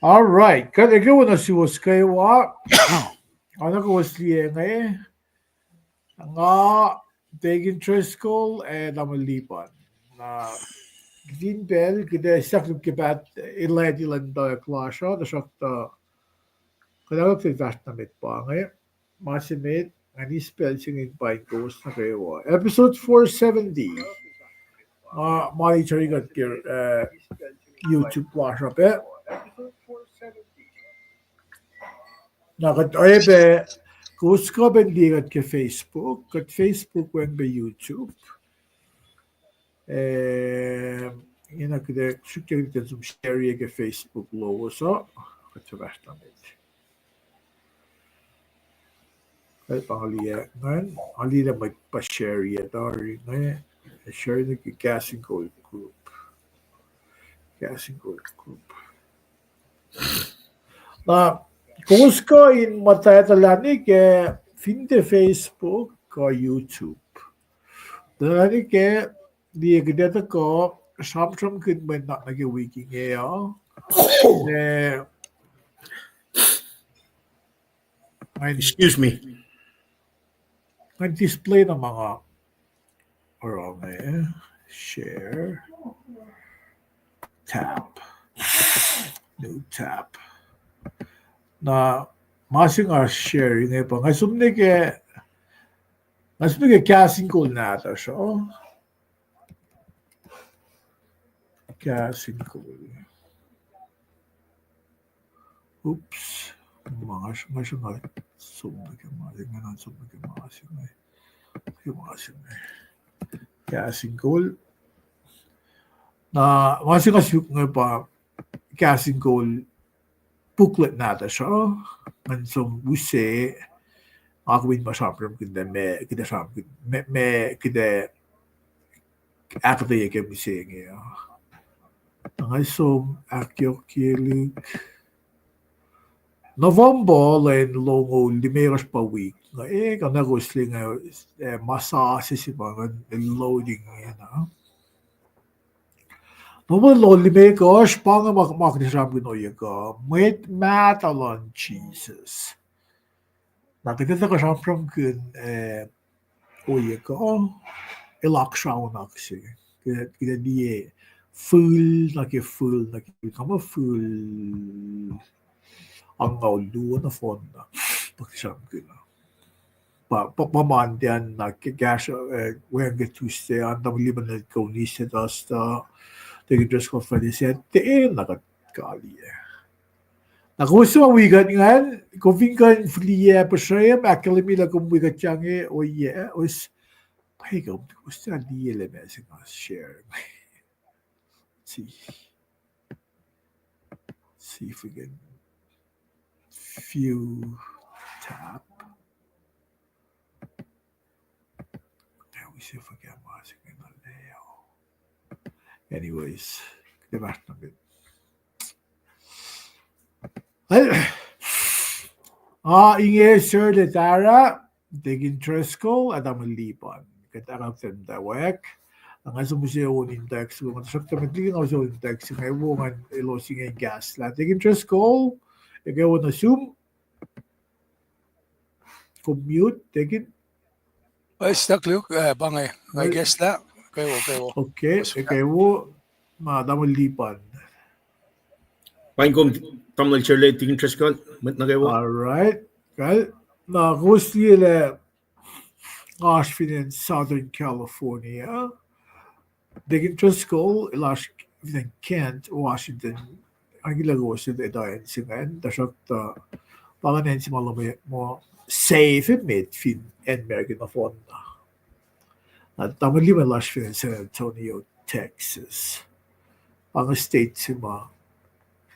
All right. Kan ikaw na si was kewa. Ano ko was liye nga tegin triskol naman lipan. Na din bel kita sakit kibat ilan da klasha da sakta kada ko vast na mit pa masimit ani spell singing by ghost na kewa. Episode 470. Monitoring at your YouTube klasha pe. Nakataybe kuska ben ligat ke Facebook, kat Facebook wen be YouTube. Yine kide şükür zum share ke Facebook logoso. Kat başlamayız. Kat aliye ngan ali de ba share ya dari ne share the casting code group. Casting code group. Na kuska in mataytalani ke finde Facebook ka YouTube. Dalani ke dia gede ko samsam kin ben nak nage wiki nge ya. Excuse me. Ang display ng mga share tab new tab na masing share yung pa ngasumni ke casting call nata so casting call oops masing sumni ke masing casting call na masing pa casting call booklet nata siya. And so we say, ako masapram kita me kita akkalemye ke misenge. Ang so akyokilik November len longo limeras pa week. Nga kana ko sling massage si mga loading Normal lime ko spanga mak ni sam ginoy ko. Mwet matalon Jesus. Nakita ko sam from kun oye ko ilak shaw naksi. Kita dia full kama full ang lu na fonda. Pakisam kun. Pamandian na gas when get to stay on the liban ko ni se dasta. Det just kom för det sätt det är något galet. När så vi går in går vi kan flyga på sjön akkalemye la kom vi kan och ja och Paing om det måste jag dela med sig av share. See if we can view tab. Now we see if we can watch it in the layout. Anyways, det vart något. Inge sir det där digin triskol at ang lipan. Katarap sen dawek. Ang aso museo in text ko sakta medli ng aso in text ngay wongan ilosing ang gas. La digin triskol ikaw na zoom commute digin. Stuck Luke bangay. I guess that. Okay, ikaw madam lipan. Paing kung tamal Shirley tingin triskol mat na kayo. All right. Well, na Rosliele Ashvin in Southern California. Digin Triskol, Ilash in Kent, Washington. Ang gilagos yun ito singan. Dasot panganen si malami mo safe mid fin and American na fonda. At tamali mo Ashvin in San Antonio, Texas. Ang state si ma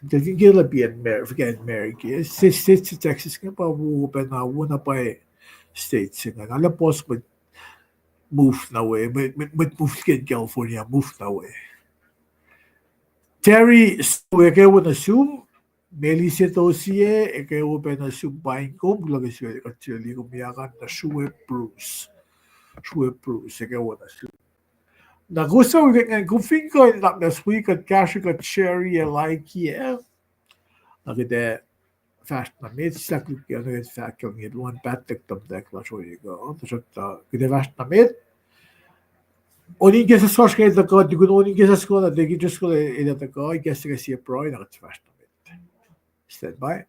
Digin gila biyan America. States si Texas nga pa wupen na wuna pa states nga. Alam po sa move na way. Move in California, move na way. Terry, so ikaw na assume, Melissa Tosie, ikaw pa na assume Paing ko, maglaga siya actually kumiyakan na Shue Bruce, ikaw na assume. Nagusto ko kung ko nak nas week at cash at cherry liki Nagide fästna med slaklukkia nagide fäkelngi luon päättektam deklasoiga. Antasetta gide fästna med. Onin kesä sorskeita takaa, kun onin kesä skola teki just skola edä takaa, kesä käsiä proina että fästna med. Stand by.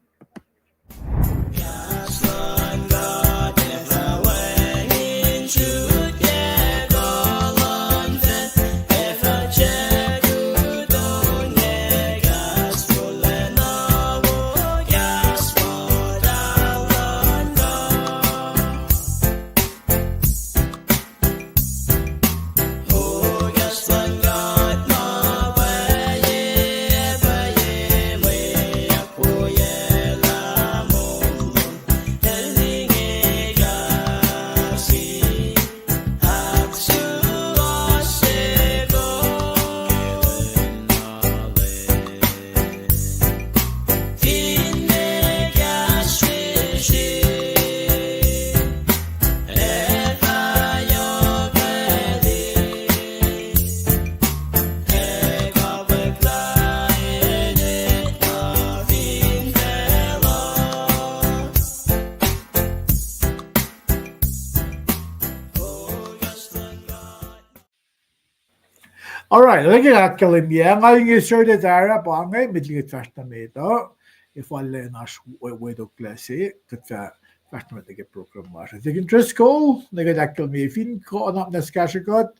Alright, lagi akkalemye. Ngayon yung sure dara bangay midling fästna med då. Ifall nas wedo klase kata fästna med det programmar. Det kan just go. Nagad akkalemye fin ko anak nas kashigot.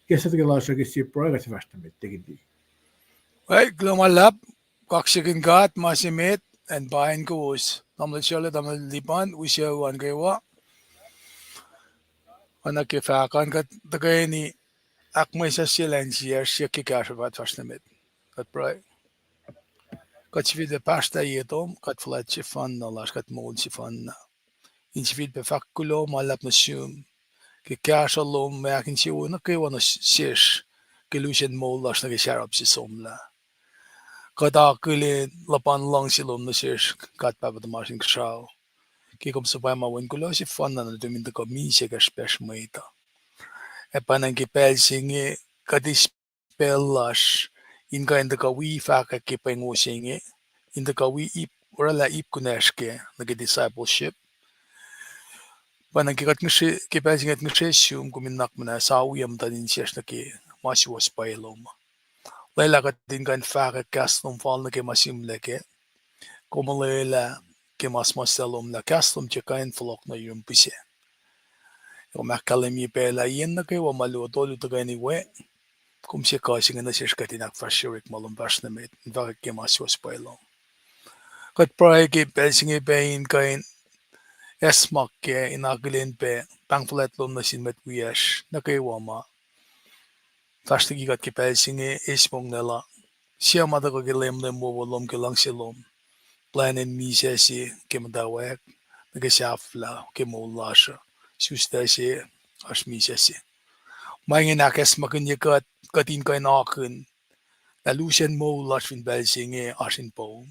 Kesa det lasr gesi pro gat fästna med det di. Right, lulap, kasreacng masimit, and Paing kowos. Tamil lipan, wisyawan kewa. Anakifakan kat tagayani akmay sa silensier siya kikashavat fästna med. Kat pray. Kat sivide pasta yetom, kat flat sifan nalas, kat mold sifan. Insivide befak Kulo malap na siyum. Kikashalom makin siyo na kewa na sish. Kilusin molas na kisharap si somla. Kada kulin lapan lang silom na sish kat papatamasin kashaw. Kikom sabay mawin Kulo si fan na naduminda ko misya ka spesh maita. E panang kipel singi kadis pellash inga inda ka wi faka kipengo singi inda ka wi ip orala ip kuneshke nagi discipleship. Panang kikat ngishe kipel singi at ngishe siyum kuminak mana sawiyam tanin siyash na ki masiwas pailom. Layla ka din kan faka kastlom fall na ki masimleke. Kumalayla ki mas masalom na kastlom chikain flok na yung pise. Yung akkalemye pela yen na kewa maluotolu tagay ni we. Kum siya kasi nga na siya katin akfasryeyacn malum fästna med. Vaka ki masiwas pailom. Kat pray ki pelsingi pein kain esmak ke inagilin pe pangfletlom na sinmet wiyash na kewa ma. Fästna gigat ki pelsingi ismong nela. Siya madaka ki lemlem wawalom ki lang silom. Planen misesi ki mutawauk. Nagasiafla ki mo lasr. Sustasi as misesi. Maingin akes makin yakat katin kain akun. Nalusen mo lasvin pelsingi asin po.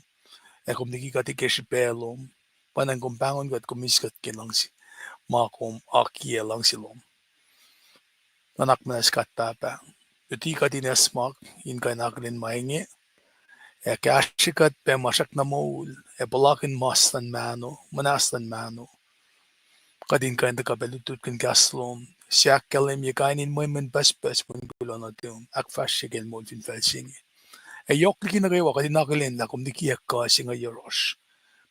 Ekom niki kati kesipelom. Panang kumpangon kat kumiskat ki lang si. Makom akie lang silom. Nanak manas kat papa. Yuti katin esmak in kain akulin maingi. E kashikat pe masak na moul. E balakin mastan mano. Manastan mano. Kadin kain da kabelutut kan kaslom. Si akkalemye kainin moimen bes mun Kulo na tium. Akfasryeyacn mo fin felsingi. E yok liki na kewa kadin nakulin la kum nikiyak kasi nga yorosh.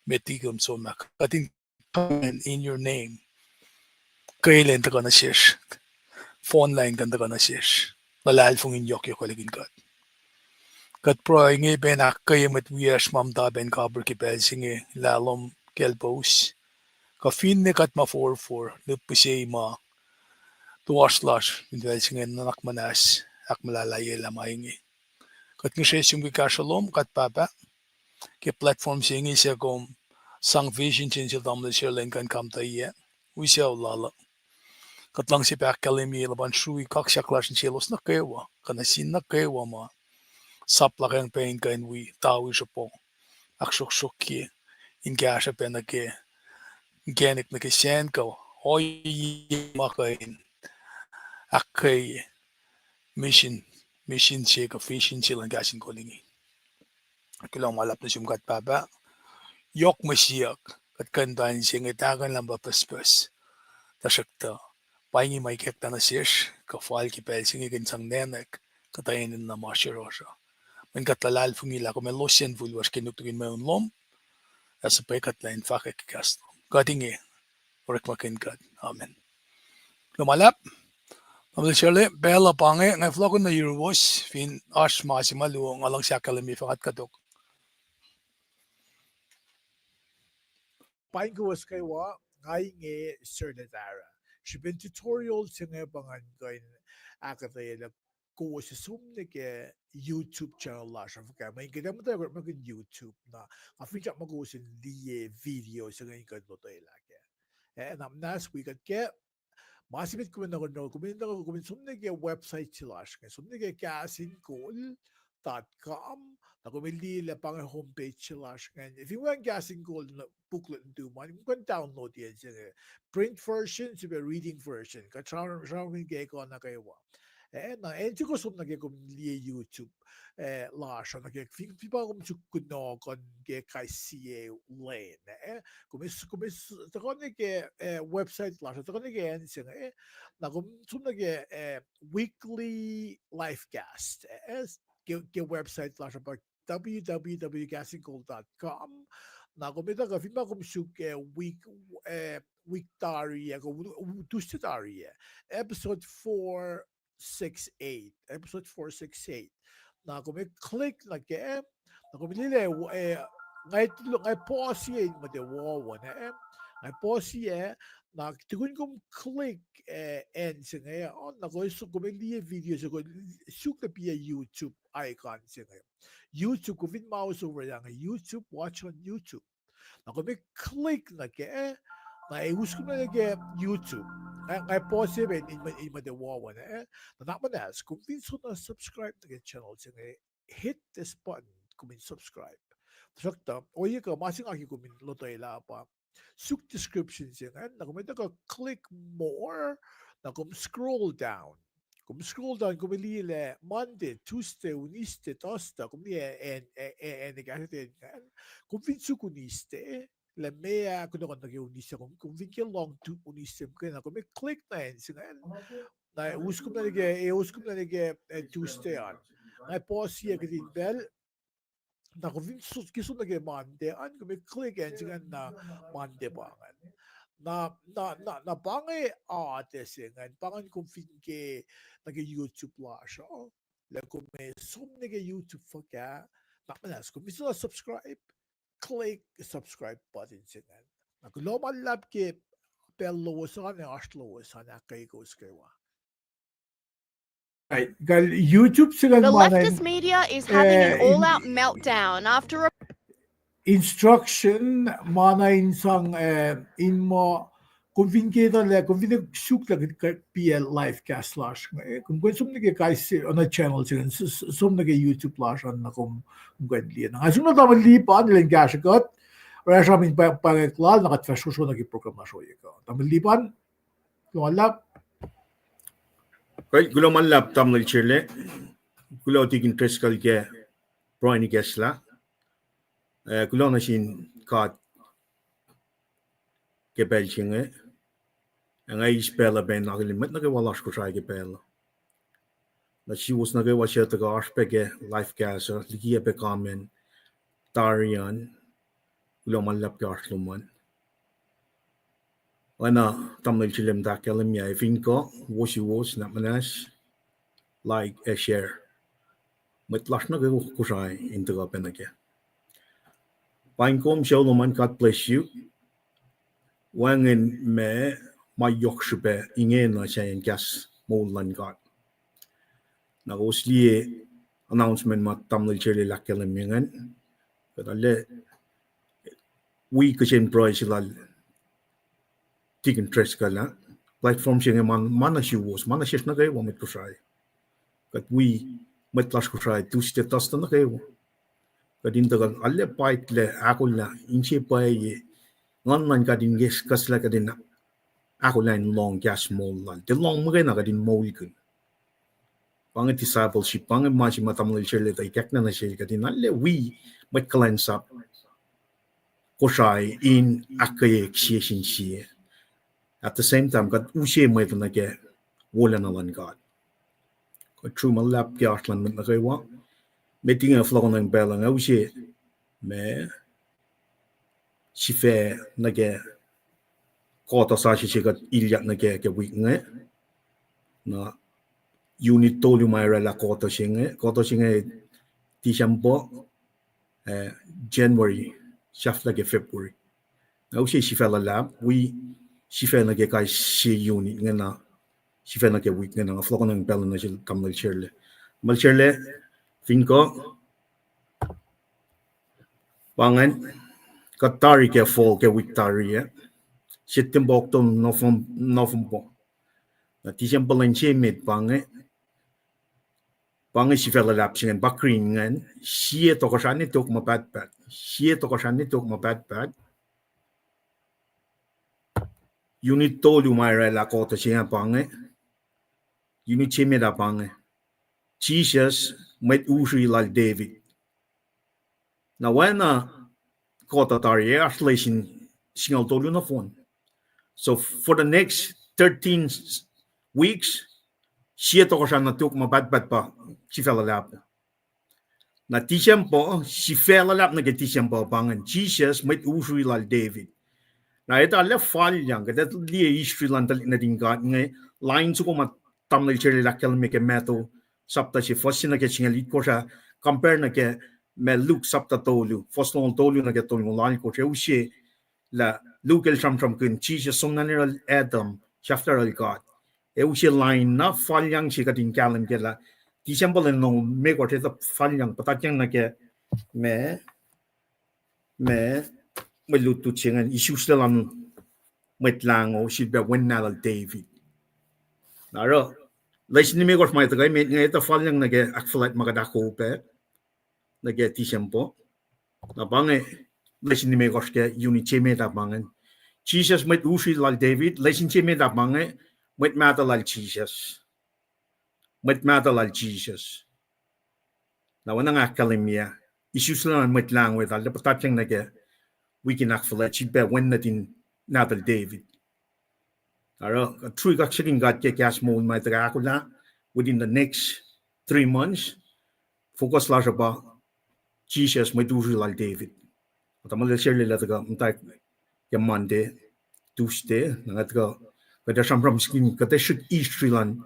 Metigum somak. Kadin kain in your name. Kailen ta ka na shish. Phone line kan ta ka na shish. Lalalfong in yok kaligin kat. Kat pro inge ben akkayemet wiyash mamta ben kabur ki pelsingi lalom kelpos. Ka finne kat ma 4-4 nuppisay ma tuwaslash min pelsingi nanak manas akmalalaya maingi. Kat ngishes yung kikashalom kat papa ki platform singi siya kom sang vision chin siya tamla siya kan kamta iya. Wisya ulala. Kat lang si akkalemye laban shui kaksaklash silos na kewa. Kanasin na kewa ma. Saplakang pain kain wi tawi siya po. Aksyok-syokye. Inga siya penake. Genik na kisyan ka. Hoy makain. Akkay. Mission siya ka fishin sila gasin ko lingi. Kulang malap na siyumkat papa. yok masyak kat kandan singe tagan lamba paspes tasakta paingi may kekta na sish ka fal ki pel singe ginsang nenek katayin na masyarosha men katalal fungila ko melosyen vulwas kinutugin may unlom as a pay katlain fakek kasto katinge orek makin kat amen lumalap Ambil Shirley, Bella Pange, ngay flogon na Euros, fin Ash Masimalu, ang alang si akkalemye fakat katok. Paing kewa inge Sernadara. Shibin tutorial singa bangan gain akatay kowos ke YouTube channel lasr ka may kita mo tayo magin YouTube na afinja magusin di video sa ngayon ka lotoy lagi. Nam nas we could get Masimit kumin ako no, kumin sumnege website silash kay sumnege gasinggoal.com na kumili la pang homepage silash kay if you want gasinggoal booklet do man you can download yan siya print version siya reading version ka charang gay ko na kayo na enti ko sumnege kumili YouTube lash na kay pipa kum chukno kon ge kai CA lane kumis takonege website lash takonege yan siya na kung sumnage weekly life cast ge website lash about www.gasinggoal.com na kung ito ka fima kung suk week tari ako tuesday tari episode 468 na kung may click na ke na kung nile ngay pause ye made wawa na ngay pause ye na tikun kung click and singa on na ko so kumili video so ko suk na pia YouTube icon singa YouTube ko vin mouse over yang YouTube watch on YouTube na ko may click na ke na usku na ke YouTube ngay pause ben in the wawa na na manas kung vin so na subscribe to the channel singa hit this button kumin subscribe sakta oye ka masing aki kumin lotoy la pa suk description siya na kung may click more na kung scroll down kumilile Monday, Tuesday, Wednesday, Thursday kumilile and kung vinsu kuniste la mea kuno kon nagi uniste kung vinke long to uniste kaya kung may click na yan siya na uskum na nige Tuesday on na pause siya kadin bell na kung vinsu kiso nage Monday an kung may click yan siya na Monday bangan na bange atesingan pangan kung finke nage YouTube la siya la kung may sum nage YouTube fa ka nakanas kung miso subscribe click subscribe button singan na kung lomalab ke bello sa na ashlo sa na kay ko kewa right gal YouTube singan The manan leftist media is having an all-out meltdown after a instruction manain sang inmo kung vinkeda le kung vinek suk la PL live cast slash kung sum nage guys on a channel sin sum nage YouTube slash on na kung gwen na asung na taman lipan len gashagot ora sa min pa klal na katfasho nage program na show ko taman lipan lulap Kay Kulo man lap tam Shirley. Kulo tigin treskal ke pro ni gesla. Kulo na sin kat ke belchinge. Ngay spela ben akkalemye na ke walash ko try ke bel. Na si was na ke washa ta gash pe ke life gas liki pe kamen tarian Kulo man lap gash luman. Wana tam chilem da akkalemye finko was na manas like a share. Met lash na ke ko try into ka penake. Paing kom show luman God bless you. Wangen me my yokshibe inge na chayan gas molan God. Na oslie announcement ma tamil chele lakkelemye ngan. Kadalle we kitchen price lal tikin tres kala platform singe mana shi was mana shish na kay wamit ko try. Kat we met lash ko try tu ste tasta na kay. Kadin tagal alle pait le akol na inche pay ngan kadin ges kasla kadin ako lang long gas mol lan. The long mga na kadin mol kun. Pang discipleship, pang machi matamul chile tay kek na siya kadin alle we met cleanse up. koshai in akkaye ksiesin sie. At the same time, got ushe mwet nage wolana lan God. Got true malap gyartlan mit nage wa. Meting a flon ng belang ushe me sife nage kota sa shi got ilyat nage ke week nge na unit tolu mai la kota shinge December January shaft like February. Now she fell a lab. She fell like a guy she unit ngena. She fell like a week ngena. Flocon ng bell na siya kamal Shirley. Mal Shirley, finko. Bangan. Katari ke fall ke week tari ya. September October November. Na December lang siya mid bangan. Bangan si fell a lab siya bakrin ngan. Siya to ko siya ni tok ma bad. Siya to ko siya ni tok ma bad. Unit tolu mai la kota siya pange. Unit cheme da pange. Jesus Mwet Ursui Lal David. Na wana kota tari isolation singal tolu na phone. So for the next 13 weeks, siya to ko siya na tuk mabad pa si fell lap. Na December, si fell lap na ke December pange. Jesus Mwet Ursui Lal David. Na ito alle fall yang kada liye history lan talik na dingat ngai line su ko ma tamle chele akkalemye ke meto sapta si fosin na ke chingali ko sa compare na ke me Luke sapta tolu fosnon tolu na ke tolu line ko che usie la Luke el from kun Jesus somnanel Adam chapter al God e usie line na fall yang si ka din kalam ke la December no me ko te fall yang patak yang na ke me Maluto chingan isus lang metlango si be wenal David. Naro lesin mi gos mai tagay met nga ita fall yang nage akfalet magadako pe nage December. Na bange lesin mi gos ke uni cheme da bangen. Jesus Mwet Ursui Lal David lesin cheme da bange met mata lal Jesus. Met mata lal Jesus. Na wana nga akkalemye isus lang metlango ita le patacheng nage we can actually achieve when natin natal David. Aro, true got checking got ke cash mo mai taga ko na within the next 3 months focus la ba Jesus Mwet Ursui Lal David. Atamal share la taga mtai ya Monday, Tuesday nga taga kada from skin kada should East Land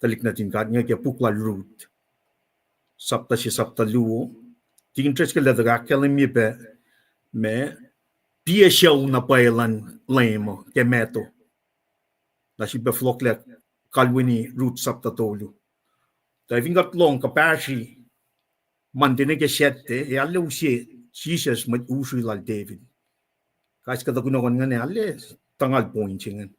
talik natin kat nga ke pukla route. Sapta si sapta luo. Tingin tres ke la taga akkalemye pe me pia siya na pailan lemo ke meto na si beflokle kalwini root sapta tolu ta vingat long kapashi mantene ke sette e alle usie Jesus Mwet Ursui Lal David kas kada kuno kon ngane alle tangal point ngen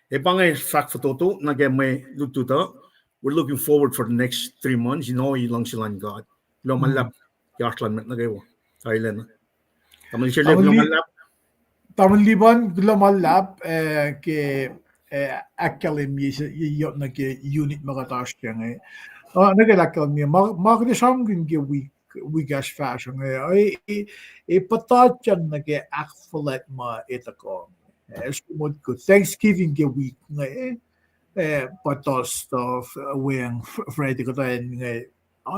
e bangay fact foto na ge me lututa we're looking forward for the next 3 months ilang silang God lo malap yartlan met na gewo Thailand Tamal sila malap Tamliban global lab ke akkalemye yot na ke unit magatash kenge. Nage akkalemye mag de sam gün ke we gas fashion e patachan na ke akfalet ma etako. Eskumod ko Thanksgiving ke week nge patos of when Friday ko tayo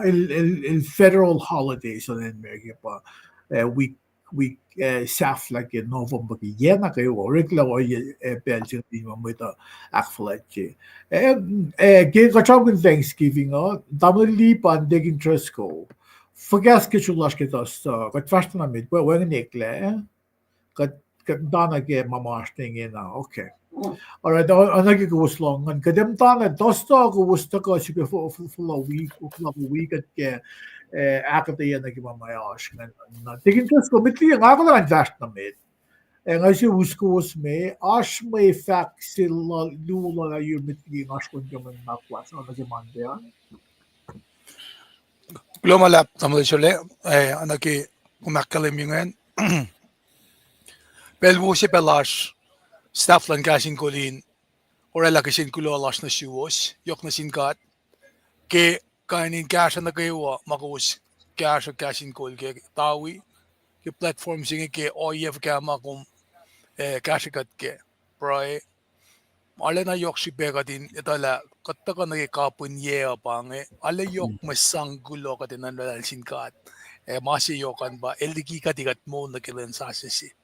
el federal holidays on America pa we saf like in November na kayo regular o Belgian team mo ito akfasryeyacn ke kachawin Thanksgiving damalipan degin trusko forgas ke chulas ke tos kat fast na mit wen nekle kat dana ke mamasting na okay alright anagi ko was long and kadem tana dosta ko was taka si for a week at ke akate na ki mamayash na tigin just ko mitli nga ko lang fast na mit nga si uskos me ash me fax lula na yung mitli ash ko naman na kwas na si mande Kulo malap tamal chole anaki akkalemye ngan pelbusi pelash staff lang kasing kulin orela kasin kulo lash na siwos yok na sinkat ke kainin kasha na kewa makus kasha kasin kul ke tawi ke platform singe ke oyev kama kum kashikat ke pray ale na yok si begatin itala katta ka nage kapunye apange ale yok masang gulo ka tinan dal sinkat masi yokan ba liki ka tigat mo na kilen sasisi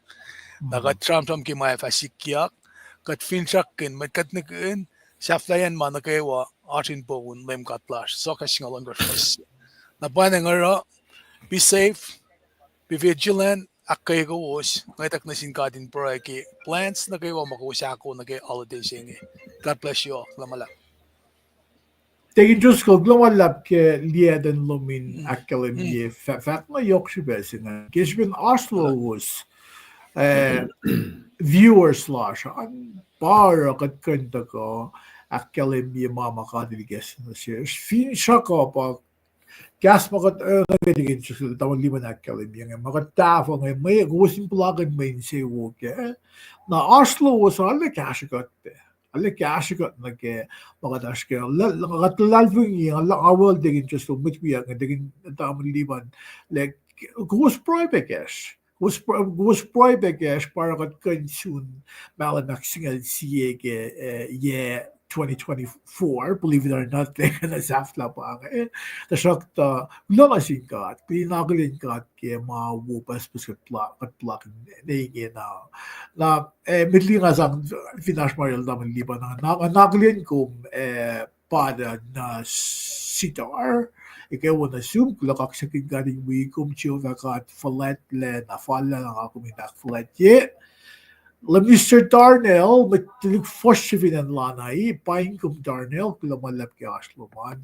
nagat tram ki mai fasikyak kat finchakin met kat negen saflayan man kewa atin bogun lem katlash so ka singalon fas na banengara be safe be vigilant akay kowos ngaitak na sinkatin pray ki plants na kewa makusako na kay holiday singe God bless you all lamala Tegen Jusko global ke lieden lumin akkalemye fat na yok besina. Gishbin Oslo was viewers slash an bara kat kanta ko akkalemye mama kadiliges na siya. Fin shaka pa gas makat tegen Jusko tawon liman akkalemye nga makat tafo nga may gusin pulagan main say woke na Oslo was alle kashikat alle kashikat na ke makataske lalving alla awal digin just to mit biya nga digin tamon liban like gus proibekesh gus proibekesh para kat kansun malanak singal siye ke ye 2024 believe it or not they na safla pa nga the shock ta lalasin ka pinagalin ka ke ma wupas pusat plak ne na midli nga sang finash marial naman liban na naglin kong pada na sitar ikaw na sum kulakak sa kigaring wikum chiyo vakat falet le na fala lang ako minak falet ye le Mr. Darnell matilig fosivin ang lanay Paing kum Darnell kulamalap ki asloman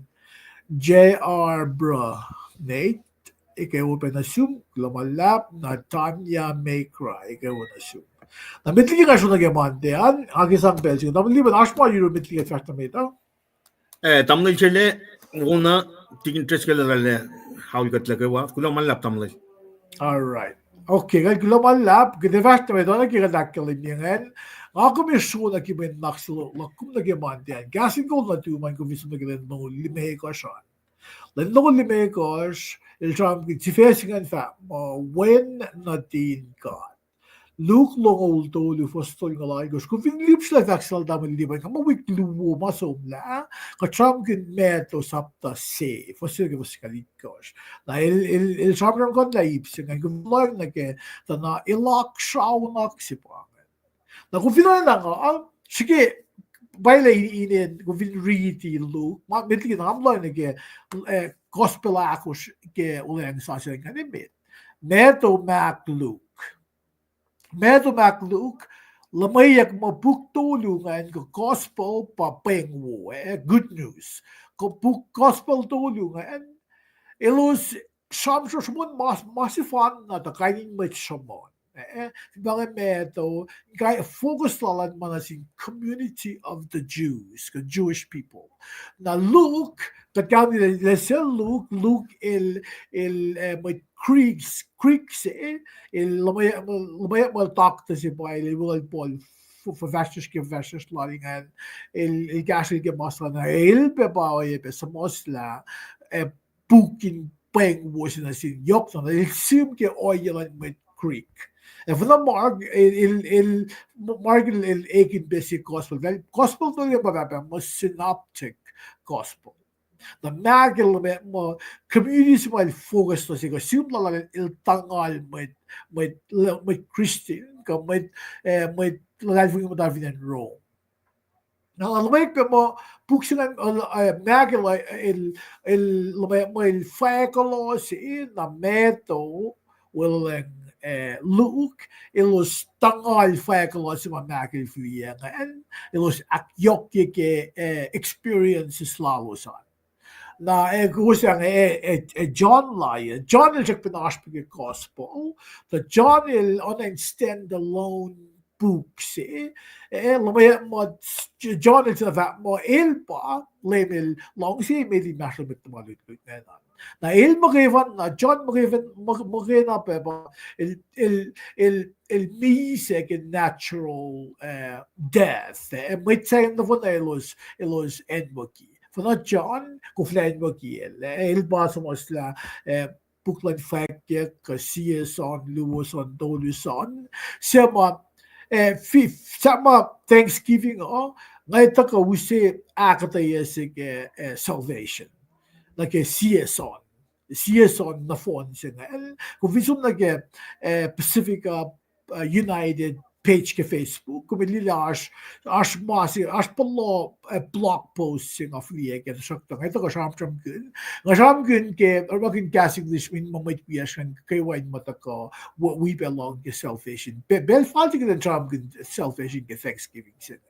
J.R. Bra Nate ikaw pa na sum kulamalap na Tanya Maykra ikaw na sum na mitli ka siya nagyamante an agisang pelsi na liban asma yun mitli ka siya meta tamil chele una tikin tres kala le how you got like wa kulo malap tamil all right okay kay global lab gidefast na ito nagkikadakkalimyangan ako may show na kimin naksilo lakum nagyamante an gasin ko na tuman kung viso nagkilan ng limehekos siya Lendo limehekos iltram tifesingan fa when natin ka Luke long old to fostol nga lagos kung finlips la vaxal daman liban ka mawikluwo masomla ka tram kin meto sapta se fossil ka kalikos na il tram kon na ipsin nga gumlar na ke na ilak shaw na ksipangan na kung finan na nga sige baila inin kung read Luke mitli na amla na ke gospel akos ke ulang sa siya nga nimit meto Mac Luke Meto Luke, lamayak mapugtulungan ko gospel pa Paing good news. Ko gospel tulungan, ilos samsosmon masifan na takainin matsamon. Mga meto, kaya focus lalan mga sin community of the Jews, the Jewish people. Na Luke, katami lesel Luke may creeks lumaya mal takta si Paul will Paul for verses laringan il gasil ke masla na pe pa pe samosla pukin Paing was na sin yok na il sim ke oilan with creek for the mark il ekin basic gospel to yung bababa mo synoptic gospel the magil mo communities mo focus to sigo simple lang il tangal may Christian ka may life mo David and Rome na alamay ka mo puksinan magil il faculo si na meto will Luke ilos tangal faculo si magil fiya and ilos akyokye ke experiences lalosan na kusang John Lyon. John il pinaspig gospel. The John il on a standalone books. Lumaya mo John il sa mo il pa lemil long si medi masabit malit na na il magivan na John magivan magina pa il music and natural death. May say na von elos endmoki. For not John, kuflain mo kiel. Il baso mo sila buklan fakke kasieson luoson doluson sama sama Thanksgiving ngay ta ka wuse akatayesig salvation like a CSon na phone singa kung visum nag Pacifica United page ke Facebook kung lila as masi as palo blog post sing of liye ke sakta ito ka sham gun ke or magin gas English min mamait piasan kay wide mata ko we belong to salvation bel falti ke sham gun salvation ke Thanksgiving sin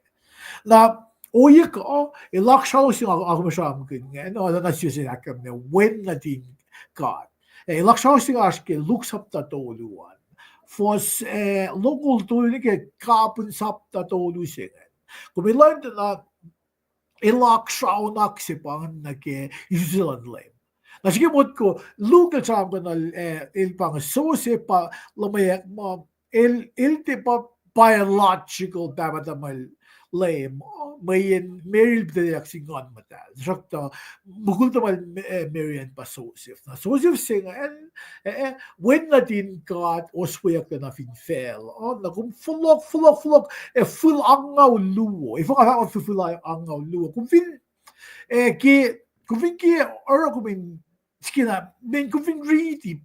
na oye ko ilak shaw sing ako sham gun no na siya akam ne when na din God ilak shaw sing aske looks up ta toluan fos local to ke kapun sapta tolu singen kung we learned na ilak shaw naksipan na ke Zealand lem na sige mo ko local sham ko na il pang sose pa lamayak ma il te pa biological babatamal lame mayin married the aksingon matal sakta bukul tamal Marian pa Joseph na Joseph singan when natin God oswayak na fin fell na kung fulok full angaw luo if ka full angaw luo kung fin ki or kung skina men kung fin really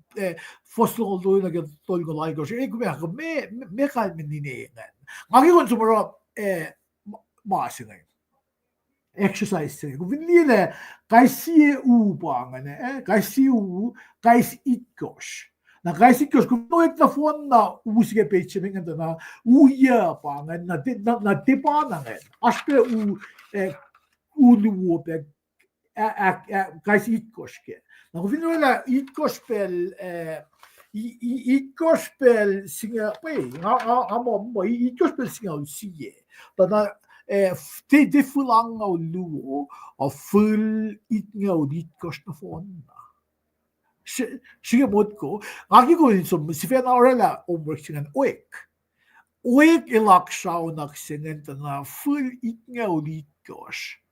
foslo do na tol ko like ko kung me kal min ninengan ngagi kon sumaro maasingay exercise singay kung vinile kaisi u pangan kaisi u kais itkos na kaisi itkos kung noek na phone na usige page mingan na uya pangan na tipanan aspe u luo pe kaisi itkos ke na kung vinile itkos pel itkos singa pe amo itkos singa usiye but det fulangaw luo og full itngaw dit kost na fonna. Sige mod ko. Aki ko som sifena orela homework singan oek. Oek ilak shaw nak singen na full itngaw dit kost.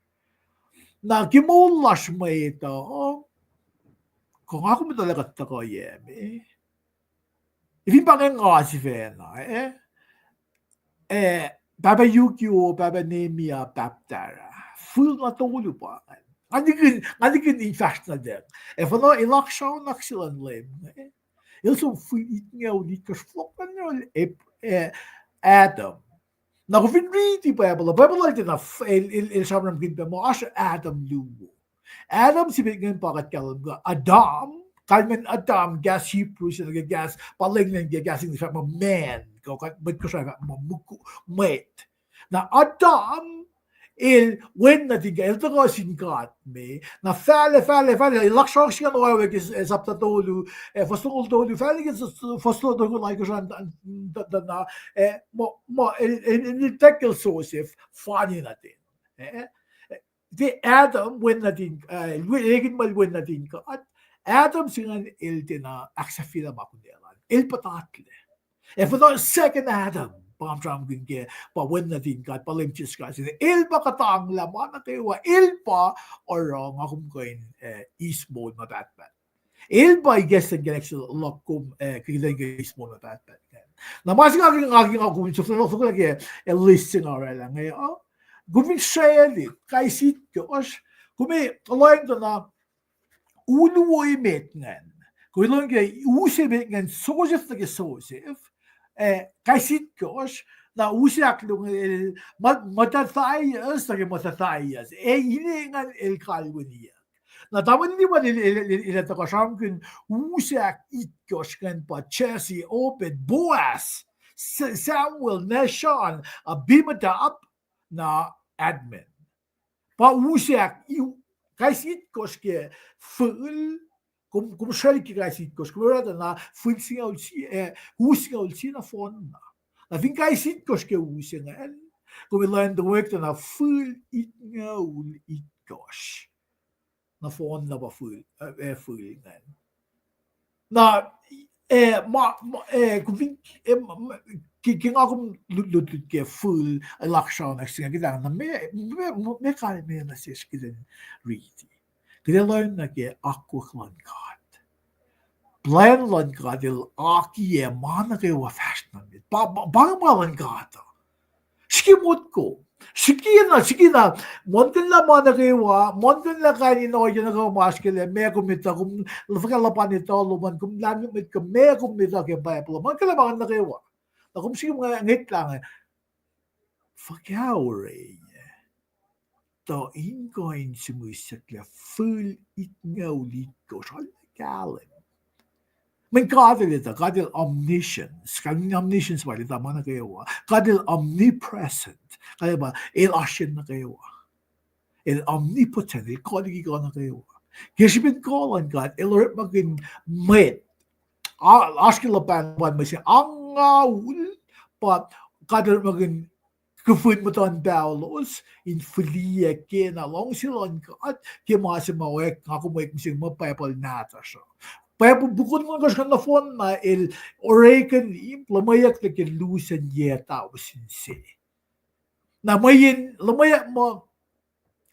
Na gimulas mo ito. Kung ako mo talaga tako yeme. Ifin pa nga sifena Baba Yukio, Baba Nemia, Baptara. Full na tolu pa. Andikin infast na din. Van ilak shaw naksilan lem. Ilso full itngaw likas flokan nyo Adam. Na kung read the Bible din na il sabram gin pa mo asya Adam lumo. Adam si bigyan pakat kalam Adam Kalmen Adam gas Hebrew sila gas paling nang gasing sa man ko but ko sa Mwet na Adam when na tiga ito ko singkat me na fale ilaksyon siya no awag sapta tolu fostol tolu fale fostol tolu like ko na in tackle Joseph funny natin the Adam when natin when natin ka at Adam singan na aksafila makundelan patatle for the second Adam pamtram ginge pa when natin ka palimchis ka sin bakatang laman na kewa pa or akum koin east mode na tatpat ba I guess ang galaxy lokum kilang east mode na tatpat na masing aking akum so lagi listen orala ngayon guming shayali kay sit ko kumi aloy na uluoy metngan. Kung ilang usimet ngan Joseph na Joseph, kaisit kos na usiak lung matatayas na matatayas. Ini ngan kalwaniya. Na taman ni man ilata ko siyang kun usiak itkos kan pa Chelsea Open Boaz Samuel Nashon bimata up na admin. Pa usiak kaisit kos ke full kum shari ki kaisit kos kumara na full singa ulsi na fonna na fin kaisit kos ke usinga kum ilan the work na full itngaul itkos na fonna ba full ngan na kum king akum lutut ke full lakshaw na singa kita na me kalme na sis kita read kita learn na ke akuklan God Plan lan gadil akiye mana ke wa fashion mit. Bang malan gata. Shiki motko. Shiki na monten la mana ke wa monten la kani no jena ko maskele me ko mita kum lafaka la pani to lo man kum lan mit ko me kum mita ke bible man kala man na ke wa. Na kum shiki mga ngit lang. Fakawre. Da ingoin simusikla full it no liko shal galen. Men gadil ita, gadil omniscience, gadil omniscience ba ita mana kayo, gadil omnipresent, kaya ba, il ashin na kayo, il omnipotent, il kodigi ko na kayo. Kishibin kolan gad, il rip magin met, askila pan ban mo siya, ang ngawul, but gadil magin kufun mo ton baulos, in fulia kena long silon gad, kimasi mawek, ako mo ikusing mapapal nata siya. Paya bukod mo kasi na phone na el orekan lamayak na kilusan yeta o sinse. Na mayin lamayak mo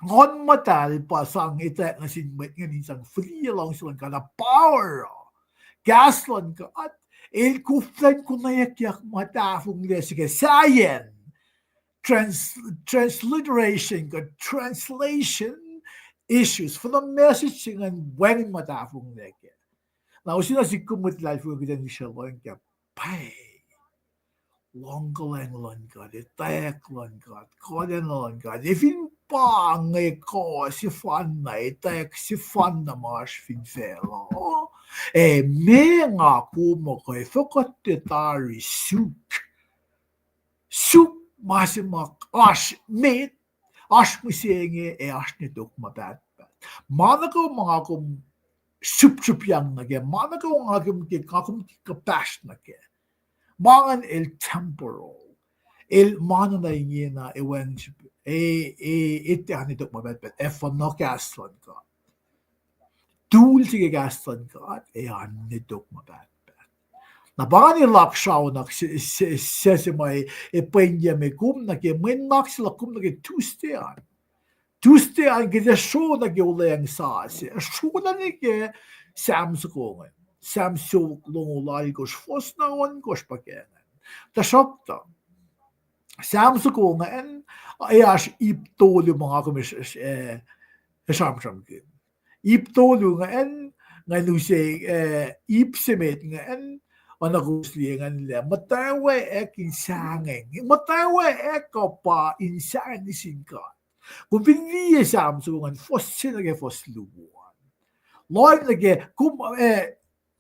ngon matal pa sang ita nga sinmet nga nisang free lang silang ka na power. Gas lang ka at el kuflan ko na yak matafong lesike sayen. Transliteration ka translation issues for the message nga when matafong leke. Now, sino si kumut life ko kita ni siya lang kaya Paing. Longgalang lang ka, itak lang ka, koden lang ka. Ifin pa ngay ko si fan na itak si fan na mas finfelo. Me nga kumo ko ifokot titari suk. Suk masimak ash meat. Ash musenge ash nitok mabat. Mana ko mga kum sup yang nage mana ko ngagum ke kakum ka bash nage mangan el temporal el mana na ingena ewen ite ani dok mabet bet for no gaslan ka dul sige gaslan ka ani dok mabet na bani lakshaw na sese mai penja me kum nage men max la kum nage Tuesday ang kita show na giulayang sa show na ni ke Samsung Samsung lungulay ko fos na on ko spakenan ta shopta Samsung en ayas iptolu mga kumis Samsung iptolu nga en nga nuse ipsemet nga en anagusli nga nila matawa ek insangeng matawa ek pa insang ni singka kung pinili Samsung ang fosil na fosluan. Lord na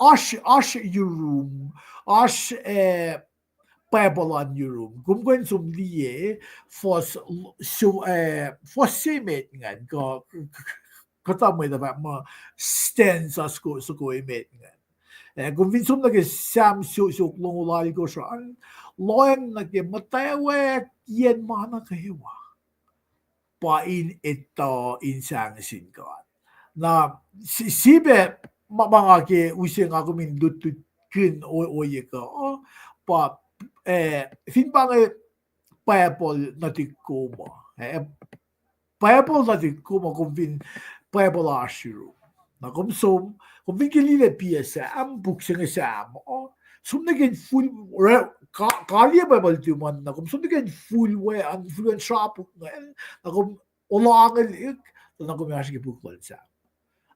ash your room, ash pabalan your room. Kung kung sumliye fosimet nga katamay na ba mga stand sa imet nga. Kung pinsum na Samsung suklong ulali ko saan, Lord na matawa yan mana kahiwa. Pain ito insang singkat. Na sibe mga ke using ako min dututkin o yeka pa fin pa nga payapol na tikuma. Payapol na tikuma kung fin payapol asiro. Na kung fin kilile Esam buksin Esam sumnagin full kalya ba baltuman na kung sumnagin full way ang fluent shop na kung ulangal ik na kung yash ki bukol sa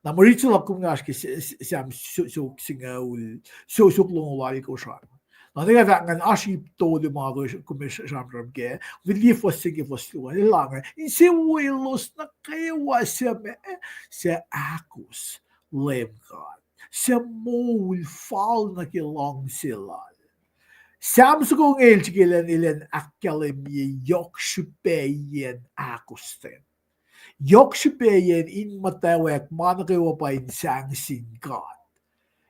na marito la kung yash ki Sam singaul suklong wali ko siya na nga vangan aship to de mga komisyon ke with sige fosluan lang in se wilos na kewa sa akos lemka sa mol fall na kilong sila. Samsung el chikilan ilan akkalemye yokshupeyen akusten. Yokshupeyen in mutawauk manakewa pa insang singkat.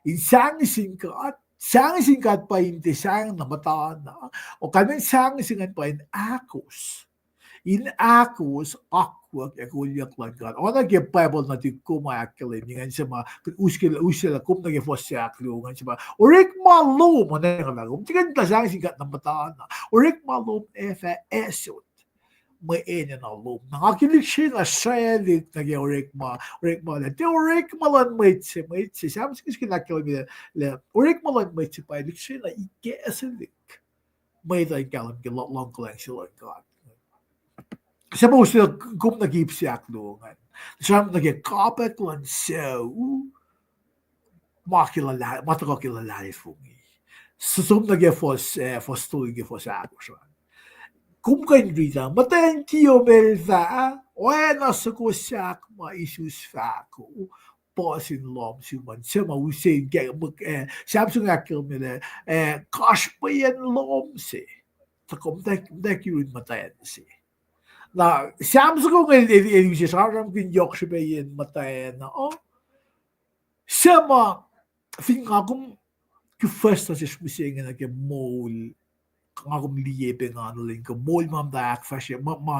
Insang singkat pa in tisang na matana o kami sang singan pa in akos. In akos akwag ekulyak lang kan. O nagipabol na tiku akkalemye nga siya uskila kum nagifosaklo nga siya orik malo mo na nga lagom. Tigan tasang sigat na matana. Orik malo EPS Mwe na lum. Nakakilig siya na shalit nag-orekma na. Te orekma lan mwetse. Sabi sa kinakilami na orekma lan mwetse pa. Ilig siya na ike-asilik. May tayo kalam long lang sila God. Sabi ko sila kung nag-ipsiak doon. Sabi nag-kapit lang siya. Matakakilala fungi. Susum nag-fos tulig fos ako siya. Kung kayo rita, matayin tiyo melva, nasa ko siya ma-isus fa ko, pasin lom siman, siya mausin, Samsung akkalemye na, kash pa yan lom si. Takom, dek yun matayin si. Na, Samsung ko ngayon, siya, sarang kinyok siya ba yan matayin na, siya fin nga kung, first na siya musingin na kaya mole, kung liebe nga naling ka mol mam da akfasryeyacn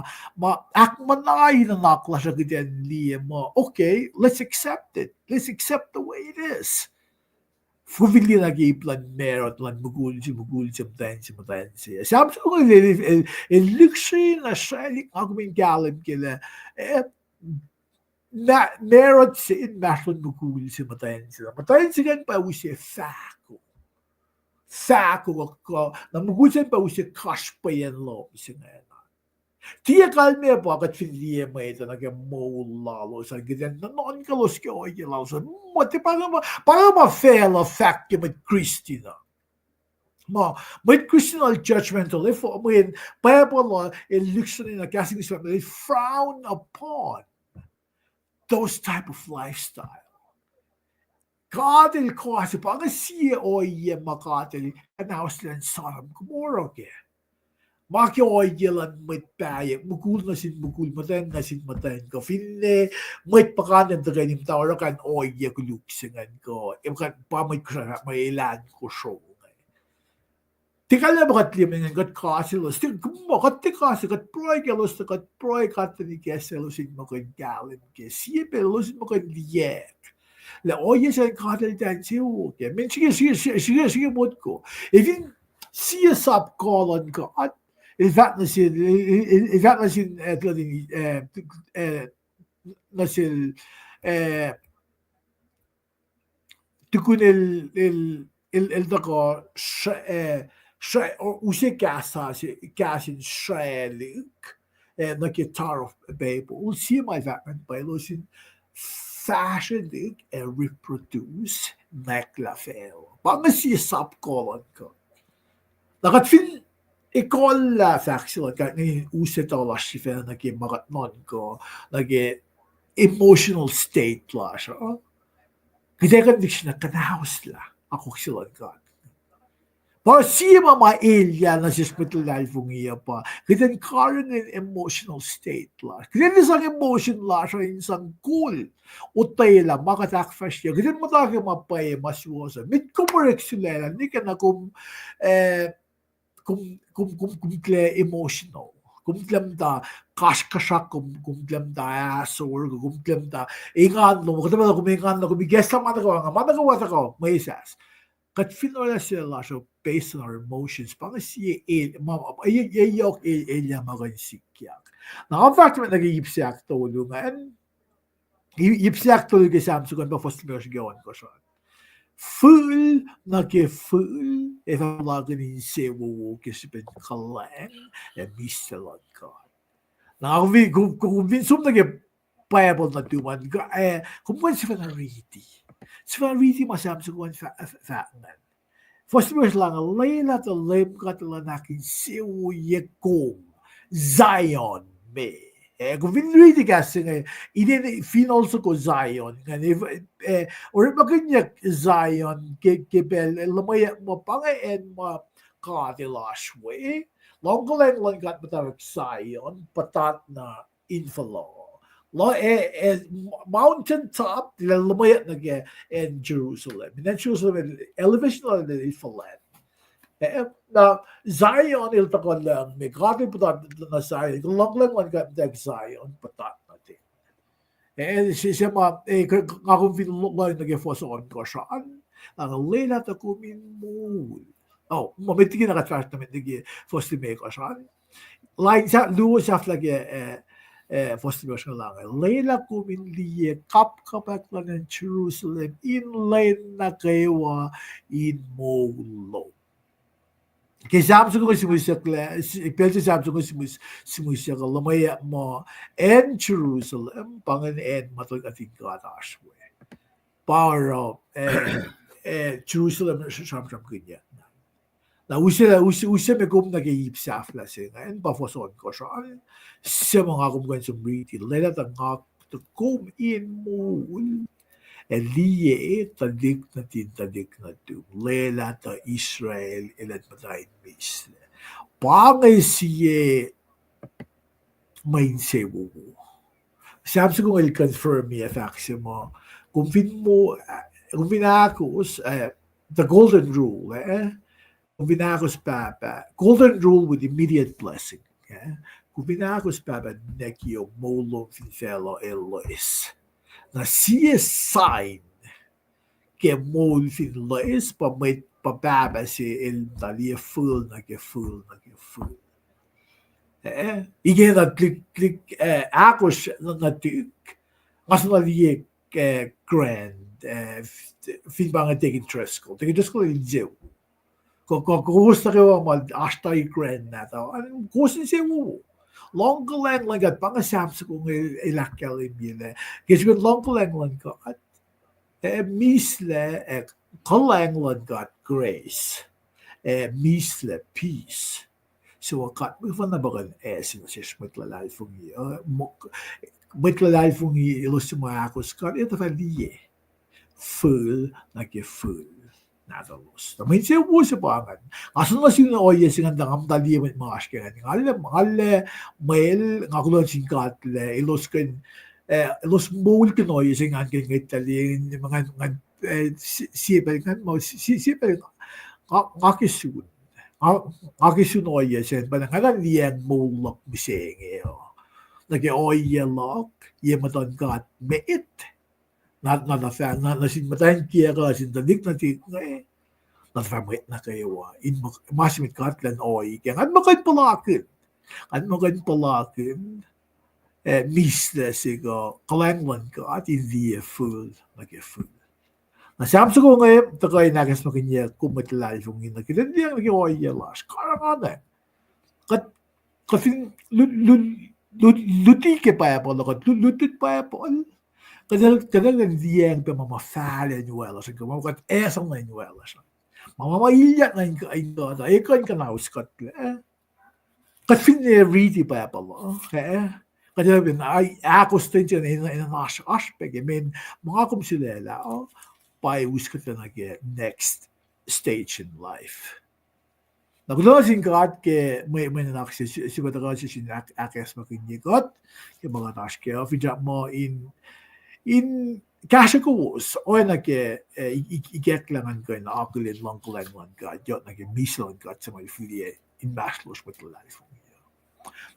akmanay na nakla siya ganyan liye mo. Okay, let's accept it. Let's accept the way it is. Fuvili nag-iplan meron lan mugul si matayin siya. Sabi ko luxury na siya ako may galim kila meron siya in meron mugul si matayin siya. Matayin siya pa siya fako. Saco ko na mugusin pa usi cash pa yan lo sinena. Tiya kalme po akat finliye mo ito nag-mo lalo sa ganyan na noon kalos ka o ilaw sa mati para ma-fail a fact yung Christina. May Christian judgmental if when Bible in luxury na casting is they frown upon those type of lifestyle. Katil ko kasi pa ang siya o iya makatil anawas lang Sodom Gomorrah ke. Maki o iya lan may payak mukul matayin ko finne may pakanan tagay nim tawara kan o iya kuluksingan ko kan pa may ilan ko show. Tikala bakat limen kat kasilos tik bakat tikasi kat proyekalos kat proyekatan ni keselosin mo kan galim ke siya pelosin mo kan liek. La oye sa katel dan siyo ke men sige mod ko even siya sab kolon ko at ifat na sin tuku el dako use kasin shrelik na guitar of baby ul siya may vatman bailosin fashion and reproduce naklafel. Baka siya subcolon ko. Nakatfin ikol faction ka ni uset ako lasifel na magatnon ko emotional state la siya. Kaya kan siya na kanahawas la ako sila ka. Para siya ma-alien na siya hospital fungiya pa. Kaya current in emotional state la. Kaya isang emotion la siya isang cool. Utay la makatakfasryeyacn. Kaya matake mapay maswosa. Mit kumarek sila hindi ka na kumple emotional. Kumplem da kaskasak kumplem da asor kumplem da ingan lo kada ba kumingan na kumigesa matagawa ko may isas. Kat finala sila so based on our emotions pang siya ayok ilya magan sikyak. Na ang fact man nag-iipsiak tulungan iipsiak tulungan Samsung kan ba first verse gawan ko siya. Full full if I'm lagin sewo kisipin kalang misalad ka. Na kung vinsum Bible na duman kung si Fanariti. Si Fanariti Samsung kan fatman. First verse lang layla to lem katalaнаkin sewo yekong Zion me. Kung vinriti kasi nga, finalso ko Zion. Or maganyak Zion, kibel, lamaya mo pangayin mo katilashwe. Longgolan lang kat matawag Zion, patat na infalo. Mountain top, lamaya na in Jerusalem. In Jerusalem, elevation na ifalet. Na Zion il takon lang may grabe patat na Zion kung lang ka Zion patat natin siya akong pinulog lang nag-fos on ko siya ang layla ta kumin mo Oh, momentig nakatrash namin digi foster me ko saan. Like sa luo sa lagi foster me ko lang. Leila kuminli kapak lang ng Jerusalem inlain na kewa in Molo. Kaya Samsung ko simusak la, ipel sa Samsung ko simusak lamaya mo en Jerusalem pangan en matog ating kataas mo. Para Jerusalem sa kanya. Na usia me kum nag-iipsaf la singa en pafoson ko siya siya mga kumgan sumriti leda ta ngak to kum in mul liye tadik na tu lela ta Israel ilan patayin misle pangay siye main sewo sabi ko il confirm niya faksi mo kung pinakos the golden rule Kumbinakos papa, golden rule with immediate blessing. Kumbinakos papa nekio molo finfelo elois. Na siya sign ke mol fin lois pa may pababa si el talia full. Ige na klik akos na tuk. Mas na liye grand fin banga taking tresko. Taking tresko in zeo. Kung kayo mag-ashta yung grand na ito, kung siya mo, long lang at pangasap sa kung akkalemye. Kasi kung long lang ka, misle, kalang lang ka grace, misle peace. So, akat, may fan na ba kan sinusis, matlalay fong ilus mga akos ka, ito fa liye, full, full. Nadalos. Tamay siya po sa pangan. Asan na sino oye singan dangam dali met maash kaya ngalle mail ngakulon singkat le ilos ilos mul kinoy singan kay ngitali mga sipel kan mo sipel ngakisun oye sen ba ngalan liang mulak bisenge lagi oye lock yematon got meit not a fan, not sin matayin kiyaka, sin tadik na tik na not famit na kayo, in masimit katlan oy, kaya nga magkain palakin, misle sigo, kalanglan ka, at hindi full, nag-full. Na samsa ko ngayon, takay nagas makinya, kumatilay fong ina, kaya hindi ang nag-oy yalas, karang kasi luti ke pa po, lutit pa po, kadang dieng pe mama fale nuela sa kamo kat esam na nuela sa mama maiya na inka da ikon ka na uskat kat fin read pa lo kadang bin ay ako stage in mas aspect men mga kum silela pa uskat na next stage in life. Nagulasin ka ke may nanak si bataga si akes makinikot ke mga taske ofija mo in kasha kowos o na ke igeklangan ko na akulit lang ka jot na ke mislan ka sa may filie in bachelor's with life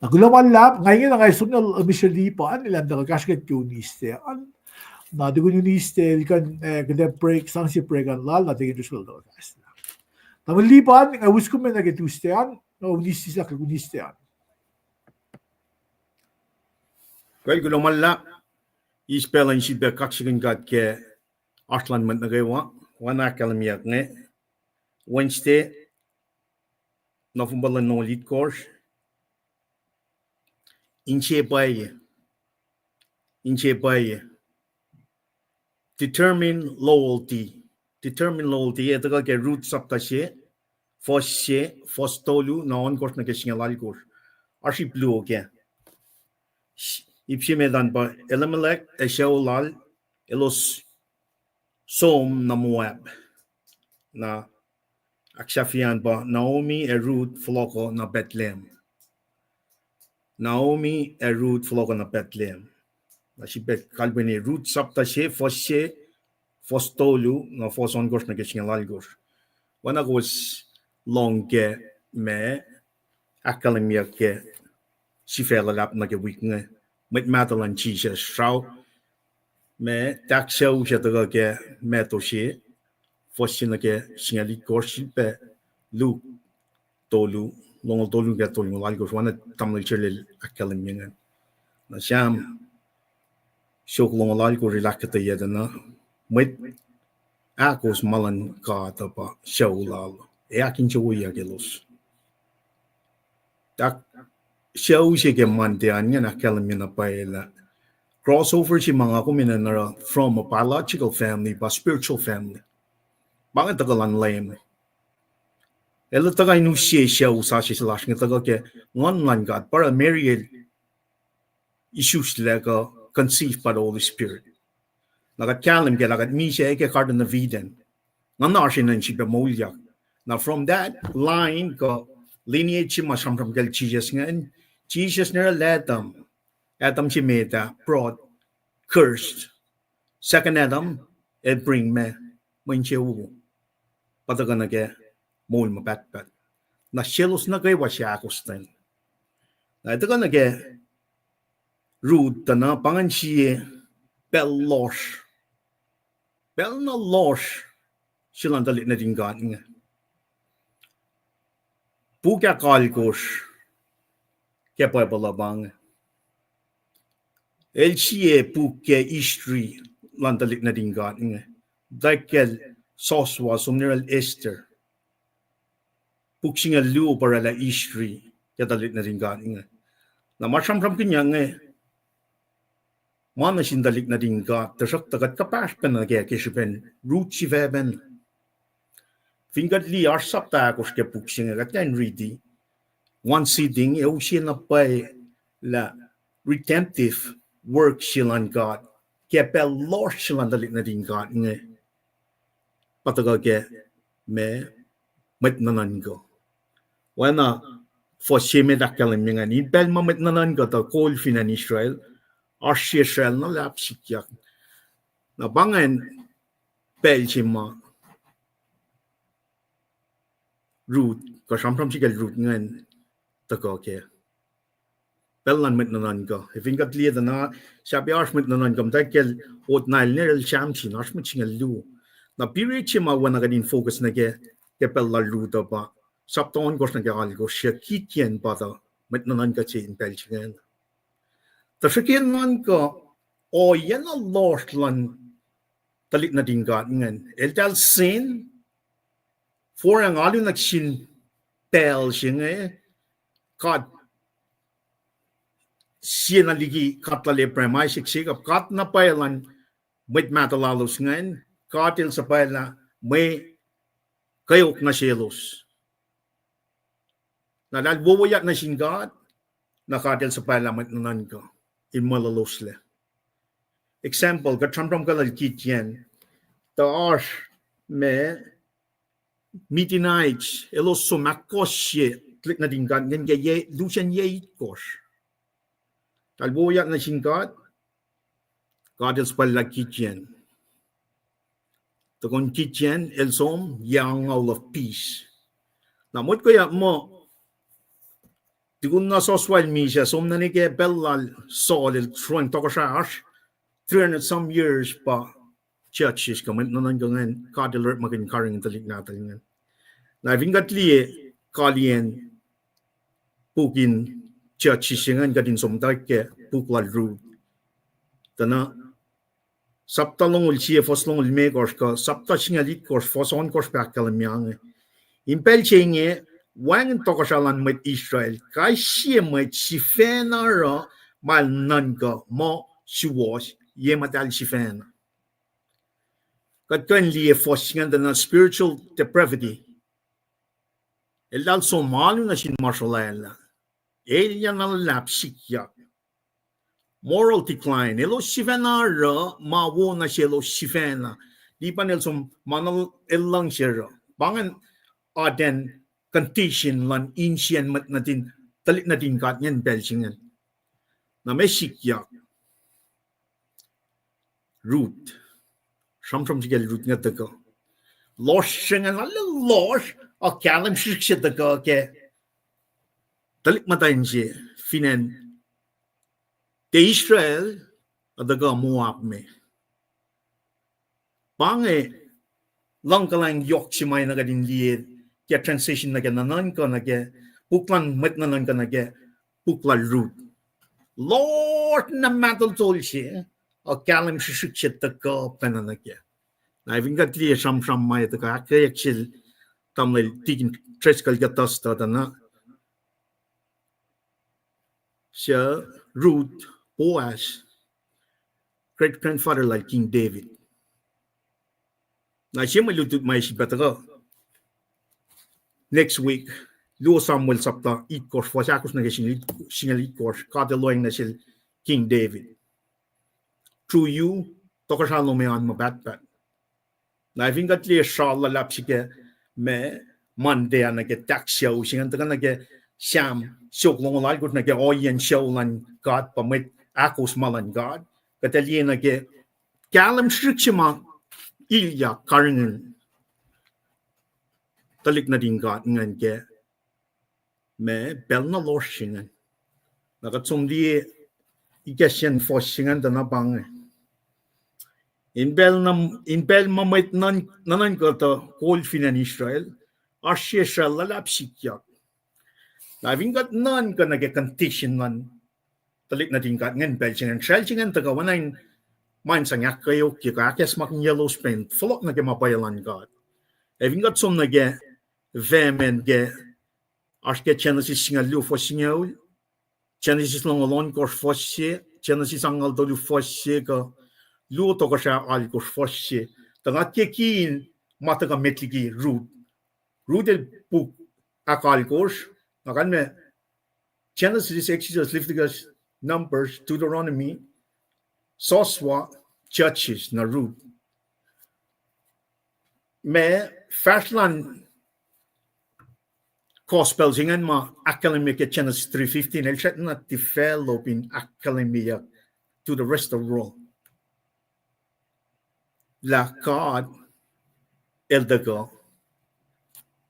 nagulaman lap ngayon na kayo na misalipan ilan da kasha ko niste na dugo niste kan kada break sang si break an lal na tingin to do kas na malipan nga wis ko men na ke tustean no niste sa ko nistean Well, gulaman la ispelan si be kasreacng gat ke Artland man na gawa wana akkalemye Wednesday November no lead course inche bay determine loyalty ito ka ke root sapta she tolu na on course na ke singalali course arshi blue ke Ipsi medan ba Elimelech Eshaolal elos som na Moab na akshafian ba Naomi Ruth floko na Bethlehem na si bet kalbeni Ruth sapta she fostolu na foson gors na keshingalal gors wana gos long ke me akkalemye ke sifelalap na ke wikut met matalan Jesus shroud me takshaw siya taga ke metoshi fosin na ke singali korsi pe Luke tolu long tolu get tolu lal ko wana tamil chele akkalemye ngan na sham shok long lal ko relakta yedana Mwet akos malan ka tapa shaulal e akin chuya gelos tak shaw ke mante anya na akkalemye na paela crossover si mga kuminanara from a biological family but spiritual family bakit tagalan lame ela tagay nu siya sa si slash ng taga ke ngun God para myriad issues lega conceived by the Holy Spirit nagat kalam ke nagat mi siya ke kardan na viden nanarsin nan si bemolya now from that line ko lineage mas from Jesus ngayon Jesus nera Adam si meta brought cursed second Adam it bring me manchewu pataga na ke mol mabatbat na shelos na kay wasya akustan na ito ka na ke Ruth na pangan siya bel na losh silang dalit na tingkat nga buka kalkos kaya pa balabang el siya buka istri lang dalit na tingkat nga dakel soswa sumniral Esther Puksing lu para la istri ya dalit na tingkat nga na masam kanya nga mana sin dalit na tingkat tasak tagat kapas pen na kaya kisipen root si veben fingat li arsap ta akos ke puksing nga kan ready one sitting e usin na pa la redemptive work silang God kaya pel lor silang dalit na tingkat nga patagal ke me nanan ko wana for sheme akkalemye nga ni bel mamet nanan ko ta kol finan Israel Israel na lapsikyak na bangan bel chima Ruth ko sampram sigal Ruth ngan ta ko ke bel lan met nanan ko if ingat liya na sabi met nanan ko ta kel ot nail nerel chamchin met singal lu na period chima wana gadin focus na ke bel la Ruth ba Sapton gos na kaya ko siya kitien bata met nanan ka si intelligent. Tasakin man ko o yan a lost lan talit na tingkat ngan. El tal sin for ang alun nagsin tel siya kat siya na liki katlale premay siksikap kat na pailan met matalalos ngan katil sa paila may kayok na sielos. Na nagbubuyak na singgat, nakatil sa parlament nanan ko, imalalos le. Example, katramram ka lalkit yan, taas me mitinites, elos sumakos siya, klik na tingkat, yan kaya lusan yay kos. Nagbubuyak na singgat, katil sa parlakit yan. Takon kitchen, elsom, young all of peace. Namot ko ya mo, Tigun na social media, som na nike bellal solid throwing to kasash 300 some years pa churches kaman nanan gangan kadalert magin karing talik natin. Na vingat liye kalien pukin churches ngan gadin somtak ke puklal road. Tana sapta longul siye foslongul me ka sapta singalit kors foson kors pa akkalemye. Impel chinge Wang tokasalan met Israel, kai siya met sifena ra mal nanga mo siwas ye matal sifena. Katkan liye fossingan na spiritual depravity. El dal somalu na sin marshalaela. El yan na lapsikya. Moral decline. Elo sifena ra mawo na siya lo sifena. Di pa nelson manal elang siya ra. Bangan aden condition lan insyan mat natin talit natin kat nyan belsingan na may sikyak root samsam sigal root nga taga losh singan ala losh o kalam siya taga ke talit matayin siya finan ke Israel adaga muap me pange lang kalang yok si may nagadin liye get transition na nanan ko na puklan met nanan ko na pukla root. Lord na matal tol siya akkalemye shikshit ta ko panana na vinga tli sham mai ta ka yakchil tamle tigin treskal gatasta na siya Ruth Boaz great grandfather like King David. Na siya malutut may sibata next week, Luo Samuel sapta ikors for sakos na singal ikors kateloing na sil King David. Through you, tokasalo me an mabatbat. Na vingat liya shala lapsike me Monday na tax show singan taga na Sam sok long algot na oyen show lan God pamit akos malan God. Kataliye na kalam strikshima ilya karingen talik na din God ngan me bel na lorsingen nakatsum di ikasyan fosingen da na bang in bel mamait nanan ko to cold finan Israel ashe lulap sikyak na vingat nan ka condition nan talik na din God ngan bel singen ta wanain man sangyak kayo kika kes mak yellow spain flok na mapayalan God vingat som na vemen Ashke Genesis singal lu fosingaul Genesis long alon kor fosse Genesis angal do lu fosse ka lu to ka sha al kor fosse tanga kekin mata ka metligi Ruth el book akal kors nakan me Genesis Exodus Leviticus Numbers Deuteronomy Soswa Judges na Ruth me Fashlan Gospel zingen ma akkalemye Genesis 3:15 el chat na develop in akkalemye to the rest of the world. La God el dago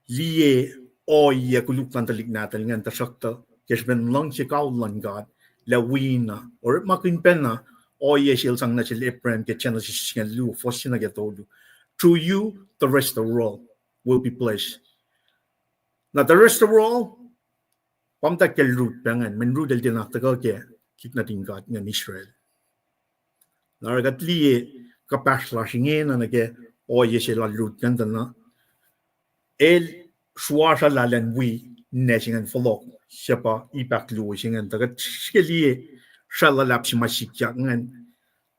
liye oye kuluklan talik natal ngan tasakta kesben lang si kaulan God la wina or makin penna oye sil sang na sil Abraham Genesis ngan lu fosina getolu. Through you the rest of the world will be blessed. Now the rest of the world, pamta kel root bangan, men root el dinatagal kik na God ngan Israel. Naragat liye kapaslasingen na oye sila root ganda na el swasha lalan nesingen folok siapa ipak luisingen tagat skeliye shalalap si masikyak ngan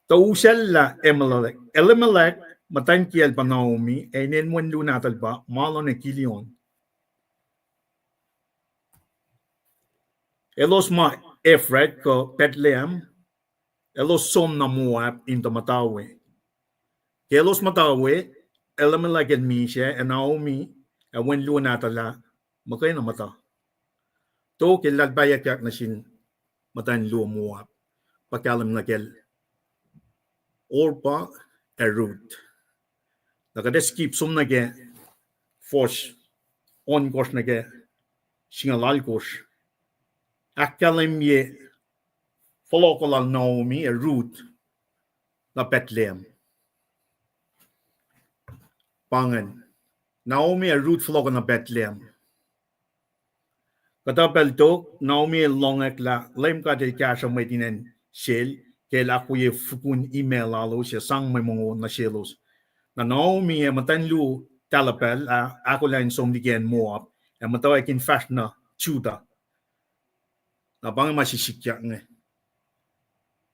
tausella Elimelech matan kiel pa Naomi enen mwen lunatal ba malon kilion. Elos ma Efred ko Bethlehem, elos som na Moab into Matawe. Elos Matawe, Elimelech and Misha and Naomi, and when lunatala, makay na mata. To kilal bayak na sin matan lu Moab, pakalam na kel Orpa and Ruth. Nakadeskip som na force on course na singalal course. Akkalemye follokolal Naomi a Ruth na Bethlehem. Pangan. Naomi a Ruth follow na Bethlehem. Katapel to Naomi longek la lem ka de kasha metinen shel ke la kuye fukun email alo siya sang may mongo na shelos. Na Naomi e matanlu talapel ako lang som digen Moab e matawa kin fast na Judah. Abang masisikyang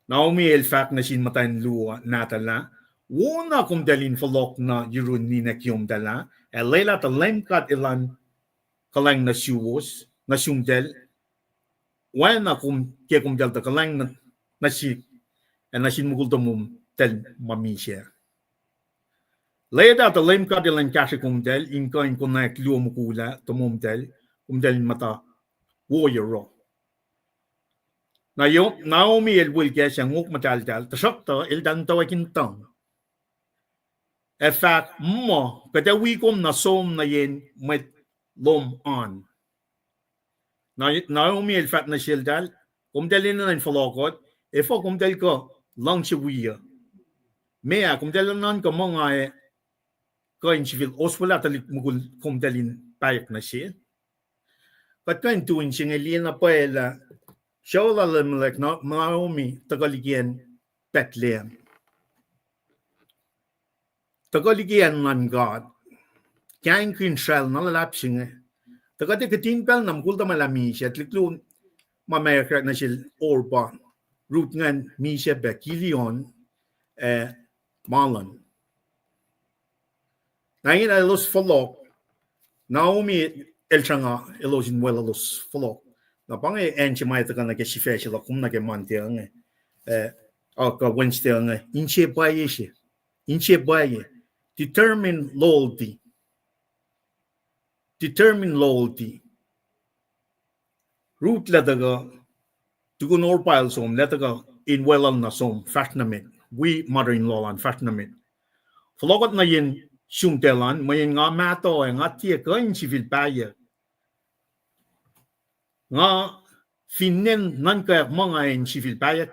Naomi el fact na sin matan luwa natala wona kum dalin folok na yurun ni na kiyom dala lela ta lemkat ilan kalang na siwos na sumdel wana kum dal ta kalang na si na sin mugul tomum tel mamisya lela ta lemkat ilan kasi kumdel inka in konak luwa mukula tomum tel kumdel mata warrior na Naomi el wilke siya nguk matal-tal, tasakta el dan tawakin tang. In fact, kada wikom na som na yen met lom on. Naomi el fact na sildal, kumdalin na folokot, efo kumdal ko lang si wiya. Mea kumdalan nan ko mga ko in civil oswala talik mugul kumdalin baik na siya. Katkan tuin siya lina pa ela siya lalam like na Naomi tagaligian Bethlehem. Tagaligian ng God. Kaya yung Israel na lalap siya. Tagadi katingpel nam kulta malami siya. Tliklo mamayakrak na siya Orban. Ruth ngan mi siya Bekilion Marlon. Ngayon ay los follow. Naomi elchanga elosin well los follow. Na pang enche mai ta kana ke Sifac la kum na ke mante ang ka Wednesday ang inche baye shi. Inche baye determine loyalty. Determine loyalty. Root letaga tuku nor pile som letaga in well na som fatnamet. We mother-in-law and fatnamet. Flogot na yin Sumtelan, may nga mato nga tiya kain civil paya. Nga finen nan ka mga in civil paya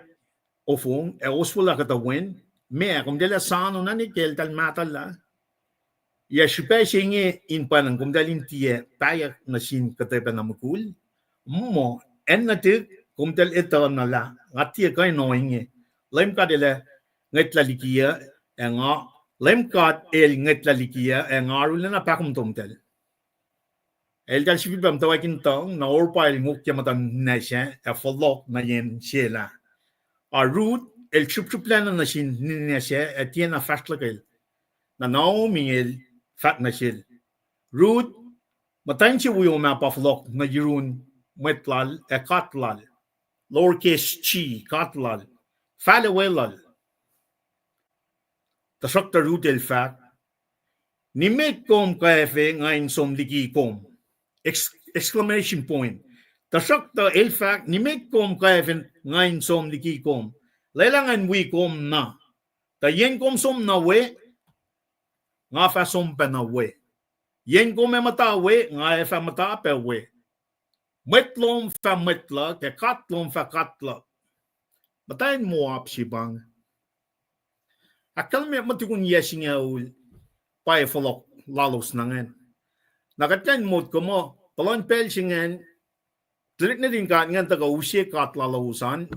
ofong oswala katawin me kum dela sano nani kel tal mata la. Ya shupe singe in panang kum dalin tiya paya na sin katepa na mukul. Mo en na tik kum del ito na la nga tiya kain no inge. Laim ka dela ngetla likia nga lemkat el ngetla likia arul na pakum tomtel. El dal sivil bam tawakin tong na orpa el nguk yamatan nasya follow na yen shela. Ruth el chup plan na sin nasya etiena fastlagel. Na Naomi el fat na shil. Ruth matanchi uyo ma paflok na yirun metlal katlal. Lowercase chi katlal. Falewelal. Tusruk the root el fact. Nimet kom kaefe ngayon som liki kom. Exclamation point. Tusruk the el fact. Nimet kom kaefe ngayon som liki kom. Lelangan we kom na. Ta yen kom som na we. Nga fa som pa na we. Yen kom e mata we. Nga e fa mata pa we. Metlom fa metla. Ke katlom fa katla. Batayin mo ap si bang. Akkalemye matukun yasing ul pay follow lalos nangan. Nakatyan mod ko mo talon pel singan tlik na din ka ngan taga usye kat lalosan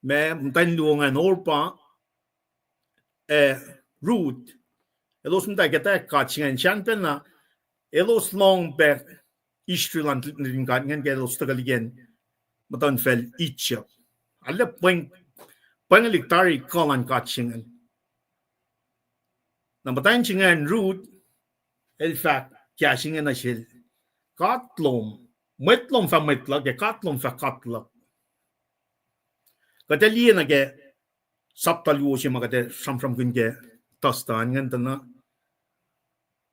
me mtan luongan orpa root elos mta kata kat singan chanpen na elos long back Israel tlik na din ka ngan elos taga ligen matan fel itcha. Alla pangaliktari kalan kat singan. Namatayin singan Ruth, el fact, kaya singan na siya, katlom, metlom fa metlag, katlom fa katlak. Kata liya na kaya, saptaluo siya makata, samsam kun kaya, tastaan nga na,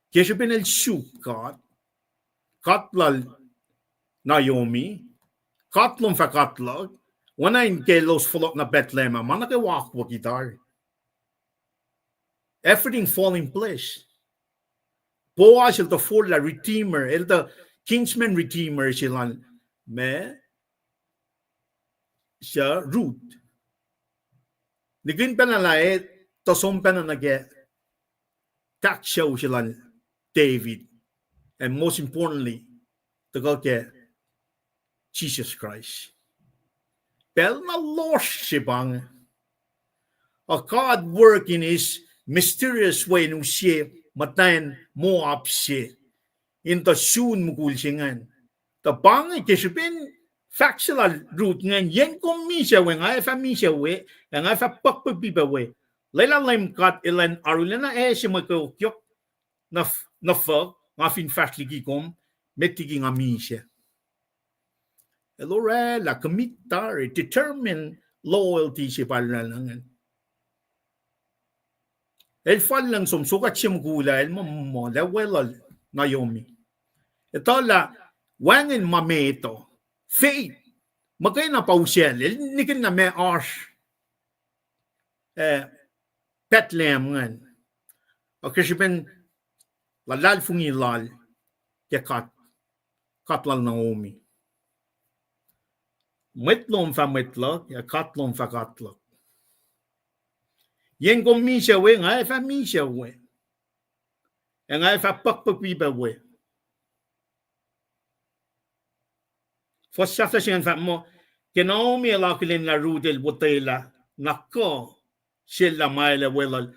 kaya siya pinel sukat, katlal Naomi, katlom fa katlak, wanayin kaya los folok na Bethlehem, mana kaya wakwa kitar. Everything fall in place. Boaz el the for la redeemer, el the kinsman redeemer silan me siya Ruth. Naging panalay tosom pananage tak show silan David, and most importantly, the God Jesus Christ. Pel na lost si bang a God work in his mysterious way nung siya matayin mo up siya. Into soon mukul siya ngan. Tapang kisipin factual root ngan yen kong mi siya we nga fa mi siya we nga fa pakpapipa we. Layla laym kat ilan arulana siya magkakyok na fa nga fin factligi kom metigi nga mi siya. Elora la committar determine loyalty siya pala langan. El fall lang som sukat siya mugula el mo la welal Naomi. Ito la wangin mameto faith magkay na pausel el nikin na me arsh Bethlehem ngan. O kasi ben lalal fungilal ke katlal Naomi. Metlom fa metlak ya katlom fa katlak. Yen kom mi siya we, nga fa mi siya we. Nga fa pakpapiba we. Forse siya fa mo kenomi la kilin la rudel botela nakko silla maile welal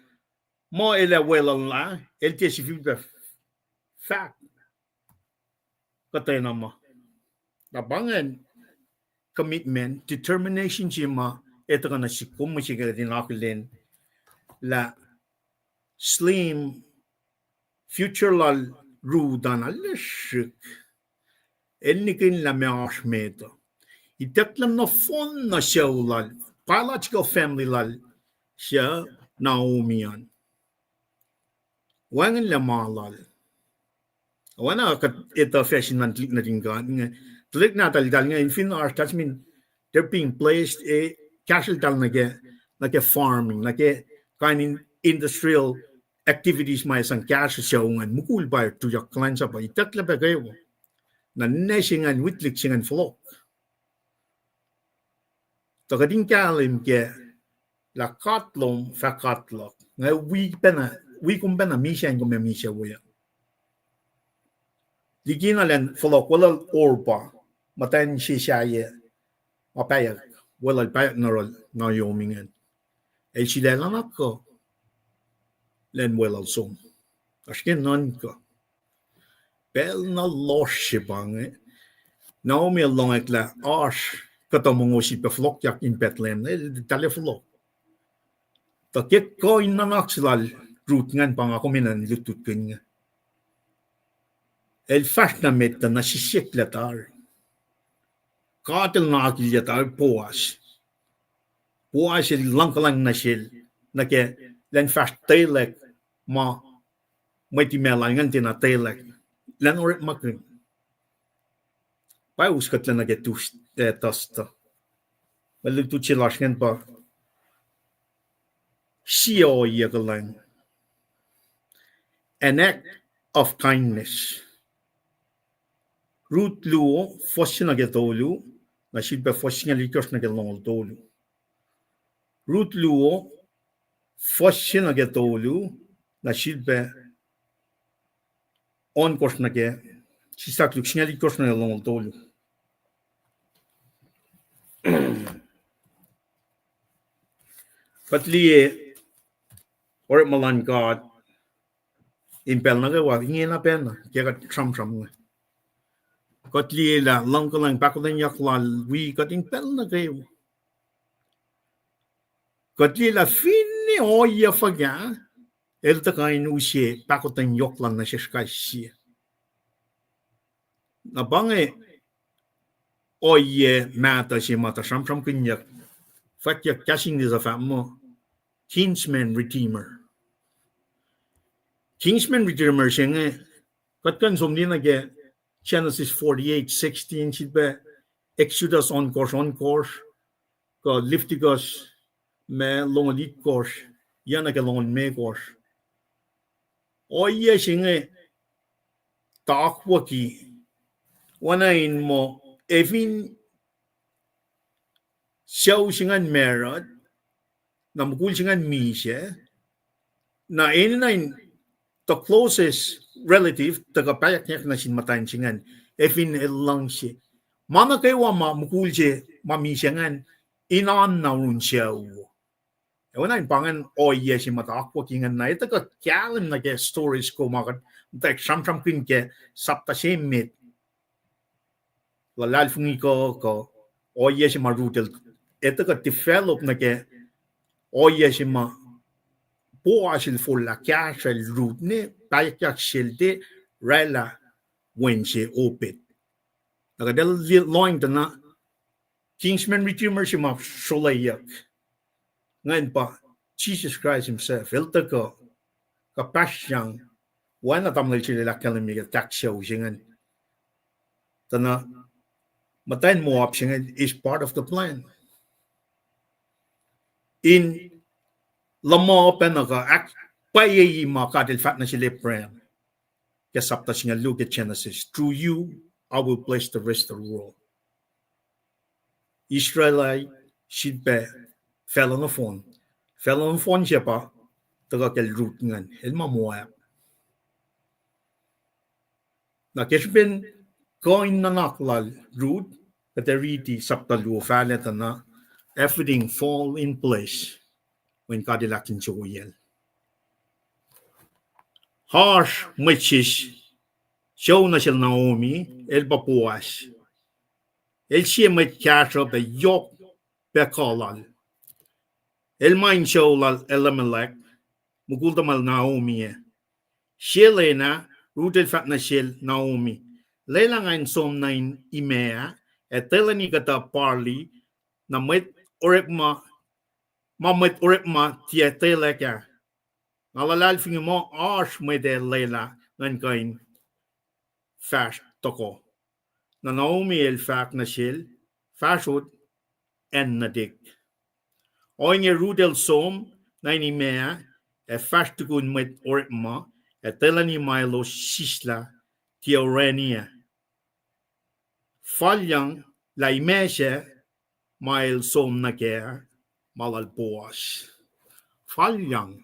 mo ele welal la el te si fibe fact katay na mo nabangan commitment determination jima ito ka na si kumusiga din nakilin la slim future lal rudan alishik elnikin la meash meto itatlam no fon na siya lal biological family lal siya naumian wangan la malal wana kat ito fashion man na tinggan tulik na tal nga in fin art touch mean they're being placed a casual tal like a farming like a kind of industrial activities may sang casual siya mukul ba to your clients ba itatla ba kayo na nesingan witlik singan flock to kading kalim ke la katlom fa katlok nga we kumpena misya ko misya wo liki na len flock wala orpa matan siya mapayak wala payak na yomingen el sila na ko len wala som askin non ko bel na losh bang Naomi long la ash katamong si pe flock yak in Bethlehem tale flock ta ket ko in naksilal root ngan pang ako minan lutut kanya el fashna metta na sisikletar katel na akilyatar poas el langkalang na sil na ke len fast tailek ma ti melangan tina tailek len oret makin pa uskat len na ke tasta Well, tu chilasken pa siyo yagalang an act of kindness. Ruth Luke fossin na getolu na silbe fossin na likos na gelong tolu. Ruth Luke fossin na getolu na silbe on kos na ge sisak luksin na likos na gelong tolu. Patliye or malan God impel na gawa inge na pena kaya tram Patliye la langkalang pakulan yaklal we got impel na gawa Patliye la fini oya faga el ta kain usye pakutan yaklan na shishkashi na bange oye mata si mata tram kinyak fakya kashing is a famo kinsman redeemer. Kinsman redeemer siya katkan somni na ge Genesis 48:16 siya Exodus on course ka Leviticus me longolit course yan na ke longon me course. Oye siya takwa ki wanain mo evin siyaw siya merat na mukul singan misya na inain the closest relative tagapayak niya na sinmatayin singan efin elang siya mana kayo ma mukul siya mamisya ngan inan na run siya ewan na pangan oye si matakwa kingan na ito ka kyalim na kaya stories ko makat tak sam kin ke sapta simit lalal fungi ko oye si marutel ito ka develop na kaya oye si ma po asil fulla kasha root ne payak shilte rela when she opet nakadal loing na kinsman redeemer si ma sholayak ngayon pa Jesus Christ himself elta ko kapasyang wana tamlay sila akkalemye taksyaw singan tana matayin mo up singan is part of the plan in lamo penaka ak payeyi makadil fat na sila prem kasapta singa look at Genesis through you I will bless the rest of the world Israelite shidbe fell on the phone siya pa taga kel root ngan el mamuap na kesben coin na naklal root But the read subtalu faletana, everything fall in place when Cadillac in Joyel. Harsh Michish, show Nashel Naomi, El Bapuas, El Shemet Castle, the Yok Bekalal, El Mine Sholal Elimelech, Muguldamal Naomi, Shelena, Rooted Fatnashel Naomi, Lelangain Som 9 Imea, a Telenigata Parley, Namet Orepma, Mamet Orepma, Tia Teleka. Nalalfing mo arsh mede Lela nankain fast toko. Na Naomi el fak na shil, fashut en nadik. Oinge rudel som na inimea e fast tukun met oripma e telani milo shisla tiorenia. Falyang la imeshe mail som na kea malal boas. Falyang.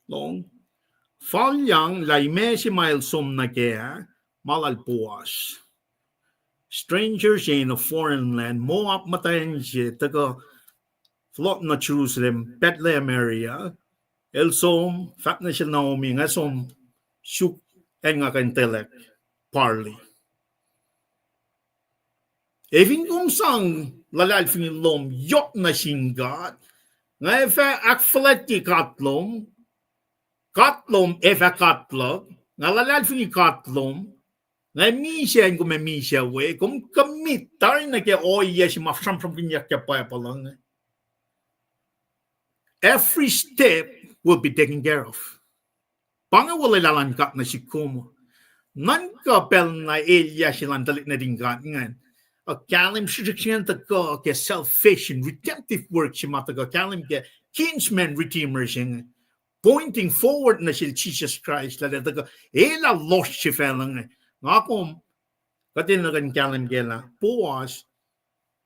Long. Falyang la imeshe mail som na kea malal boas. Strangers in a foreign land, Moab matayenje taga flot na Jerusalem, Bethlehem area, el som fat na siya Naomi nga som shuk en nga kantelek parley. Evin kung sang lalal fin lom yok na singgat, nga efa akfasryeyacn katlom efa katlog, nga lalal fin katlom, nga misya ko me misya we, kung kamitar na ke oya si mafsam kinyak ke pa lang. Every step will be taken care of. Panga wala lalangkat na si kumo. Nan ka pel na elia silang dalik na dingkat ngan. Akkalemye ke salvation, redemptive work si mata akkalemye ke kinsman redeemers yang pointing forward na si Jesus Christ la daga ela lost si felang nga kom katin na akkalemye la puas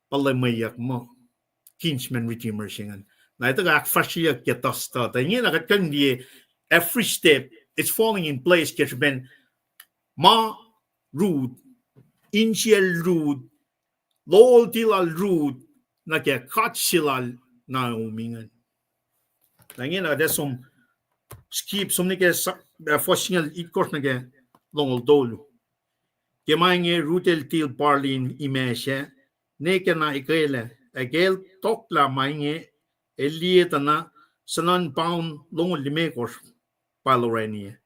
palamayak mo kinsman redeemers yang na ito akfasryeyacn tosta tayo na katkan every step it's falling in place kasi ben ma Ruth insiel Ruth lol tilal Ruth na kaya katsilal na umingan. Lagi na ada som skip som ni kaya fossingal ikos na kaya longol dolo. Kaya mange Ruth el til parlin imesya ne kaya na ikele agel tokla mange elieta na sanan pound longol limekos palorenia.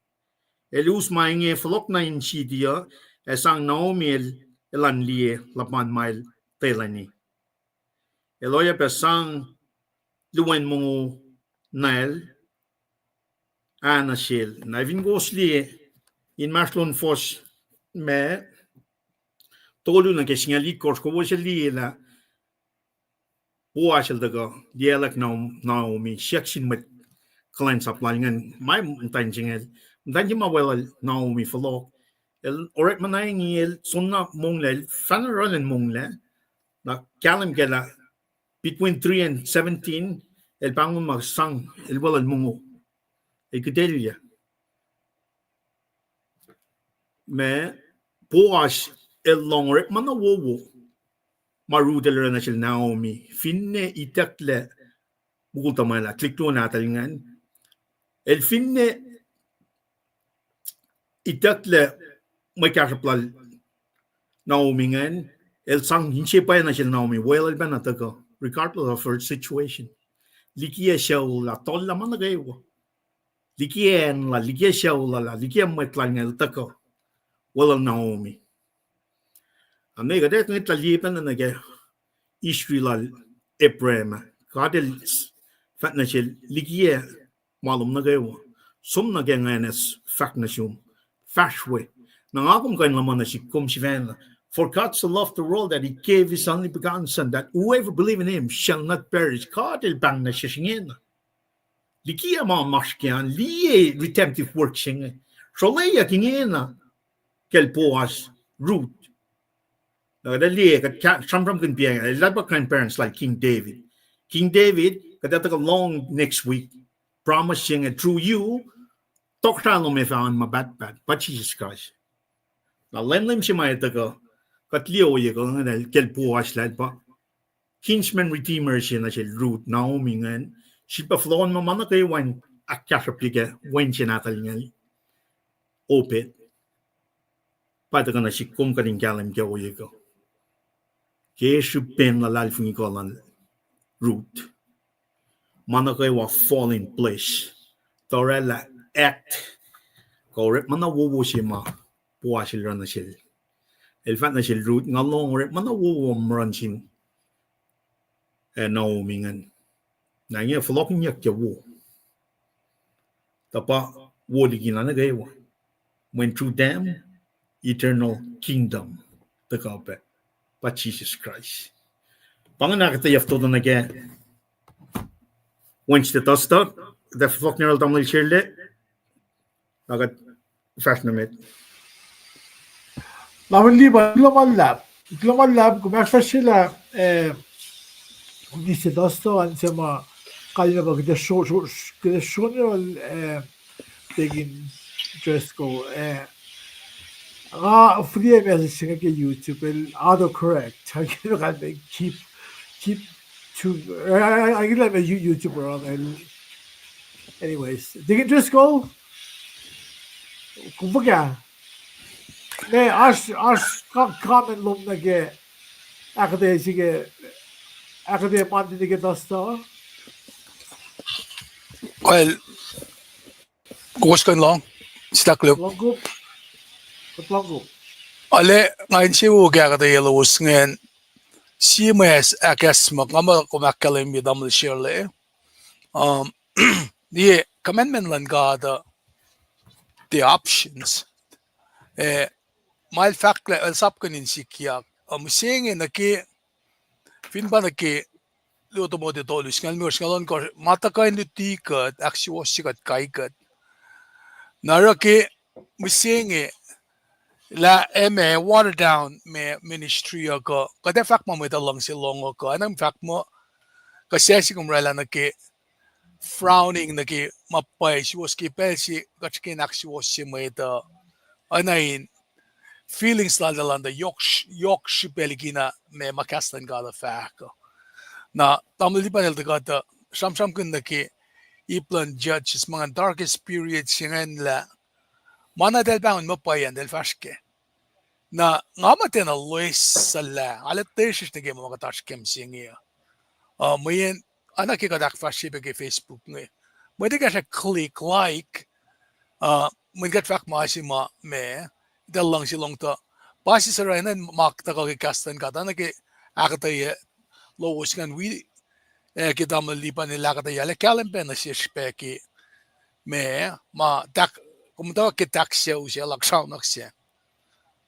Elus mange flok na insidia esang Naomi elan lie lapan mail telani. Eloya pesang luwen mo nail anashil. Na vin gosli in maslon fos me tolu na kesingali kors ko wosli la buashel daga dialek Naomi section met clients applying my tanjingel danji mawel Naomi follow el oret manayng el sunna mongle fanarolen mongle na kalam gela between 3 and 17 el pangun magsang el walal mungo el kedelia me boas el longret manawowo marudel na sil Naomi finne itakle bukultamala klikto natalingan el finne itakle may kasaplal Naomi ngan el sang hinche pa na siya Naomi well el banataga regardless of her situation liki siya la tol la man nagayo liki siya la liki matlang el tako well Naomi amega det ngit la lipan na nagay Israel Abraham kadel fat na siya liki malum nagayo sum nagay nganes fak na siya fashwe Nangakong kain laman na si Kum Shivana. For God so loved the world that he gave his only begotten son, that whoever believe in him shall not perish. God il bang na shishingin. Likia ma mashkian, liye redemptive work shing. Sholeya kingina. Kel poas root. The liye kat shambram can be a lot of grandparents like King David. King David, kat long next week, promising through you, talk talo me found my bad, but Jesus Christ. Na lemlem si may taga Katlio yego nganel kelpuas lad pa. Kinsman redeemer siya na siya Ruth Naomi ngan. Siya pa flon mo mana kay wan akkalemye wen siya natal ngal. Opet. Pada ka na siya kung kaning galam kaya yego. Kaya siya pen la lalfung ikolan Ruth. Mana kay wa fall in place. Torella act. Kau mana wuwu siya ma. Puwa siya na siya. El fact na siya Ruth nga long rep mana wuwu mran siya. Naomi ngan. Na nga flok niya kya wu. Tapa wu di gina na gaya wa. Went through them eternal kingdom. Takape. Pa Jesus Christ. Panganak ito yafto na kaya. Once the tosta, the flok niya tamil shirle. Agat fashion mit. Lawan liba, global lab, kung akfasryeyacn kung disse dosto, an sama kalina ba gdeshoner tegin Driscoll free messaging ke YouTube autocorrect. I can keep to I can let my YouTuber on anyways. Tegin Driscoll kung baga ne as comment lum na ke akade mandi ke dosto. Well, goes kan long. Stuck look. Longo. Ale ngayon siya uga kada yellows ngayon. CMS akasma kama akkalemye daml shirle. The commandment lan gada the options. Mal fakle al sapkanin sikya. Saying na ki finba na ki luto mo de tolus ngal mo ngalon ko mata ka indi tikat actually sikat kaikat. Nara ki saying la eme water down me ministry ko kada fact mo ito lang si longo ko anang fact mo kasi si kumrela na ki frowning na ki mapay si was ki pelsi katkin actually si mo ito anayin feelings la yok si peligina me makastan gala fact na tamli pa nil gata sam kun na ki iplan judges mga darkest periods singan la mana del baon mapayan del faske na ngamaten a lois sala alat tesis na game mga touchcam singia mayen anak ka akfasryeyacn ke Facebook ngi mo di ka click like mun gat fak ma me dal lang si long to pasi sa rainan makta ka kastan ka na ke akatay lowos kan we kita malipan nila katay ale kalempe na si speki me ma tak kumutawa ke taksya usya laksaw naksya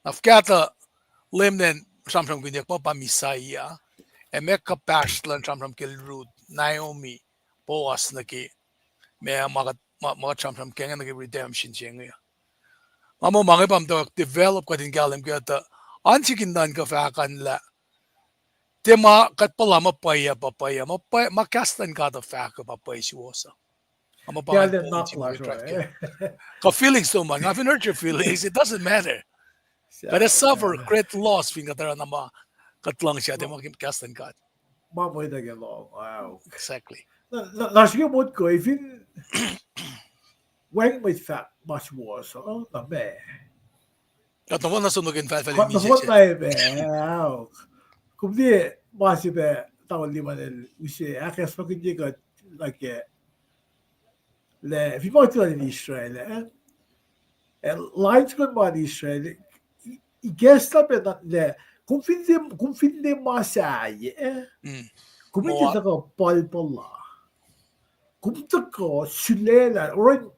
afkata lemnen samsam kunyak pa pamisaya me kapashlan samsam ke Ruth Naomi Boaz na ki me mga samsam kenga na ki redemption siya Mamo mga pamto develop ka din galim kaya ansikindan ka fakan la tema kat pala mapaya makastan ka the fact ka papaya siwosa ama pa ka feelings to man I've hurt your feelings it doesn't matter but suffer great loss finga tara na katlang siya tema makastan ka Mamo ito gelo. Wow. exactly Last mo ko even when with fat much worse, na me. Kato mo nasunugin fa Na what na be. Wow. Kung di masi be tawal di man usi akas fucking got like le if you want to in Israel lines con man Israel I guess na be le kung finde masay kung hindi na ka palpala kung ka sulela or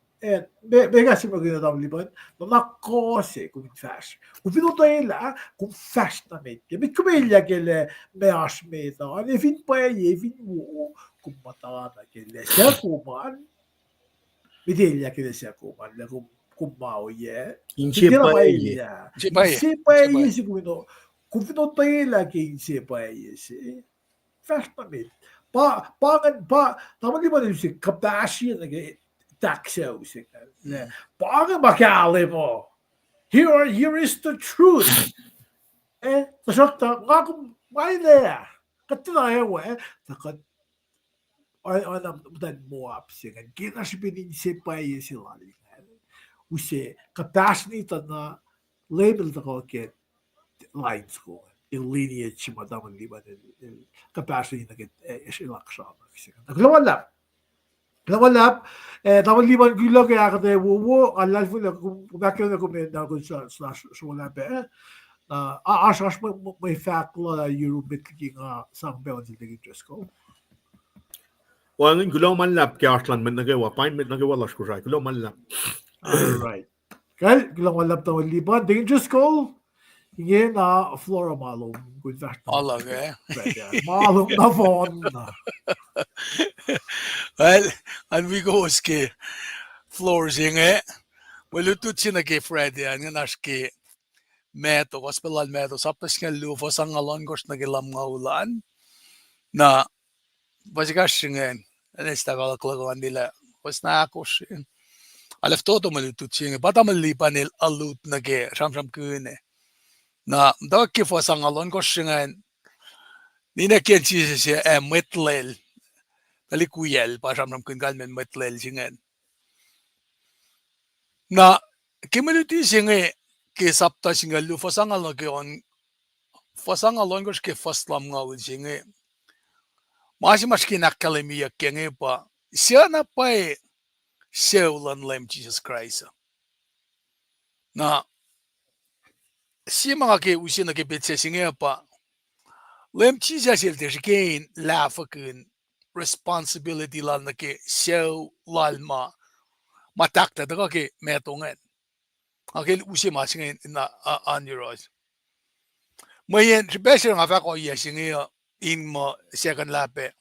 Bega si magina daw liban, no nakose kung fast. Kung pinutayla, kung fast na med. Kaya kumilya kele meas meta. Ano fin pa fin mo kung mata na kele siya kuman. Midilya kele siya kuman. Kung mao ye. Inche pa ye. Inche pa ye si kumino. Kung pinutayla kaya inche pa ye si. Fast na med. Tama di ba si kapasya na kaya taxo Here is the truth. Tasakta ngakum mai there. Katina we takat anam dan moap singan gina sipinin sepay silali. Use kapasni na label the get lines ko. Il lineage madam liban capacity na get election. Naglawalap. Naglawalap. Naman liban gila kaya kate wuwo alal fu na kumakyo na kumenda ko sa wala be. Ash may fact la Europe nga sang bewan sa tingin Diyos ko. Well, Kulo man lap kaya Arslan man nagawa, Paing man nagawa las ko siya. Kulo man lap. Alright. Kaya gilawalap na liban. Tingin Diyos ko. Inge na flora malum. Good that. Allah eh. Malum na phone. Well, and we go ske floors inge. Well, tu tsina ke Friday ang naske meto hospital meto saptas nga lufo sang alon gos na gilam nga ulan na basikashingen nesta kala klago andila was na akos alef toto malutu tsinge batamalipanil alut na ge samsam kune na dakki fo sang alon gos singen nina kenchi se metlel talikuyel pa samsam kun galmen metlel singen na kimaluti singe ke sapta singa lu fasanga lo ke on fasanga longos ke faslam nga singe mas ke akkalemye kenge pa siana pa seulan lem Jesus Christ na si mga ke usina ke petse singe pa lem Jesus el te gain lafakun responsibility lan na ke seu lalma matakta daga ke metongen Akil usi masing na on your eyes. Mayen special nga fa ko yesingi in mo second lape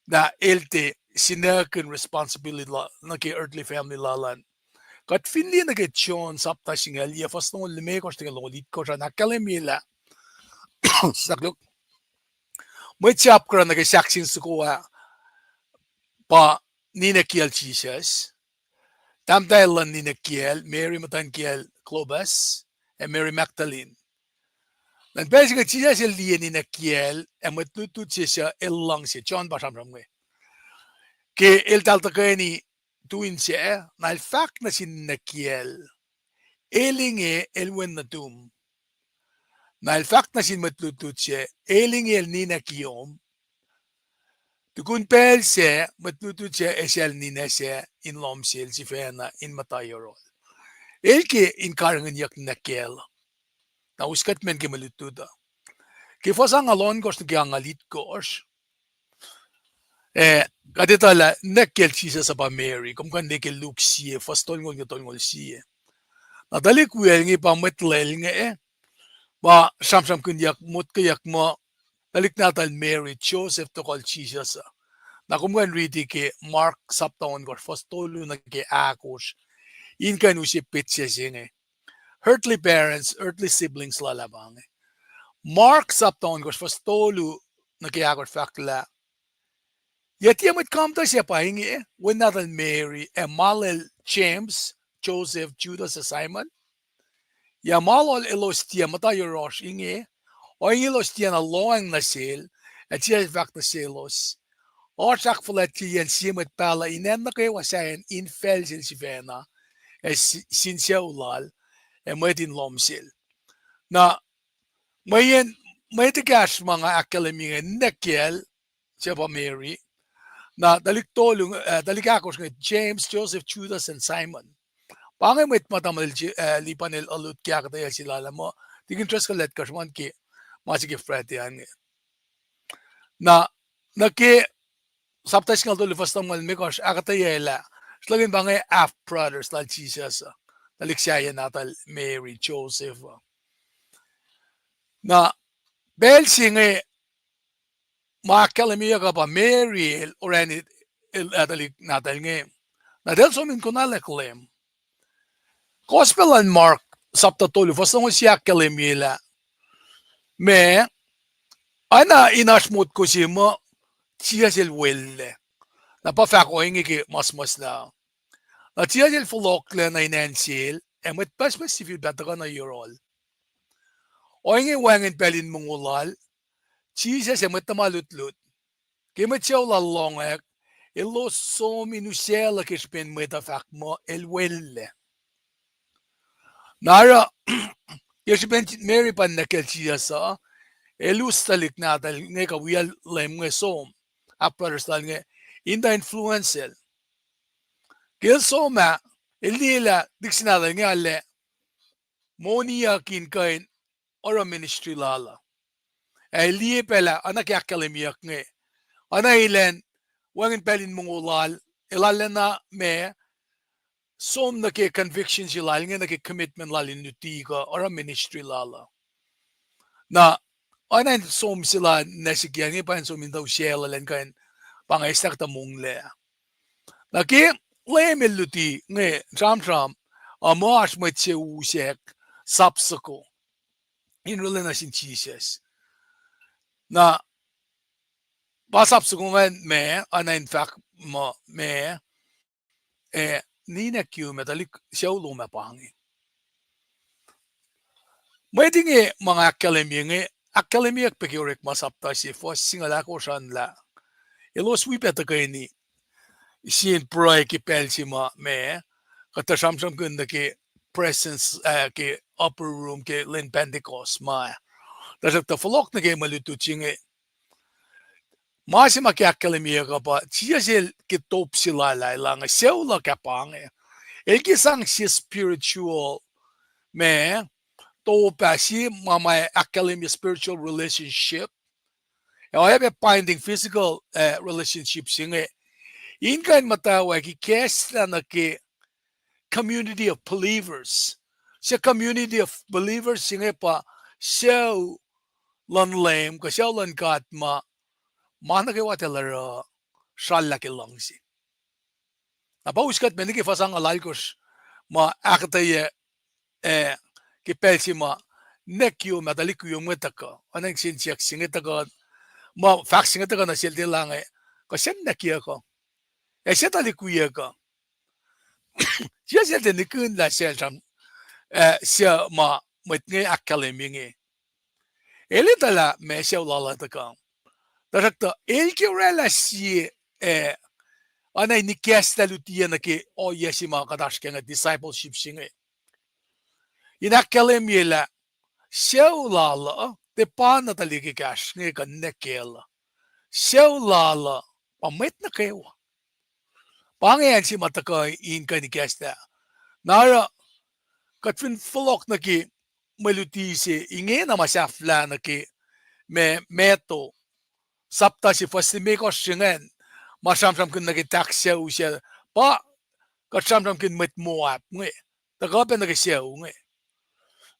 na elte sinaken responsibility la na ke earthly family lalan. Kat finli na ke chon sapta singal ye fast no lime ko stingal lolit ko sa akkalemye la. Saklok. May chap kra na ke saksin suko pa nina kiel Jesus. Tamdailan ni Kiel, Mary Matan Kiel Clobas, and Mary Magdalene. Dan basically Jesus el dia ni Kiel, and met tutut siya elang siya, John Basam Ramwe. Ke el talta ni tuin siya, na el fact na si Kiel, elinge el wen na tum. Na el fact na si matlutut siya, elinge el ni Kiom, tukun pel siya, matlutut siya esel ni siya, in lomsil si fena in matayorol. Elke in karangan yak nakel. Na uskat men ke malutuda. Ke fasang alon kos ke angalit kos. Kadetala nakel chisa sa pa Mary. Kum kan ke Luke siye fastol ngol ngol siye. Na dali kuel ngi pa metlel nge ba samsam kun yak mut ke yak mo dalik natal Mary Joseph to kol chisa sa. Na kumgan riti ke Mark saptaon kos fastolu na ke akos. In kan usip pitse singe. Earthly parents, earthly siblings lalabang. Mark saptaon kos fastolu na ke akos fakla. Yet yamit kamta siya Paing when natal Mary and malel James, Joseph, Judas, and Simon. Yamalol elostia matayoros inge. O elostia na loang nasil at siya fakta selos. Orsak fulat kiyan simet pala inen na kayo wasayan in felsil si Vena es sinsya ulal e matin lomsil. Na mayen tigas mga akkalemye nekel siya pa Mary na daliktolong dalikakos ng James, Joseph, Judas, and Simon. Pangay met matamal lipanel alut kaya kataya sila mo. Tigin tres ka let kasman ki masige frete yan. Na naki Saptas nga dulu fast naman mikos akatayela. Slagin ba nga half brothers like Jesus. Naliksaya natal Mary, Joseph. Na belsi nga akkalemye ka pa Mary or any dalik natal nga. Na del so min kunalaklem. Gospel and Mark sapta dulu fast naman siya akkalemye la. Me ana inashmut ko si mo Jesus welle. Napafako ingi ki mas na. Na Jesus fulokle na inensil, emet pas si fil bataga na yorol. inge wangin pelin mungulal, Jesus e matamalutlut, kimachaw lalongek, ilo so minusela kishpin metafak mo elwelle. Nara, kishpin Mary pan nakelchiyasa, elustalik natal ngeka wial lemwe som, apparstal nge, inda influential. Kil soma, elila diksinada nge alle, monia kin kain, ora ministry lala. Liye pela, anak akkalemye nge, ana ilen, wangin pelin mungulal, ilalena me, som na ke convictions ilal, nga na ke commitment lalin nutiga, ora ministry lala. Na, ana som sila nasikyan, nga pa som indaw siya lalin kain, pangaistak ta mungle. Na ke, lemel luti, nga, tram, amash mo tse usek, sapsako, inrulin na sin Jesus. Na, pasapsako nga me, ana in fact, me, Nina Q metalik siya me pangi. May dingi mga akkalemye pekiorek masapta si fos singala ko la. Ilos wipeta kayo ni sin proy ki pel si me katasamsam ganda ki presence ki upper room ki Lynn Pentecost ma. Dasak ta folok na kayo malutu chingi. Masi akkalemye ka pa siya sil ki top sila lang siya ula ka pangi. Elki sang si spiritual me to pa si mama akkalemye spiritual relationship. I have a finding physical relationships singe. Inkan matawa ki kesta na ki community of believers. Sa community of believers singe pa siya lan lem ka siya lan katma mana ke watelara shalla ke langsi. Apa uskat meni ki fasang alaykos ma aktaye ki pelsi ma nekyo madaliku yung metaka anang sinsiyak singetaka ma fax singetaka na silti lang ko sen nekya ko siya talikuya ko siya silti nikun la siya siya ma nge akkalemye elitala me siya ulala taka darakta elkiurela si anay nikesta lutiya na ki yesi ma kadashke nga discipleship singe inakkalemye la siya ulala te pana taliki kash nga ka nekela siya ulala pamit na kewa pangayan si mataka in ka nikesta nara katfin fulok na ki maluti si inge na masafla na ki me meto sapta si fastimeko shingen masamsam kin na ki taksya usya pa katsamsam kin met moap nge tagapen na ki siya nge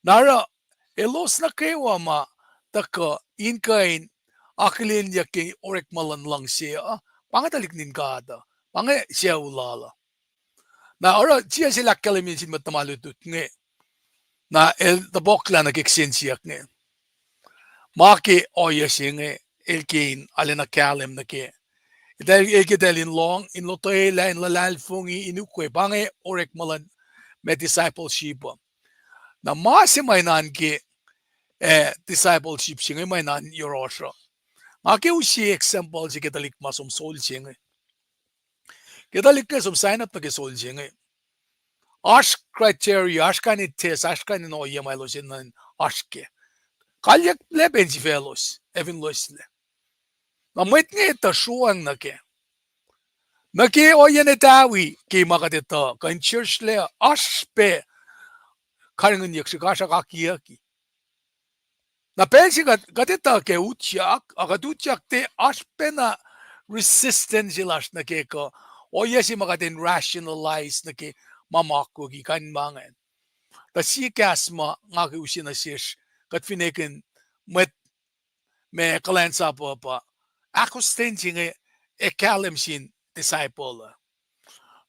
nara elos na kewa ma taka inkain akkalemye ki orek malan lang siya pangatalik nin kada pange siya ulala na ora siya sila akkalemye sin matamalutut nge na tabokla na kiksin siya nge maki oyesi nge elkin alena kalem na ki elkidelin long in lotoela in lalalfungi inukwe pange orek malan me discipleship na masi mainan ki discipleship singe mainan yorosha maki usi example si ketalik masum sol singe ketalik na sum sign up na ki sol singe ask criteria askani test askani no yemalo sinan aske kalyak lebensi felos evin losle na met nge ta shuang na ki oyene tawi ki makatita kan church le aspe karingen yakshi kasha kakiyaki na pensi katita ke utyak agat utyak te aspe na resistance ilash na ke ko oyesi makatin rationalize na ki mamako ki kan mangen ta si kasma ngaki usina sish kat fineken met me kalensa pa ako stenging akalemsin disciple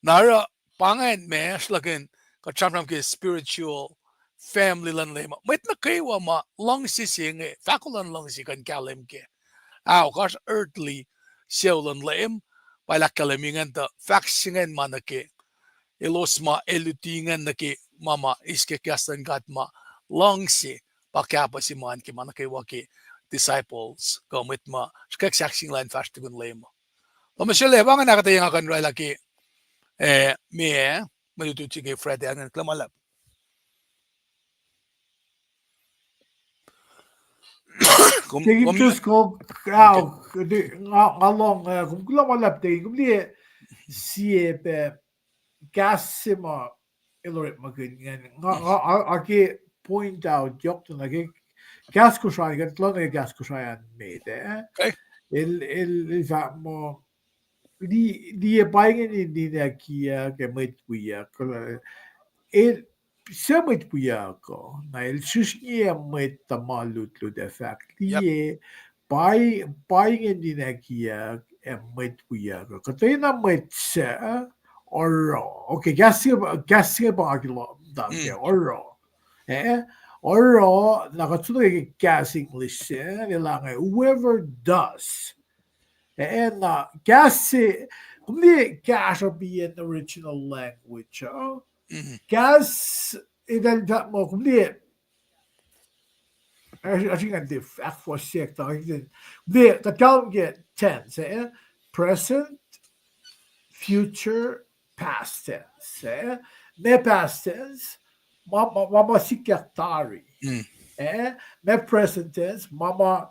nara pangen me slagen katsamram ke spiritual family lan lema met na kewa ma long si singe fakulan long si kan kalem ke kas earthly seulan lem pala kalemingan ta faksingen manake elosma elutingan na ki mama iske kastan katma long si pakapa si man ki man kewa ki disciples ko mit ma kasreacng line fast gun lemo to mishele bang na katay nga kan rela ki me malutuchi ke Fred ang klamalap Tegin tusko kao ngalong kulo malap tegin kumli siye gasima ilorit magin aki point out job to nage gas kushay gan tlong gas kushayan made il va mo di Paing di kia ke met puya el Semit puya ko na el susnya met tamalut lu de fact die Paing di kia met puya ko katena met sa or okay gasya ba agilo da or or nakatsuno gas English nilang whoever does and gas gas will be in the original language gas idan that mo kumli I think I did akfasryeyacn the count get tense present future past tense me past tense mama sikatari me present tense mama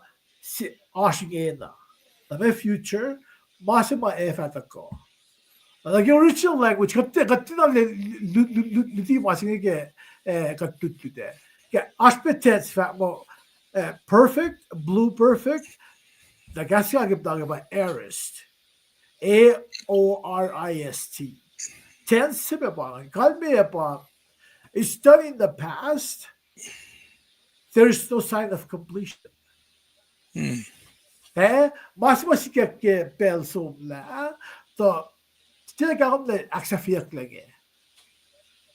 ashingena the future masima efatako the original language katina luti masingege katutute aspect tense mo perfect blue perfect the gasya give about aorist aorist tense sibabang kalme pa is done in the past there is no sign of completion masima sikake pelsom la to tinagawag na akfasryeyacn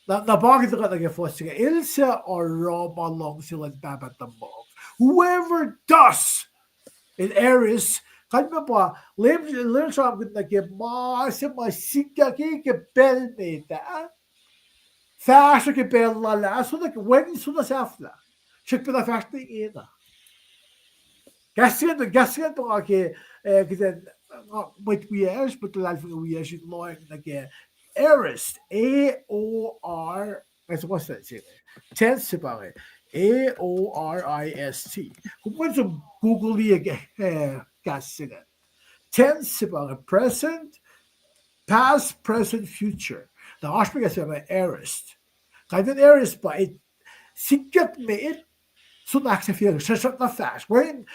na bakit ka nag-force ilsa or Roma long sila babatambog whoever does in areas kalma pa learn something na ke masima sikake ke pelmeta fashion ke pelala so like when so na safla check pela fashion ina gasyan to ke kitan mit wies but life wies it loing again aorist aor as what's that say tense about it aorist kung some google gasyan tense about present past present future the aspect is about aorist kaya aorist pa it sikat me it so akfasryeyacn shut na fast when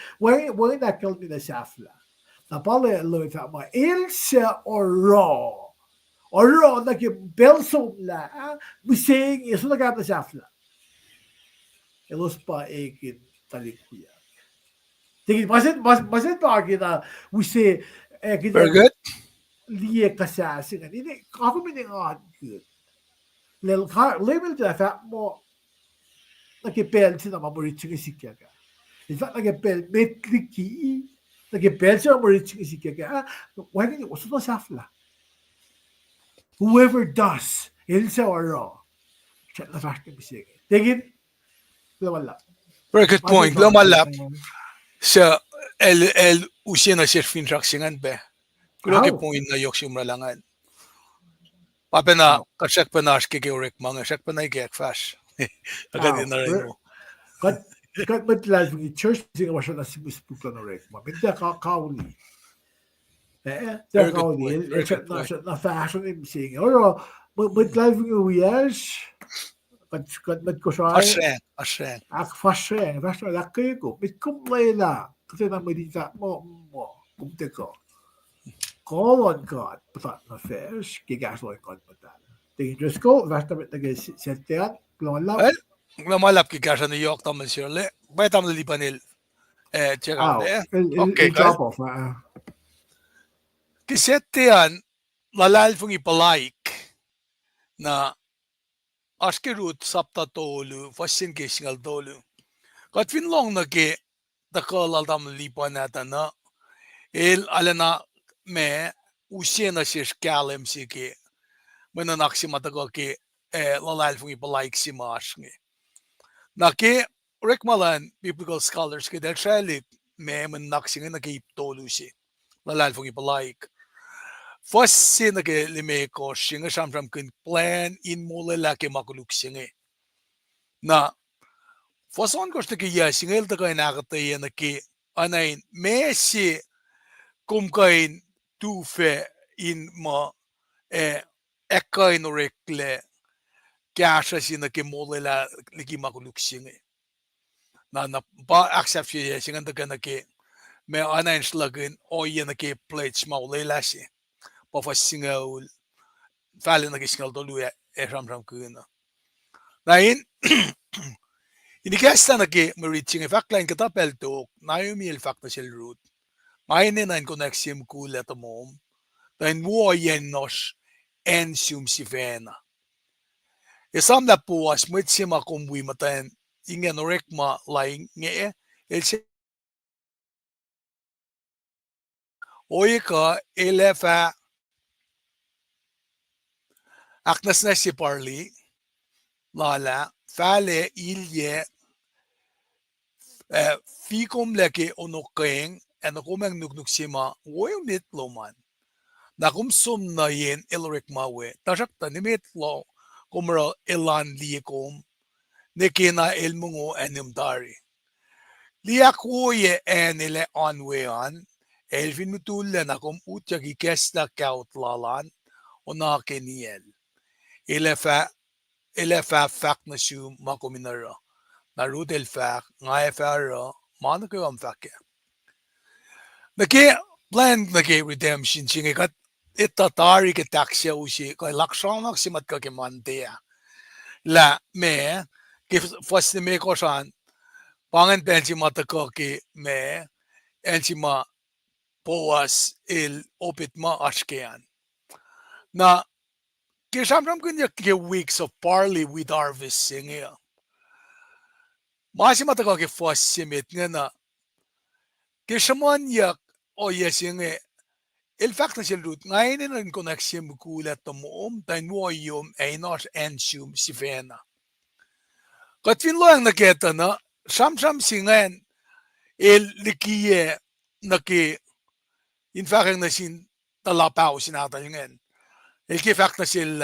that killed me the safla na pala lo fa ma ilsa or na ke belso la we saying is so na safla elos pa ekin talikuya tigi maset pa kita we say very good liye kasreacng ini ako miningad good level ta fa mo nakipel sila mamuritsi sikyaga in fact nakipel met liki nakipel sila mamuritsi sikyaga why did you so safla whoever does ilsa or chat na fast bisig tegin wala very good point lumalap sa el usina kasreacngan be Kulo ke point na yoksum ralangan papena kasek penas ke orek mga sek penay ke akfas agad na rin mo kat matlas ng church singa wasya na sibuspuk na rek ma minta kauli kauli na fashion im sing or matlas ng wies kat ko siya akfasryeyacn basta laki ko mit kumlela kasi na medita mo kumte ko kolon god patat na fish gigasloy god patat dangerous ko basta mit nag-setyan lulap lumalap ki kasa New York taman sirle bay tam lipanil check out okay drop off kisetian lalal fungi palaik na askerut sapta tolu fasin ke singal tolu katwin long na ke dakalal tam lipanata na el alana me usena akkalemye si ke menanak si matago ke lalal fungi palaik si masngi na ke rekmalan biblical scholars ke der shalik me man naksing na ke tolusi lalal fongi palaik fossi na ke lime ko shinga shamram kun plan in mole la ke makuluk singe na foson ko ke ya singel ta ka na ka na ke anain mesi kumkain tufe in ma ekain rekle kasha sina ke mole la liki makuluk singe na ba akfasryeyacn da kana ke me anain slagin o yena ke plates maule lasi pa fasingaul falen na ke singal dolu ram kuna na in inikesta na ke mariching faktline ka tapel to na yumil fakta sel root maine na connection kula ta mom ta mo yen nos en sum sivena Esam na puas mwet sima kumbui matan inge norekma laing nge el Oika elefa aknas na si parli lala fale ilye fikum leke onokeng enokumeng nuknuk sima woyumit loman nakum sum na yen elorek mawe tasak tanimit lo kumra elan liyekom nekena elmungo enimdari liakwoye enile anwean elfin mutulle nakum utjagi kesta kautlalan onakeniel elefa fak na sum makominara na rudel fak nga fara manako am fakke nake plan nake redemption chinge kat itatari ke taxia ushi ko lakshanak simat ka ke mantea la me ke first me ko san pangan pensi mata ko ke me ensima poas el opit ashkean na ke samram kunya ke weeks of barley with harvesting ya masi mata ko ke first simit nga na ke shaman yak o yesinge el fakta sel rut ngayon en connection mukula tomoom tan moyom einos ensum sivena katfin lo ang naketa na samsam singan el likie naki in fact na sin talapaw sinatalingan el ke fakta sel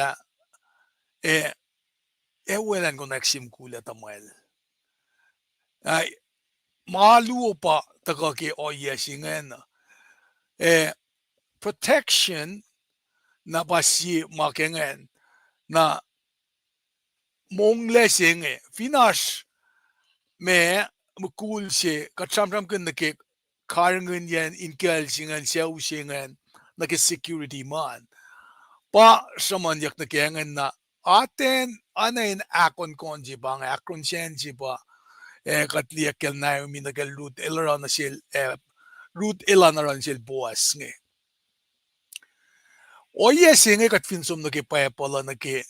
ewelan connection mukula tomoel ay maluo pa takake o yesingan protection na basi makengen na mong lesing finash me mukul se katsamram kun ke karangun yan inkel singan siaw singan na ke security man pa saman yak na kengen na aten anain akon konji bang akron senji ba katliak kel na mi na kel root elaran na sil root elanaran sil boas nge oye singe kat finsum na ke payapala na ke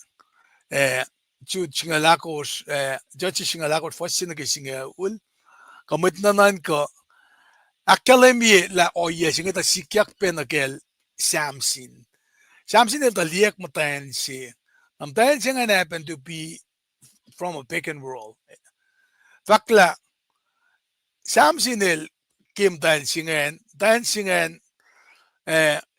chu chingalakos jachi chingalakos fasin na ke singe ul kamit nanan ka akkalemye la oye singe ta sikyak penakel samsin el taliak matayan si amtayan singa happen to be from a pagan world fakla samsin el kim tan singen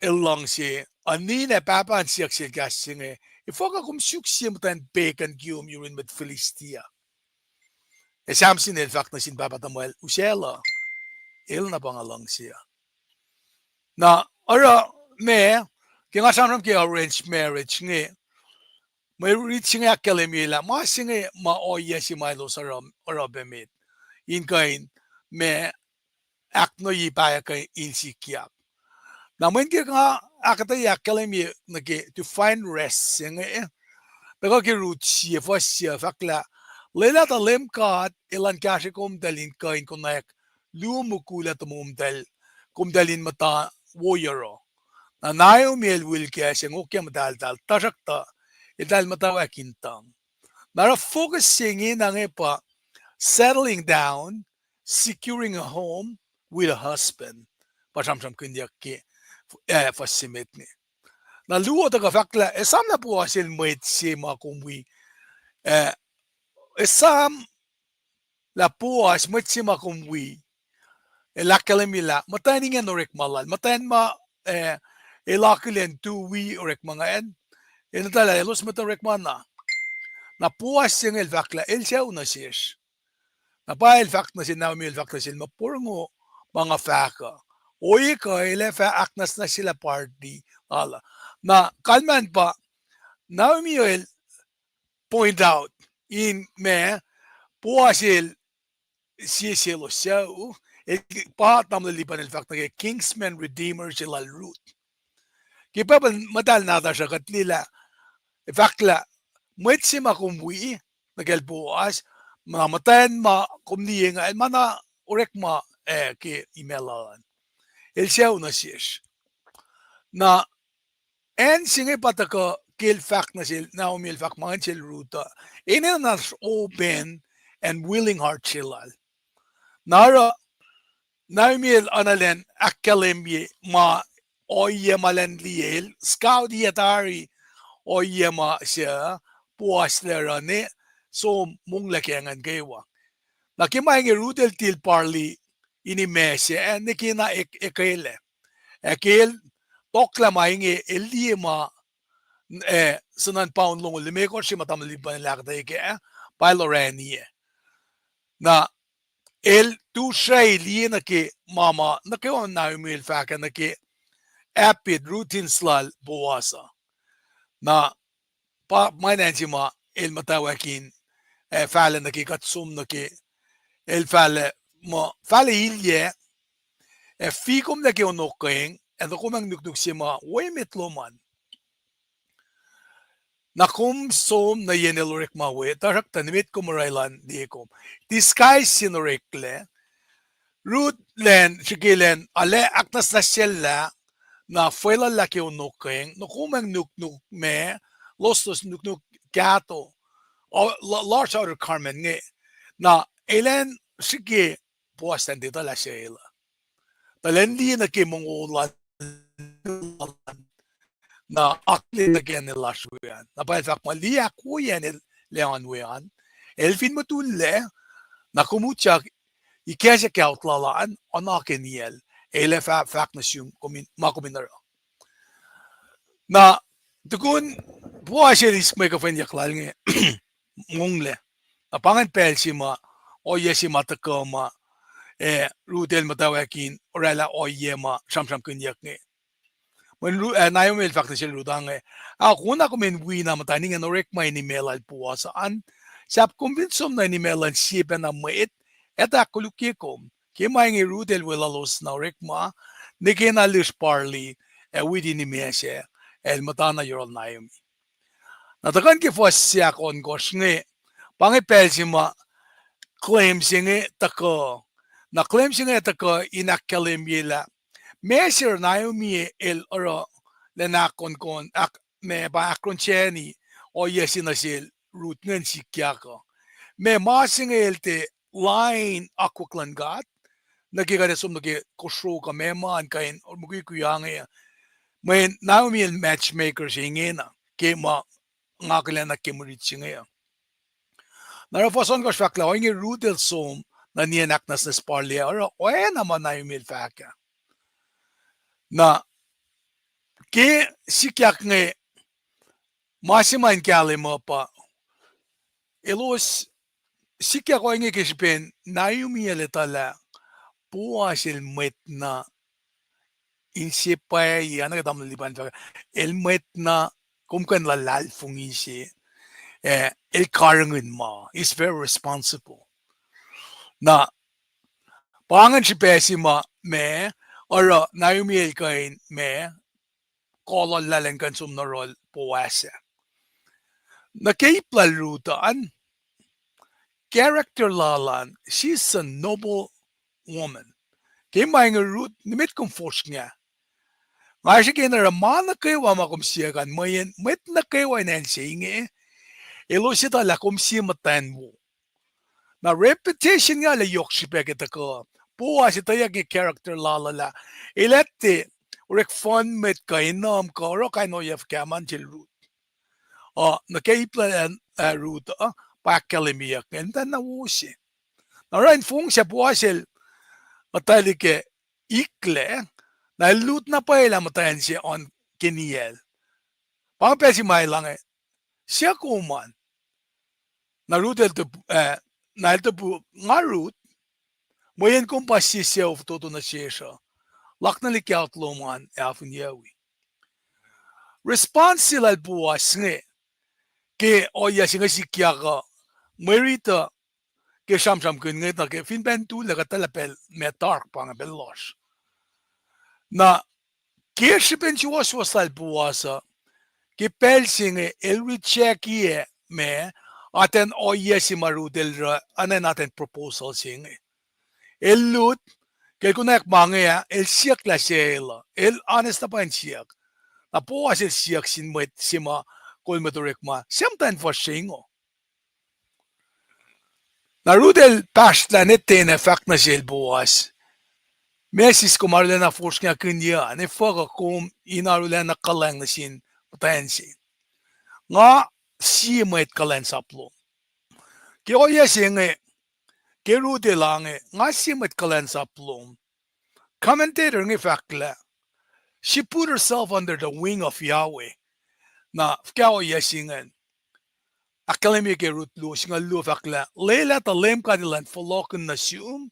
ilang si anine papan siyak si gas singe ifoka kum suksiyem tan pagan gium yurin met Philistia samsin el fak na sin papatamuel usela il na pangalang siya na ara me kaya samram ke arranged marriage nge may reaching akkalemye la masinge maoye si Milo saram arabemit in kain me akno yipaya kay insikiap na when ke nga akata akkalemye na ke to find rest nge daga ke root siya fasya fakla lela ta lemkat ilan kasi kumdalin kain kunak lumukula tumumdal kumdalin mata woyero na nayo miel wilke siya ngukya madaldal tasakta idal matawa kintang nara focusing in ang pa settling down securing a home with a husband pasamsam kunyak ke fasimit ni na luo taga fakla esam na po asil mwet si mga kumwi esam la puas matsima kumwi akkalemye la matanin nga norek malal matan ma elakilen tu wi orek mga en tala elos matarek mana na puas sing el vakla el siya una siya na pa el vak na sin na el vak na sin mapurngo mga faka oy ka ele fa aknas na sila party ala na kalman pa na el point out in me puasil siya siya pa tamlilipan el vak na Kingsman Redeemer sila Ruth kipa madal nata siya katlila vakla Mwet sima kumwi nagelbuas mamatayan ma kumniye nga mana orek ma ke emailan el siya una siya na en singe pataka kil fact na sil na umil fact mga sil ruta ina nas open and willing heart silal nara na umil analen akkalemye ma oye malen liel scout yatari oye ma siya puas lerane so mung lakengan kewa nakimahingi rudel til parli ini mese en nikina ekele ekil tokla mahingi elima sunan pound long limeko si matamliban lakta ike pailoranie na el tu shay liena ke mama nakion na umil faka naki apid routine slal buwasa na pa mainansi ma el mutawakin fale naki katsum naki el fale ma fale ilye fikum naki onokeng en kumang nuknuk si ma way mitloman na kum som na yenelorek ma we tarak tanimit kumurailan di kom disguise sinorekle root len shikilen ale aknas na sella na fuela laki onokeng no kumang nuknuk me lostos nuknuk gato o large outer carmen nge na elen sige puasan dito la shela talendi na kimongolan na akli na gen nila shuyan na pa fak mali ako yan leon wean elfin matulle na kumutsak ikesya kautlalaan onaken yel ele fak na siyum makuminara na tukun puasya risk may kafen yaklal nge mungle apangan pel si ma oye si matakama rudel matawakin orala oye ma samsam kunyak nge when na yung fakta si rudang ako na kumin wina mataning ang orek may ni melal puasaan sap kumbinsom na ni melan siya na mait eta kulukikom kimay ngi rudel welalos na orek ma nikinalis parli within ni mesya el matana yorol na yung natakan ki fos siya kon gos nge pangipel si ma claim singe tako na claim singe tako inakkalemye la measure na yumi el oro lenakon kon ak me ba akroncheni o yesin asil root ngen sikyako me masinge el te line akwaklan gat nagigare sum nagi kosro ka mema an kain or mugi kuyange men na yumi el matchmaker singe na ke ma ngaklen na kemurit singe narafason ko fakla o inge rudel som na niyanak nas na sparlia or o naman na yung milfaka na ke sikyak nge masiman kalema pa elos sikyak ko inge kispen na yung miyaletala puasil met na insipay yan nagatam liban el met na kumkan lalal fungisi el karangun ma is very responsible na pangan si pesi ma me ora na yumi kain me kolon lalang kan sumnarol puwasa na kay plalutaan character lalan she's a noble woman kay may nga root nimit kong force niya nga siya kay naramana kayo makumsiya kan mayan met na kayo ay nansi elo sita la kumsi matan mo na repetition nga la yok si pekita ko puwa si tayo yung character lalala ilete urek fun met kainam ka oro kaino yef kaman til root na kaipla root pa akkalemye and then na wusi Alright, fung siya puwasil matalike ikle na lut na paela matayan siya on kiniel. Pangpesi may lang siya kuman na rutel to na ito po nga root moyen kung pasisiyaw toto na siya lak na likyat luman afun yawi. Response sila buwas nga ke oya singa sikya ka Mwe Read ke sham kun nga ke fin ben tu la katalapel metark pang belos. Na ke shipen chiwas wasal buwasa ke pel singa el recheck ye me aten oya si marudel ra anan aten proposal singa. El lut ke kunak mangya el siak la sela el honest pa siak. Na buwas el siak sin met sima kolmedorek ma semtan for singo. Na rudel pasta netene fakna sel buwas. Mesis kumarle na forskning kunya ne faga kum inarule na kalang na sin potensin. Nga simet kalang saplo. Ke oya singe ke rudel lange nga simet kalang saplo. Commentator nge fakla. She put herself under the wing of Yahweh. Na fka oya singen. Akkalemye ke Ruth Luke singa lu fakla. Leila ta lem kadilan folloken na sium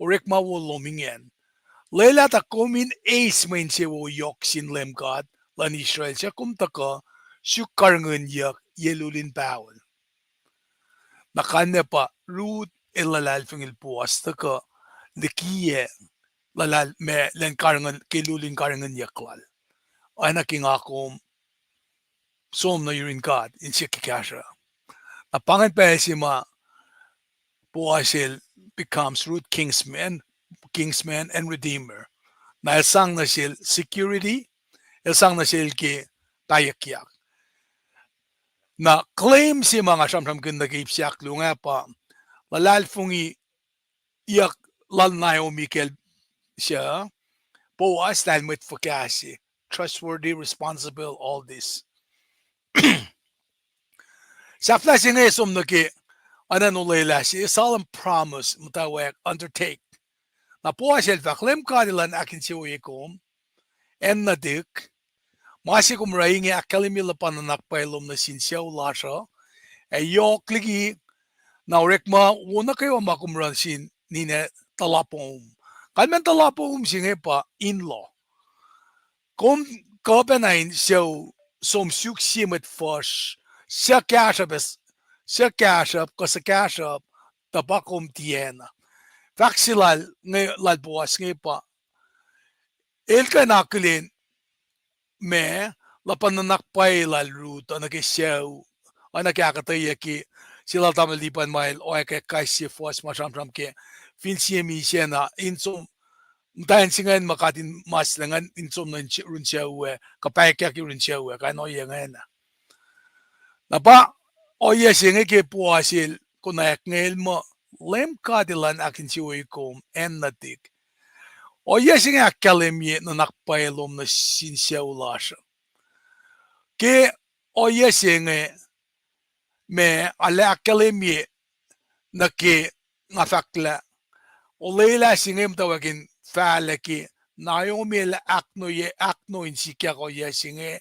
orek mawolomingen. Leila ta komin ace main se wo yok sin lem God lan Israel siya kumtaka syukar ngun yak yelulin bawal. Nakanya pa Ruth ilalal fingil puwas taka liki lalal me len karangan kilulin karangan yaklal. Ay naking akom som na yurin God in siya kikasha. Napangan pa si ma puwasil becomes Ruth kingsman and redeemer. Na isang na sil security, isang na sil ki tayakyak. Na claim si mga samsam kundagip siyak lunga pa, lalal fungi iyak lal Naomi kel siya, puwas dahil met fakasi, trustworthy, responsible, all this. Safla si nga Esam na ki, ananulayla si solemn promise mutawauk undertake. Na puwas el faklem kadilan akin si uyikom, en na dik, masi kumraingi akkalemye lapan na nakpailom na sinsyaw lasr, yok liki na rekma wuna kayo makumran sin nine talapom. Kalmen talapom singe pa in-law. Kom kapenain siyaw som suksimet fos, siya kashap tabakom tiena. Faksilal ngay lalbuas ngay pa. Ilka nakulin me lapan na nakpay lal Ruth nagisiyaw nagkakataya ki sila tamalipan mail o kay kasi fos masamsam ke finsiyemi siya na insom dahil singayon makatin mas langan insom na run siya uwe kapay kaya ki run siya uwe kaya no iya ngayon na. Napa o iya singa ke puwasil kunayak ngayon mo lem kadilan akin si uwe kom en natik. O iya singa akkalemye na nakpailom na sinsyaw lasr. Ke o iya singa me ale akkalemye na ke nga fakla. O leila singa mtawagin faala ki Naomi la akno in sikya ko iya singa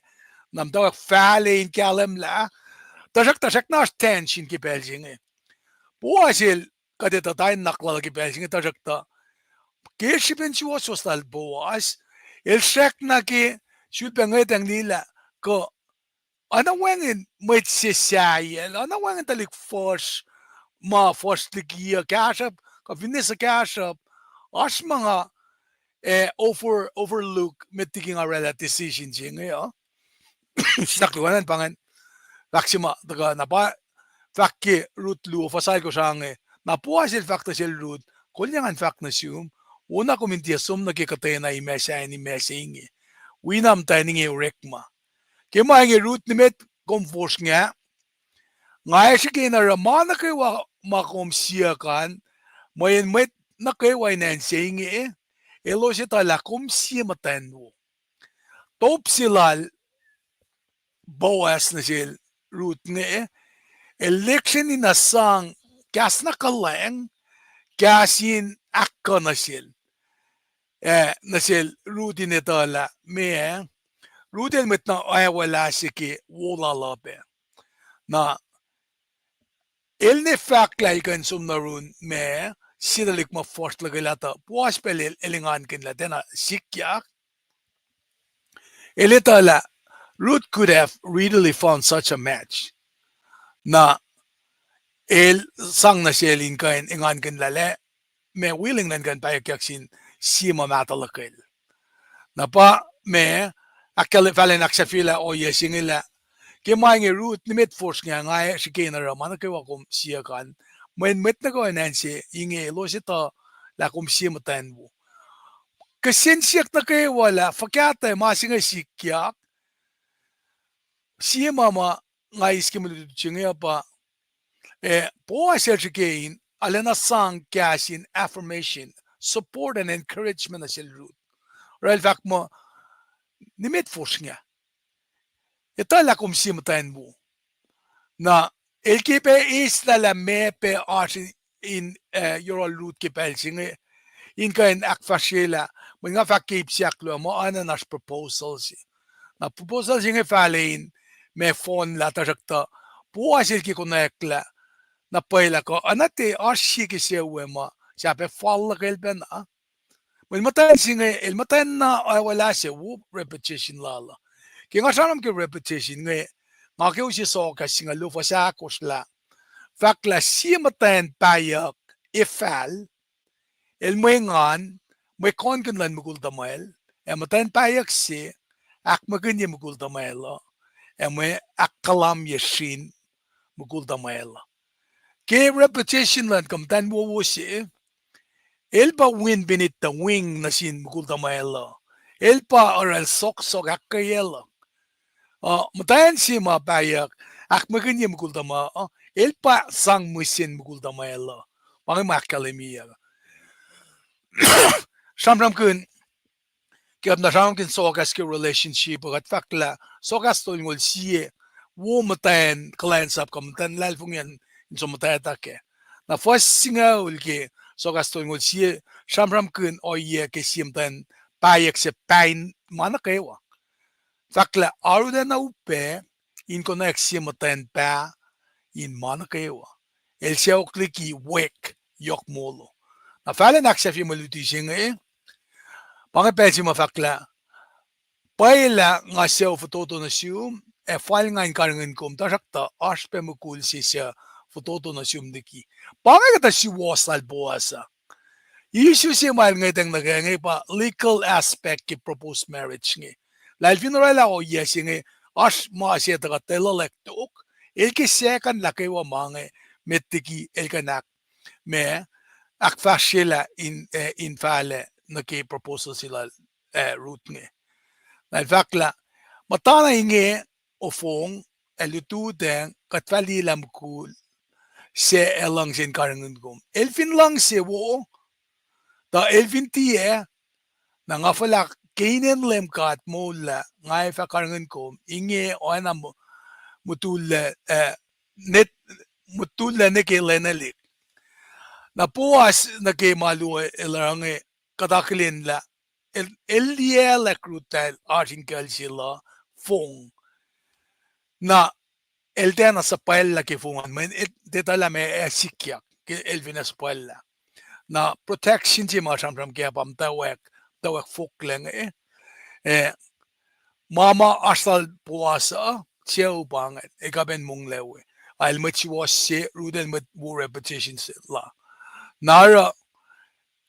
namtawag faala in kalem la tasak na tension ki pel singa. Puwasil kadeta tayo naklala ki pel singa tasak ta Keshipen si was tal boas, el shek na ki shupengetang nila ko anawangin met sisayel, anawangin talik force likiya kashap, kafinisa kashap, as mga overlook met tiking arela decision ngayon. Sinakluanan pangan vaksima daga napa fakki Ruth Luke fasal ko siya napuasil fakta sil Ruth kulyangan fak na siyum una komintiasum na kikatay na imesa ni inge. Winam tayo ni rekma. Kima nge Ruth ni met komfos nga. Nga siya kinarama na kayo makomsiyakan. Mayan met na kayo ay nansingi elo siya tala komsiya matanwo. Top silal bawas na siya Ruth nga election ni nasang kas na kalang Kasin akka nasil. Nasil rutin ito la. Me rutin mit na ay wala siki wolalape. Na elne fakla ikan sumnarun me sidalik ma force lagalata. Puas pelil elingan kin la dena sikyak. Elitala Ruth could have readily found such a match. Na el sang na siya kain ingan kin lale me willing nan kan payaksin sima matalakil. Na pa me akkalemye naksafila o yesingila kimaingi Ruth nimit force nga ngay si kinara mana kawa kum siya kan met na ko nansi inge lo sita la kum sima tanbu. Kasin siyak na kayo wala fakata masinga sikyak siya mama ngay iskimulututsinga pa oasr again alena sang kasin affirmation support and encouragement asil Ruth. Real fact mo nimit force nga. Ito la kum simtain mo na elkipe is la mepe arsi in your Ruth kipel singe in kain akfasryeyacn mga fakip siaklo mo ana nas proposals. Na proposals singe falein me phone la tajakta po asil ki konekla na paila ko anate arsi ki sewe mo sape fall kelben a when matan singe el matan na wala se whoop repetition lala ki nga sanam ki repetition nge nga ke usi so ka singa lu fa sa kusla fakla si matan payak ifal el mwengan mwe kon kan lan mugul tamael e matan payak si ak maganya mugul tamael e mwe akkalemye shin mugul tamael ke repetition lan kam tan wo si elpa win binit the wing na sin mugul tamael elpa oral sok akkayel matayan si ma payak ak maganya mugul tama elpa sang musin mugul tamael pang akkalemye Samram kun kaya na samram kun sogas ke relationship at fakla sogas to ngol siye wo matayan clients up kam tan lal fung yan so matayata ke na first singa ulke sogas to ngol siye samram kun o ye ke simtan payak se pain mana kewa fakla aruda na upe in connect simtan pa in mana kewa el siya liki wek yok molo na fala naksafi maluti singa pangapesi mafakla paila nga siya fototo na siyum file nga inkarangin kum tasakta aspe mukul siya fototo na siyum diki pangagata si wasal buwasa issue siya mahal nga itang nagangay pa legal aspect ki proposed marriage nga lahil finarala ko yes nga as mga siya taga telalektok ilki second laki wa mga metiki ilkanak me akfasryeyacn in fale naki-proposal sila Ruth nge. Na fakla matana inge ofong elutuden katfali lamkul se elang sin karangun kum. Elfin lang se wo da elfin tie na nga fala kainen lemkat mola nga fa karangun kum inge oana mutulle net mutulle nekelenalik. Na puas na kay malu elange kataklin la el dia la crutel article sila fong na el dena sa paella ke fongan men detala me sikya ke el vina sa paella na protection ti ma samram ke pam tawek fokleng mama asal puasa siya bang ikaben mong lewe al machi was se ruden met wo repetitions la nara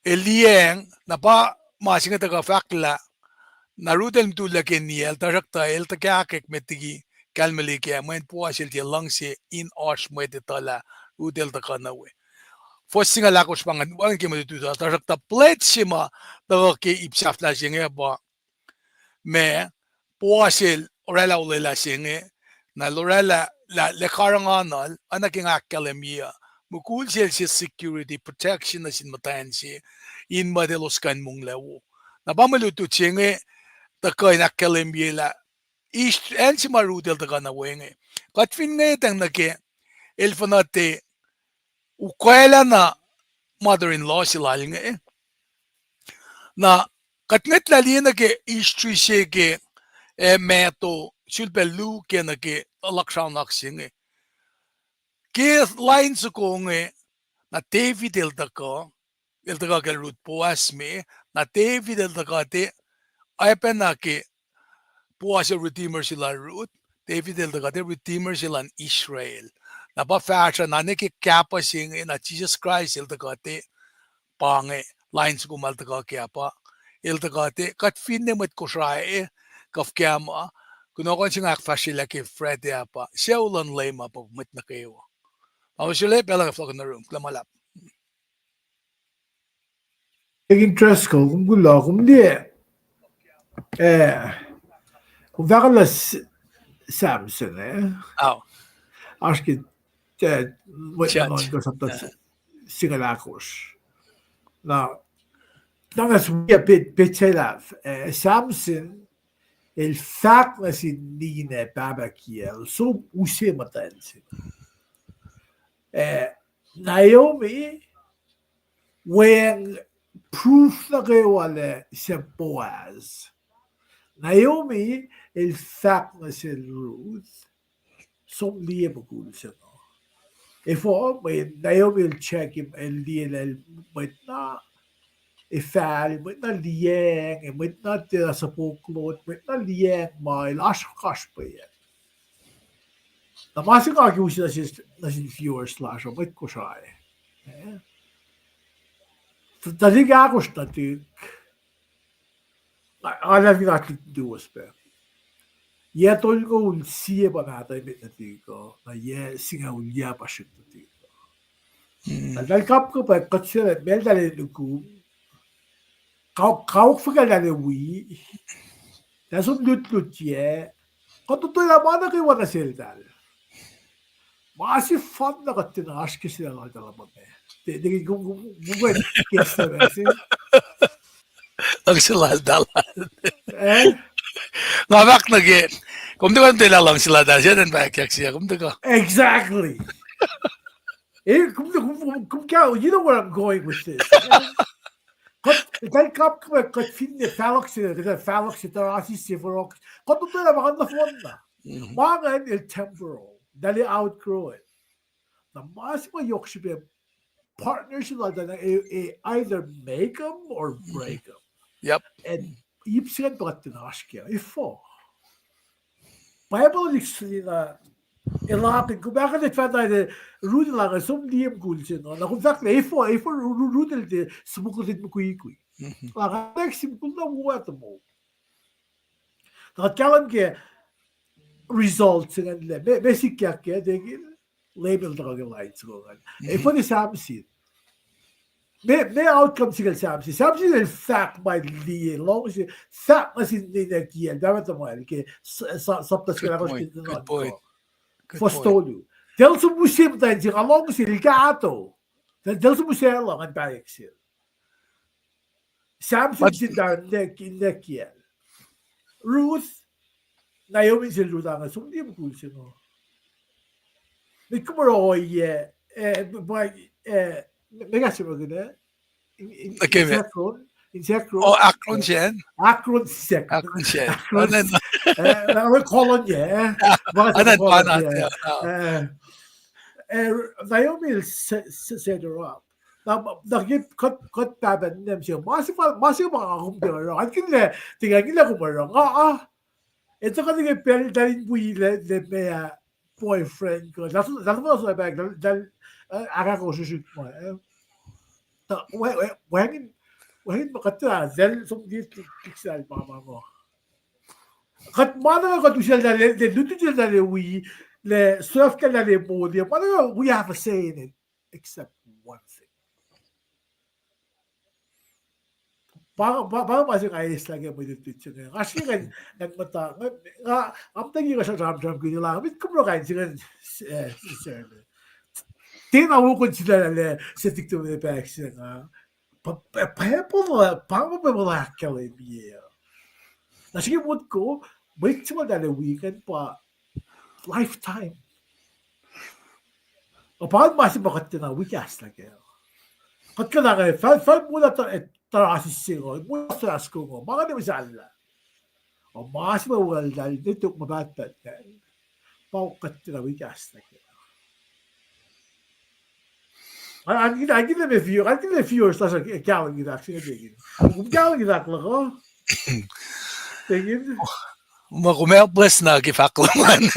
elieng na pa masinga taga fakla na ruten tulla ke niel tarakta el takakek metigi kalmali ke men puasil ti langse in ars mwete tala rudel takanawe fosinga lakos pangan wan ke metu tarakta plate sima taga ke ipsafla singa ba me puasil orela ulela singa na lorela la lekaranganal anaking akkalemye mukul siya security protection na sin matayan siya in madelos kan mong lewo. Na pamaluto siya nga takay akkalemye la en si marudel taka na wenge. Katfin nga itang nake elfanate ukwela na mother-in-law sila inge na katnget lali na ke istri se ke meto sulpelu ke na ke lakshaw naksinge ke line su ko nge na David el taka ke Ruth puas me na David el taka te ay pa na ke puas redeemer sila Ruth David el taka te redeemer sila Israel na pa fashion na ne ke kapa singe na Jesus Christ el taka te pange lines ko mal taka kya pa el taka te kat fin ne mat ko shrae kaf kya ma kuno kon sing akfasryeyacn ke Fred ya pa siya lema pa mat na kewa ako sila pala ka flock in the room klamalap Degin Driscoll Kulo kung vakala Samson aw aşkı Judge. non ko sapta sigalakos na tangas via petelav Samson el fact na sinine babakiel so use matansi Naomi when proof na wale sa Boaz Naomi el fact na si Ruth som liye magul siya no if all Naomi will check him el liye wait na ifal wait na liyeng wait na tira sa poklot wait na liyeng may lash pa yan na masing argusi na si viewers slash wait ko siya Taliga ako na tik ala vi natin duos pe ye tol ko un sie ba nata mit na tiko na ye singa un ya pa shit na tiko dal kap ko pa katsere bel dale nuku kau fuga dale wi da so lut ye ko to la mana ke wala sel dal masi fan na katina aşk sila la dala ba de guguen kesta versi ang sila dala ngavak na ge kumde kan tela lang sila dala siya dan back siya kumde ka exactly you know where I'm going with this Dal kap kat finne Falax tarasi Sifac kat to la maganda fonda mangan el temporal dali outgrow it na mas ma yokshbe partnership like that either make them or break them yep and ipsen batten aşkya ifo Bible na elapin kubaga de fada de rudelaga som diem gulchen na kufak ifo rudel de smukul dit mukui laga exim kulda muatmo na kalan ke results and le basic ya ke de label draga lights go ifo de samsi me outcome sigal samsi el fact by the long fact was in the kiel davat mo ke sapta sila ko good point Fostolio. Del su musim dan si along si gato. Del su musim lang ang bayexil. Samson si dan nekiel. Ruth Naomi si Ruth ang sum di mo kulsi no. Ni kumaro mega si mo gina. In Zekron. oh akron siya Akron siya. akron siya Kolon niya. anan panat Naomi set her up. Nagip kat taban nem siya. Masih mga kumpira. At kinle, tingnan nila kumara. Ito ka nila pel dalin buile de mea boyfriend ko. Dalo mo sa bag dal aga ko susut mo. Wahid makata dal som di pixel mama mo. Kat mana ka tu siya dali de lutu siya dali we le surf ka dali mo dia. Mana we have a say in it except one thing. Baka masih ayos lagi mo dito siya. Kasi kan mata am tagi ka sa ram ko nila. Bit kumro kain siya sir. Tingnan mo kung sila le sa TikTok na back siya. Paano ba wala akkalemye? Sige mo ko, wait mo dali weekend pa lifetime. O paano ba si bakat na wikas lagi? kat ka na kay fal mula tarasisingo mula trasko mo mga ni masala o mas mawal dal dito mabatat paukat na wikas na I give them a view. I give them a viewers as a gallon you actually digging. Gallon you that look. Digging. Makumelples na gifaklaman.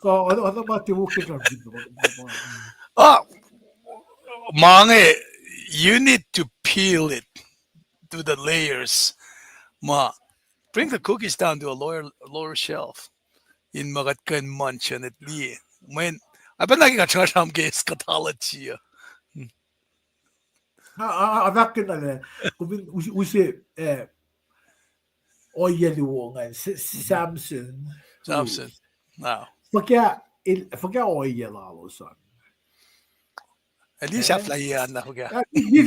So ano ba tiwukin lang dito? Mange, you need to peel it to the layers. Bring the cookies down to a lower shelf. In magatkan munch and it li. When I've been like a charsham case scatology. Anak na usi oyeli wongan Samson. Now. Forget oyel all son. At least I fly na forget. We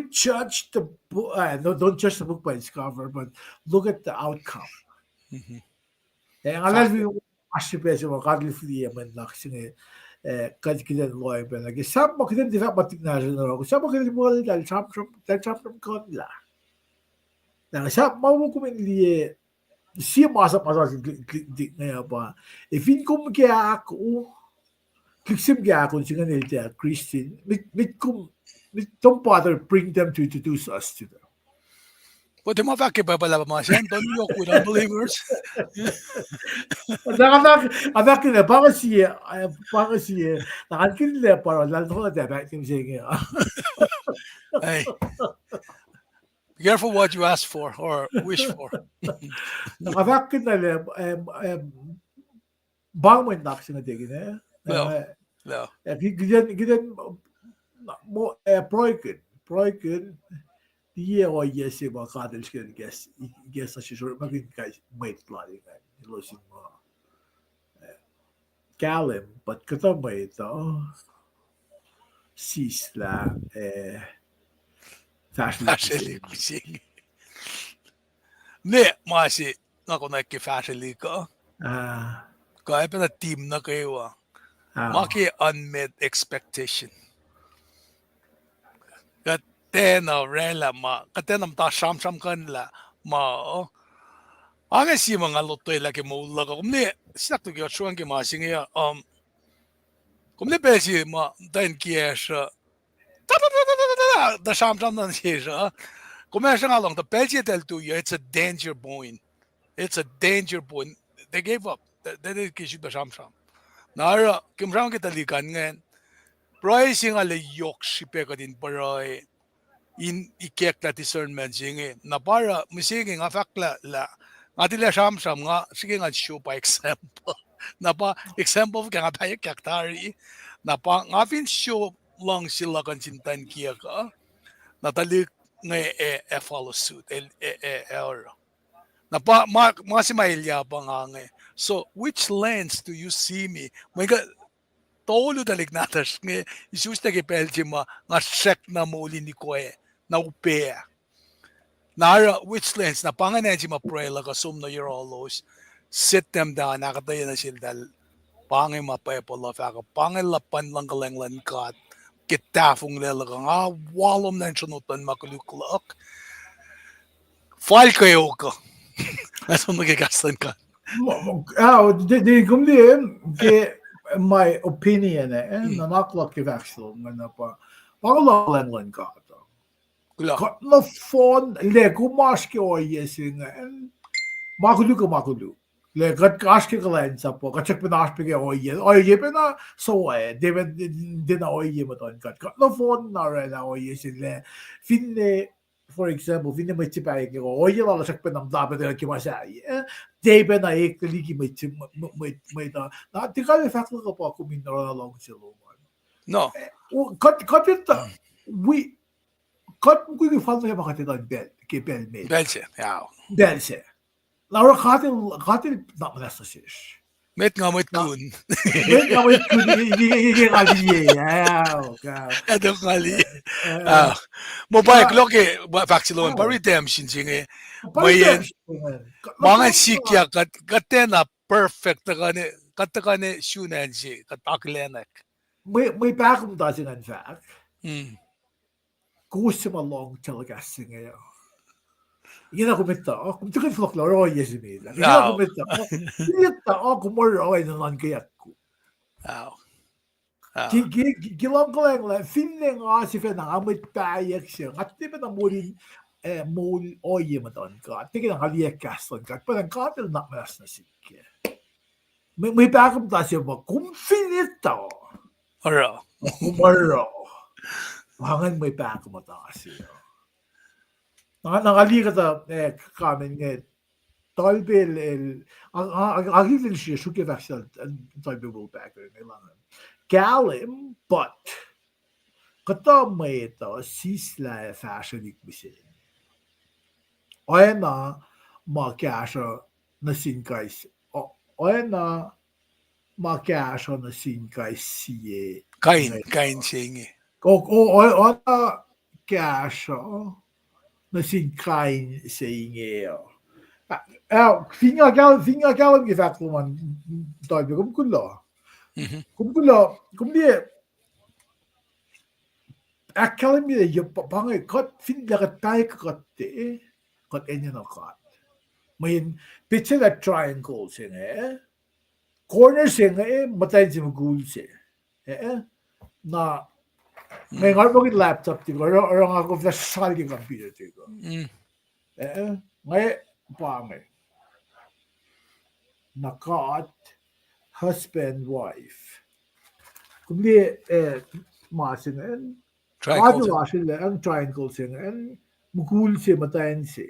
judge the book. Don't judge the book by its cover, but look at the outcome. And unless we watch the best of a godly free and nothing, Kajikan lawyer, but like some of them did not national, some of them will that chop from Conla. Now, some more commonly see Massa if you come get Kiksim Gakun Singanil Christian, don't bother bring them to introduce us to them. What the motherfucker don't you with unbelievers? I'm not going to policy. I have policy. I'm getting there for a lot of that. Hey, be careful what you ask for or wish for. I'm not going to Bangwin knocks in a digging. No. If you get more broken. Yeah, or yes, about Cardinals can guess such as maybe guys made bloody man. Losing Gallum, but Katamay though. Sisla, fashion. Ne, Marcy, not gonna give fashion liquor. Kaya pa na team na kewa. Maki unmet expectation. Tena rela katenam ta sham kanla anga si mga lotoy laki mo laga kumne sakto gyo chuan ki ma singe kumne pesi dan kies da sham nan sha kumne sha long the pesi tel tu it's a danger point they gave up they did kish da sham nara kim ram ke talikan ngen pricing ale yok shipe ka din paroi in ikek na discernment singe na para misige nga fakla la atila sham nga sige nga show pa example na pa example ka nga tayo kaktari na pa nga fin show lang sila kan sintan kia ka na talik nga follow suit na pa si mailya pa nga so which lens do you see me my god tolo dalik natas nga isus ta kipelji nga check na muli ni koe na upe. Nara which lens na panganeji ma-pray like assume na you're all those. Sit them down, nakatayo na sila dahil pangay mapayapala faka, pangay lapan lang kalenglan kat, kitafong lalaga nga, walom na sinutan makulukulak. File kayo ka. That's what magigastan ka. Det kommer my opinion na naklaki växel men på Lenglen gata. Na fon lego maske oyesin makulu. Le gat gaske galensa po gatchak benaspege oye bena so David dina oye maton gat. Na fon na rela oyesin le finne for example, finne met je bij je oye la sak benam da bedel ki masai. David na ek liki met da. Na die kan je fakkel op kom in na long selo. No. Kat het we kat moet van hebben gehad dat bel ke bel mee. Belje, ja. Belje. Laura gaat dat is. Met nga met Ngun. Met nga met Ngun ja. Ado kali. Mobile clock vaccine pa redemption singe. May mga sikya katena perfect ka katakane shunanji kataklenak. May bakum doesn't in fact. Gusto mo long talagasing ngayon. Ina kumita kung tukad folklore yes me. Ina kumita ita kumoro ay nan kayak ko. Gilang lang la finning asif na amit payak siya. At di ba na mulin mul oye madon ka. Tingin ang haliyak kaslan ka. Parang kapil na mas na sige. May bakum tayo mo kung finito. Kumoro. Hangan may bakum tayo. Nakalikat na kamen nga talbil agilin siya suki vaksal talbil will back kailangan galim but kata may ito sisla fashion ikbisin oya na makasya na sinkais oya na makasya na sinkais siye kain siya oya na kasya na sinkkain sa inge. Finga galam gefakt man tabi kum kulo. Kum die akkalemye je bange kot finga taik kotte kot enye no kot. Main picture that triangle singe. Corner singe matay sim gul se. Na may ngarmogin laptop tigo orang ako flash salgi computer tigo. May pangay. Nakat husband wife. Kumli masin ang triangle sing mugul si matayan si.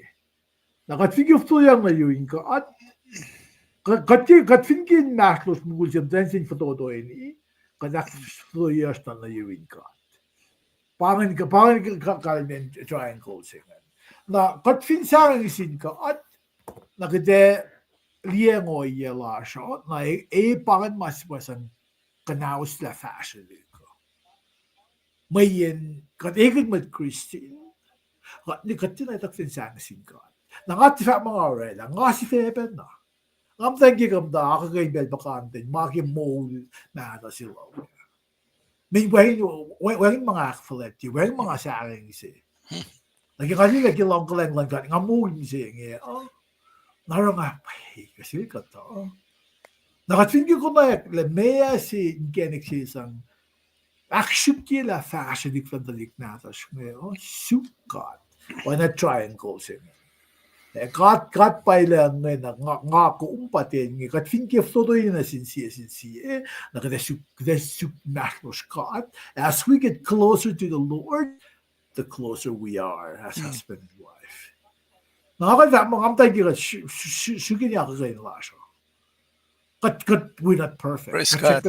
Nakat figure to yang na yuin ka at kat fingin maslos mugul si matayan sin foto ini. Kanak 2 years na yuin ka. Paing kalmen triangle singan. Na kat fin sarang isin ka at nakide liengo yela shot na pangan maspasan kanaus la fashion ko. Mayen kat egig mat Christine kat ni kat na tak fin sarang isin ka. Nangat fa mga orela ngasi feben na. Ngam thank you da kagay bel bakantin maki mole na ta sila. May waring mga akfasryeyacn, waring mga saring si. Lagi lang ka, nga mulin siya nga. Naro nga, kasi ka to. Nakatingin ko na, lamaya si Ngenik siya isang aksyip kila fashion di kladalik natas nga. Sukat. Wana triangle siya nga. Kat pailang nga kuumpatin nga kat finkif todo yun na sinsiya nakada suk national kat as we get closer to the Lord the closer we are as husband and wife nakakada mo kamtay di ka sukin niya kagayin lasr kat we're not perfect kat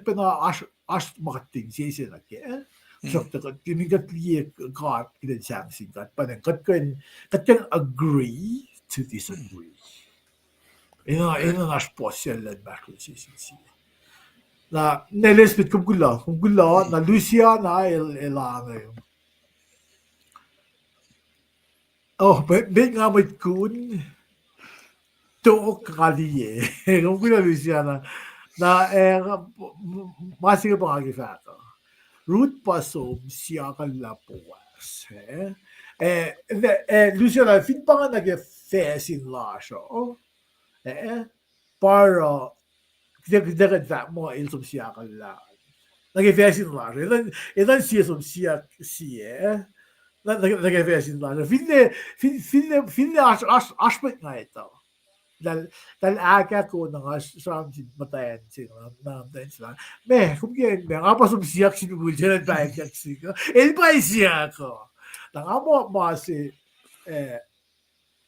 pa na as makating siya siya so kat liye kat ilan siyang kat pa kat can agree to disagree. Ina nash posel lan baklo siya. Na nelespit kung Kulo na Lucia na ilang big nga may kun to kaliye. Kung Kulo Lucia na masih pangagifata. Ruth pasom siya kalapuas. Lucia na fin pa nga nag-fesin la siya. Para dagat that mo ilsom siya kalapuas. Nag-fesin la siya. Ilan siya som siya. Nag-fesin la siya. Fin aspect nga ito. Dal aga ko nga sa matayan sila namtayan sila. Kung yan, nga pa sumsiyak sinugul siya ng bayak sila. Pa siya ko. Nga mo si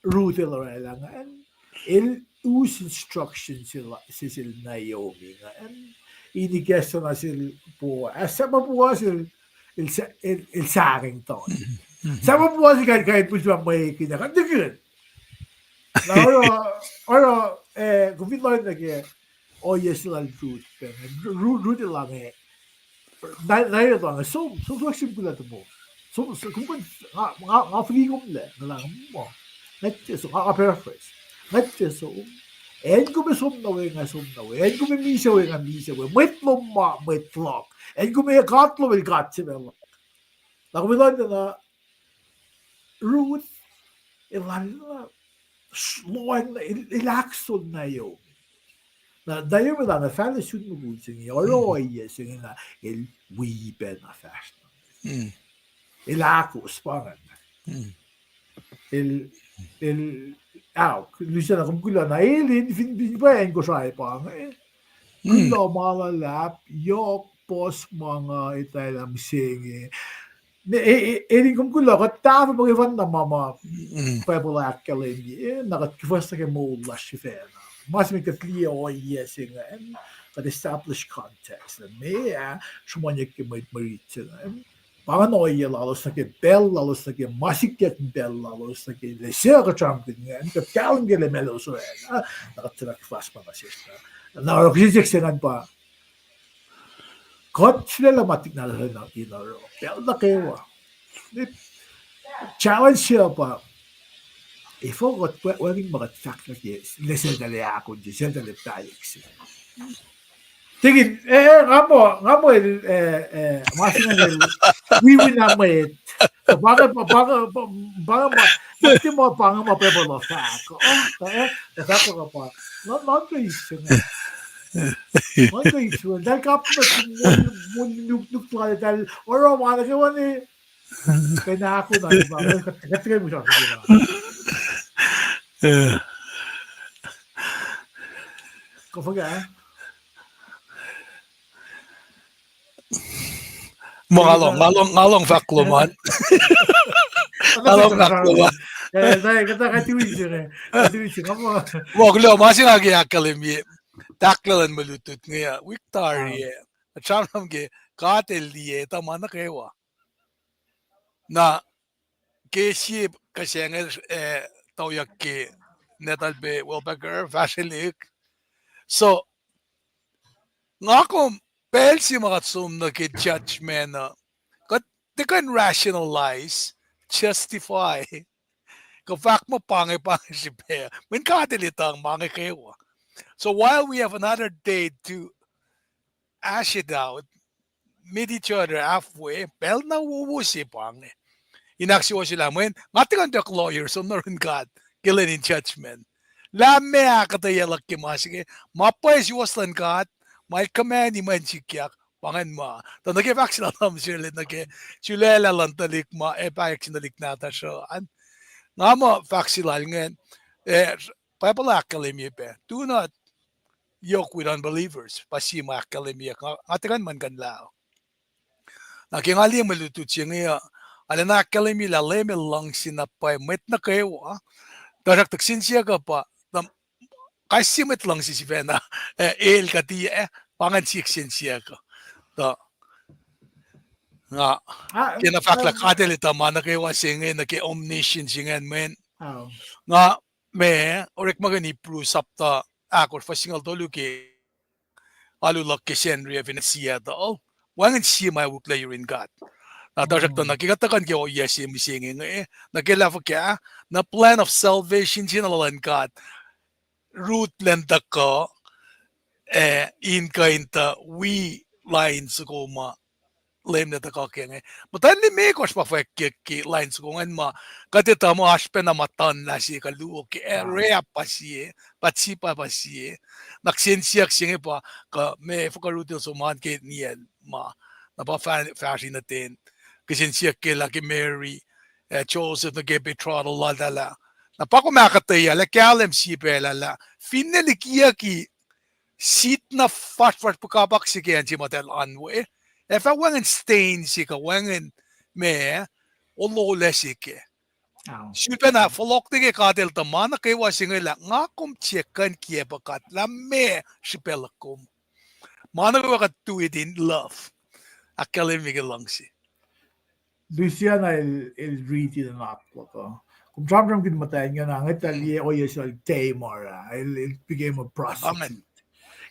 Ruth Luke Lal us instructions sila Naomi nga. Inigesto na sila po. Esam po sila saring to. Sama po sila kahit po siya may kinakandagin. Ora kung lang nage yes lang Ruth lang nayo lang so simple to mo so kung nga fligom le na lang mo let's so paraphrase let's so En gume somnawe nga somnawe. En gume misawe nga misawe. Mwet lomma mwet lok. En gume gatlo vil gatsibel. Nakumilan na Ruth ilan slåen ilakson na yo. Na dayo med den fälle sundmogolsing jag roje singen el wiben affärs. Ilako spangan. El Luciana kom Kulo na elin fin ba en go sai pang. Kulo mala lap yo pos mga italam sing. Elin kom Kulo ka tava mo ivan na mama. Pebble akkalemye nagat kifasta ke mo lasr. Mas me katlia oye singen. That established context. Me someone ke mo marit. Paranoia lalos na ke bell lalos na ke masiket bell lalos na ke lasr champion ke kalngele melos nagat fast pa masista. Na roksik sengan pa. Kot sila matik na inaro. Bell na kewa. Challenge siya pa. Ifo got waging mga factor yes lesser dali ako di sel dali tayo tingin ngamo masin we na Mwet baga mati mo pang mo pebble of ako ka pa not ko isu not ko isu dal kap mo nuk dal oro mana ke wani kaya ako na katigay mo siya Kapag ngalong fakluman. Ngalong fakluman. Kata katiwisir kamu. Kulo masih lagi akkalemye. Taklalan malutut nga Victoria. Charm ge katel diye tamana kewa. Na kesi kaseng tawyak ke netal be welbager fashilik. So ngakom pelsi makatsum na ke judgment na they can rationalize, justify. Kafak mo pange si pe. Min katelitang mange kewa. So while we have another day to ash it out, meet each other halfway, pel na wuwusi pange. Inaksyo sila mo yun, ngatikan dak lawyer, so narin God, kilin in judgment. Lamea katayalak kimasige, mapay siwaslan God, may kamani man sikyak, pangan ma. Ta nag-evac sila naman sila, nag-sulela lang talik ma, epayak sinalik nata siya. Nga mo, fact sila ngayon, pala akkalemye pe, do not yoke with unbelievers, pasi ma akkalemye, ngatikan man kan lao. Nakingali malutut siya ngayon, alam na akkalemye laleme lang sinapay, met na kewa, darak taksin siya ka pa, kasi met lang si Vena, el katiya, pangan siksin siya ka. Nga, kinafakla katil ita, mana kewa siya ngayon, naki-omniscient siya ngayon, men. Nga, me, orek magani prusap ta, akor fasingal tolu ke, alulak ke senri evin siya ta, wangan siya may wukla yurin God. Natasak to nakikatakan kaya yes yung misingin nakilafa kaya na plan of salvation sinalan God root lenda ko in kainta we lines ko ma lem na taka kaya matan ni me kos pa ki lines ko ngan ma katita mo aspe na matan na si kaluo ki area pa siye patsi pa siye naksensiyak singe pa ka me fukarutin suman ke niyan ma napa fashion natin kasi siya kila ki Mary, Joseph na betrothal la. Napakumakataya, la kalem si la. Finalikia ki sit na fast pagkabak si kaya si matel anwe. If I wangan stain si ka wangan me, olole si ke. Sipa na folok tige katel tamana kay wasingila nga kum chekan kiya bakat la me sipelakum. Mana ko tuwid in love. Akkalemye lang si. Luciana el riti na naklo ko. Kung tram kin matay nga na ngatali o yes al Tamara, it became a prostitute.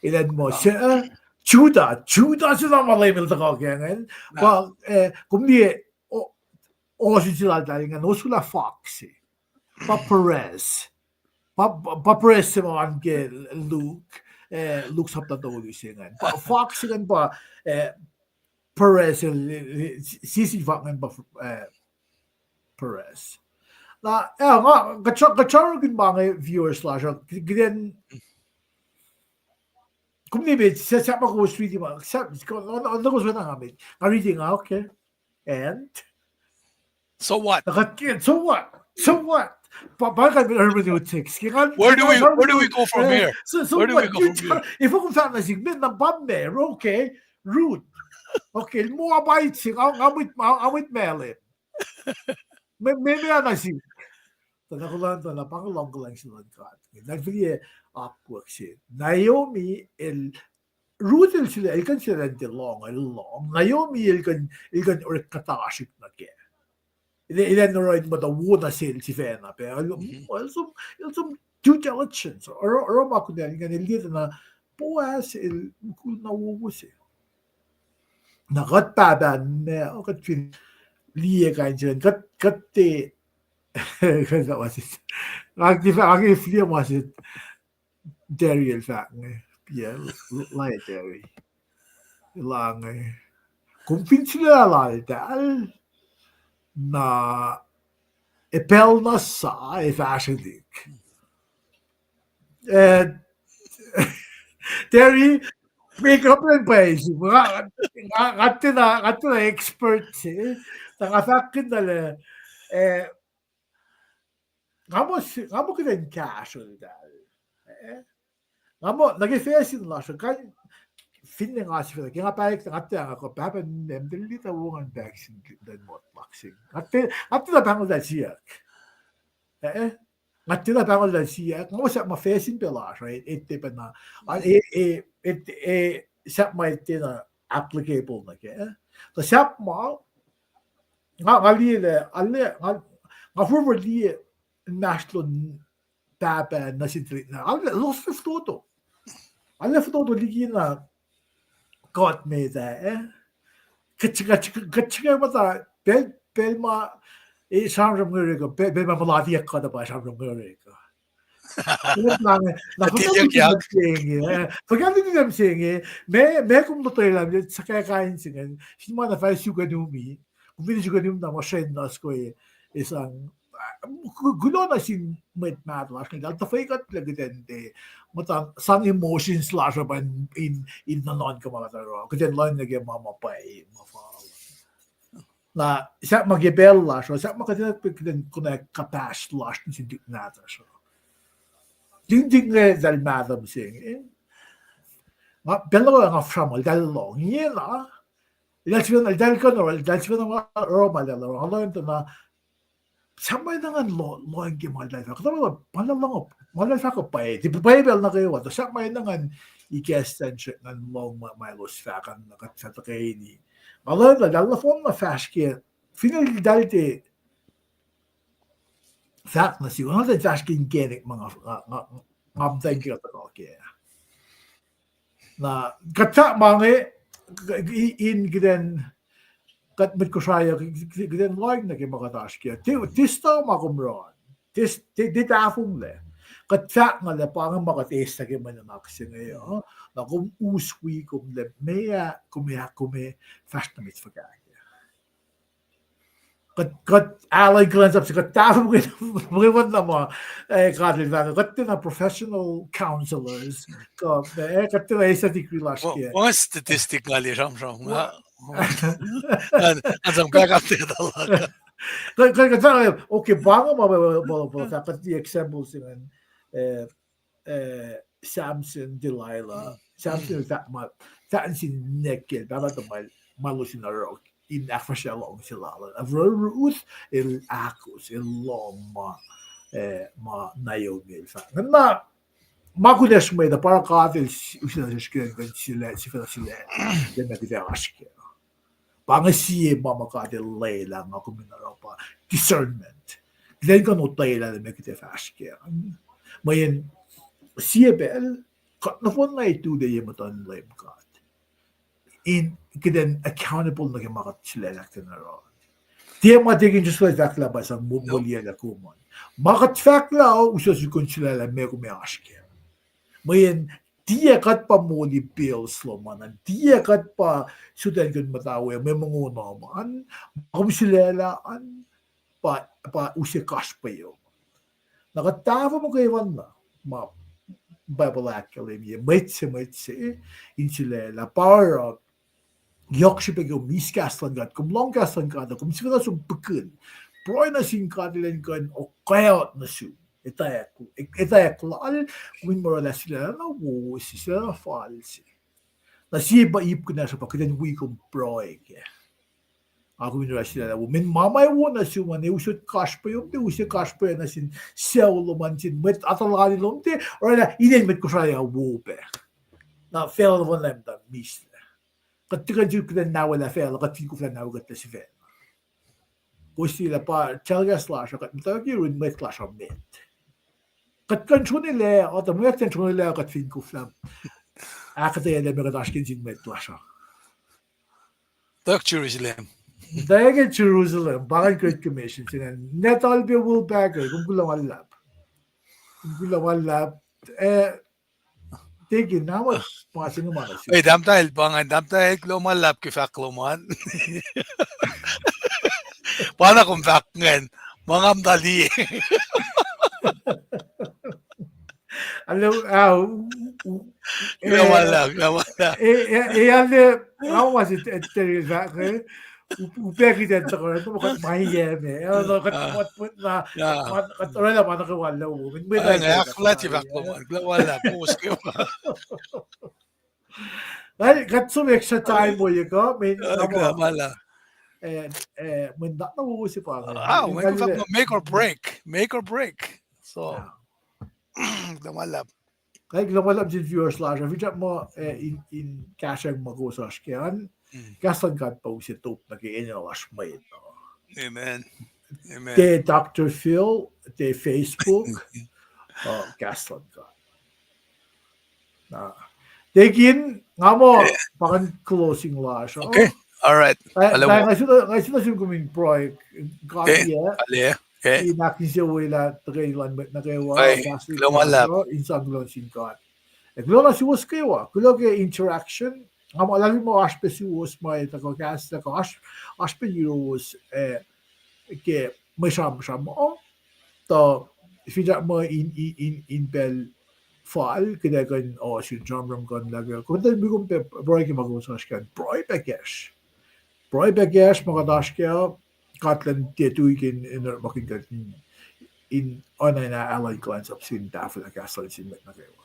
Ilan mo siya Juda sila malabel ta ko kaya. Pa kung di o sila dali nga no sila Foxy. Pa Perez. papresse mo anke Luke sapta to ulisingan. Pa Fox kan pa Perez Sifac kan pa Perez. Na nga gacharo gin mga viewers slash gden kumnibit sa ko street ma sa on ko na kami. Reading okay. And So what? So what? Bakit hermeneutics? Where do we go from here? So where do we go from here? If ako sa segment ng bammer, okay, Ruth. Okay, mo abait sing awit melin. May na sing. Tanakulan na pangalong ko lang sila kat. Nagfili awkward siya. Naomi Ruth sila ilkan sila long. Naomi ilkan kataashik na ke. Ilan roid mo da wona sil si fena pe some due diligence or ma kun den gan lida na boas il kun na wo se na gat pa ban ne o gat fin lie gan jen gat te kan da was it ag flie was it Daryl fa ne pia lai Daryl lang kum fin sila la dal na epel na sa fashion Terry make up ng page ngati na expert nakafakin na le ngamo kiden cash ngamo nag-facein la so kan finning as for the king back at ko papa nem delita wongan back sin den mot boxing at the panel that siya at the panel that siya mo sa ma facing pillars right it tip na it set my tina applicable na ke the sap mo ngali le alle nga forward li national papa na sitri na alle lost foto alle foto liki na got me there. Kachika mata belma Esam from Murika, Belma Maladia cut by Sam from Murika. Forgetting them saying, me come to tell them, Saka singing, she might have I sugar do me, finish you na machine na square is Kulo na sin met mad last night. The fake at lagden de mata some emotions slash up in the non kamataro. Kaya line na game mama pay mafal. Na sa magibel last so sa makatid pagden connect kapash last sin dik nata so. Ding dal madam sing. Ma bello nga framal dal long. Yela. That's when dal kan that's when Roma dal. Hello into na samay nangan loing game malay sa katama panalangop malay sa ko pa di Bible na kayo wato samay nangan i-extension ng long milos fakan na sa kay ni malay la form na fashke finalidade fact na si wala fashke genik mga ngabday ka to okay na kata mga in gden kat mit ko saya gden like na kimakatas kaya tista makumron dit afung le kat sa nga le pang makates sa kiman na maksin ngayon na kum uswi kum le mea kume fast na mit fagaya kat alay glance up sa kat tafung mga na mo kadil na kat na professional counselors kat na isa degree last year one statistically ram Ang back up there okay, banga kat the examples in Samson, Delilah, Samson that sin naked, dapat malusin na rock in akfasryeyacn sila. Ruth il akos il long ma Naomi fa. Na makudes mo da para katil usina sila sila den na diverashke. Pangasiye mama katil layla nga kuminaro pa discernment. Then ka no tayla na mekite fashke. Mayen siebel kat na fon na ito de yematan lem kat. In kiden accountable na kamakat sila lakten na ron. Tema digin just like that labas ang mulya la kuman. Makat fakla o usos yukon sila la mego me aşke. Mayan dia kat pa muli bills lo manan. Dia kat pa sudan kun matawe may manguno man. Makum sila la an pa usi kas pa yo. Nakatawa mo kay na ma Bible akkalemye metse in sila la para Yakshipeg o miskaslan gat, kum long kaslan gat, kum sila sum pekun. Proy na sin kadilen kan o kayat na su. Itayak lal, kumin mora sila na wo, sila na falsi. Na siya ba ip ko na sa pakitan wikum proy ke. Ako minora sila na wo. Min mamay wo na su man, usot cash pa yung, usot cash pa na sin sewlo man sin, met atalani lomte, or na inen met ko siya wo pe. Na fail von lem da misle. قد تجد كذا ناوي فعل قد تيجي كذا ناوي قد تسفل وشي لبا تلقى سلاش قد متاكي وين ما يطلعش عميت قد كان شوني لا هذا ما كان شوني لا قد فين كفلام عقد يا لما قد عشكين زين ما يطلعش Talk Jerusalem. دايق جيروزالم باغي جريت كوميشن سنن نتال بي وول باغر كل ولا تيجي نعم ماشي ما Hey, damtahil bangan, damtahil lumalap kifakluman. Paano kung fakngan? Mga dali. Alam Lumalap. yani ama masih terlihat upaya kita terus itu bukan main ni kalau kat put na kat orang lah mana kewala min beda Ay, akflat kifakluman. Lumalap. Pusko. Right, got some extra time mo you go min Lumalap. min nak tahu si pa Make or break. Make or break. So, lumalap. Kaya lumalap din viewers lash. If mo in kasreacng magusas kyan, kasan kat pa usi top na kaya lash may ito. Amen. Amen. Te Dr. Phil, te Facebook, kaslan ka. Tegin, nga mo, pakan closing lash. Okay. All right. Alam mo. Ngayon sila kuming proy. Okay. Alye. Okay. Inakin siya wala tagaylan na kewa. Okay. Lumalap. Insang launching card. Kulo na si was kewa. Kulo ke interaction. Nga mo alam mo aspe si was may takokas tako aspe euros ke may sham mo. To if you mo in bel file kaya kan si jamram kan laga. Kung tayo bigong broy ke magusas kan broy package. Broy package magadash kaya Scotland tetuikin in der makin in online ally glance up sin dafür der Gasel sin mit na kewa.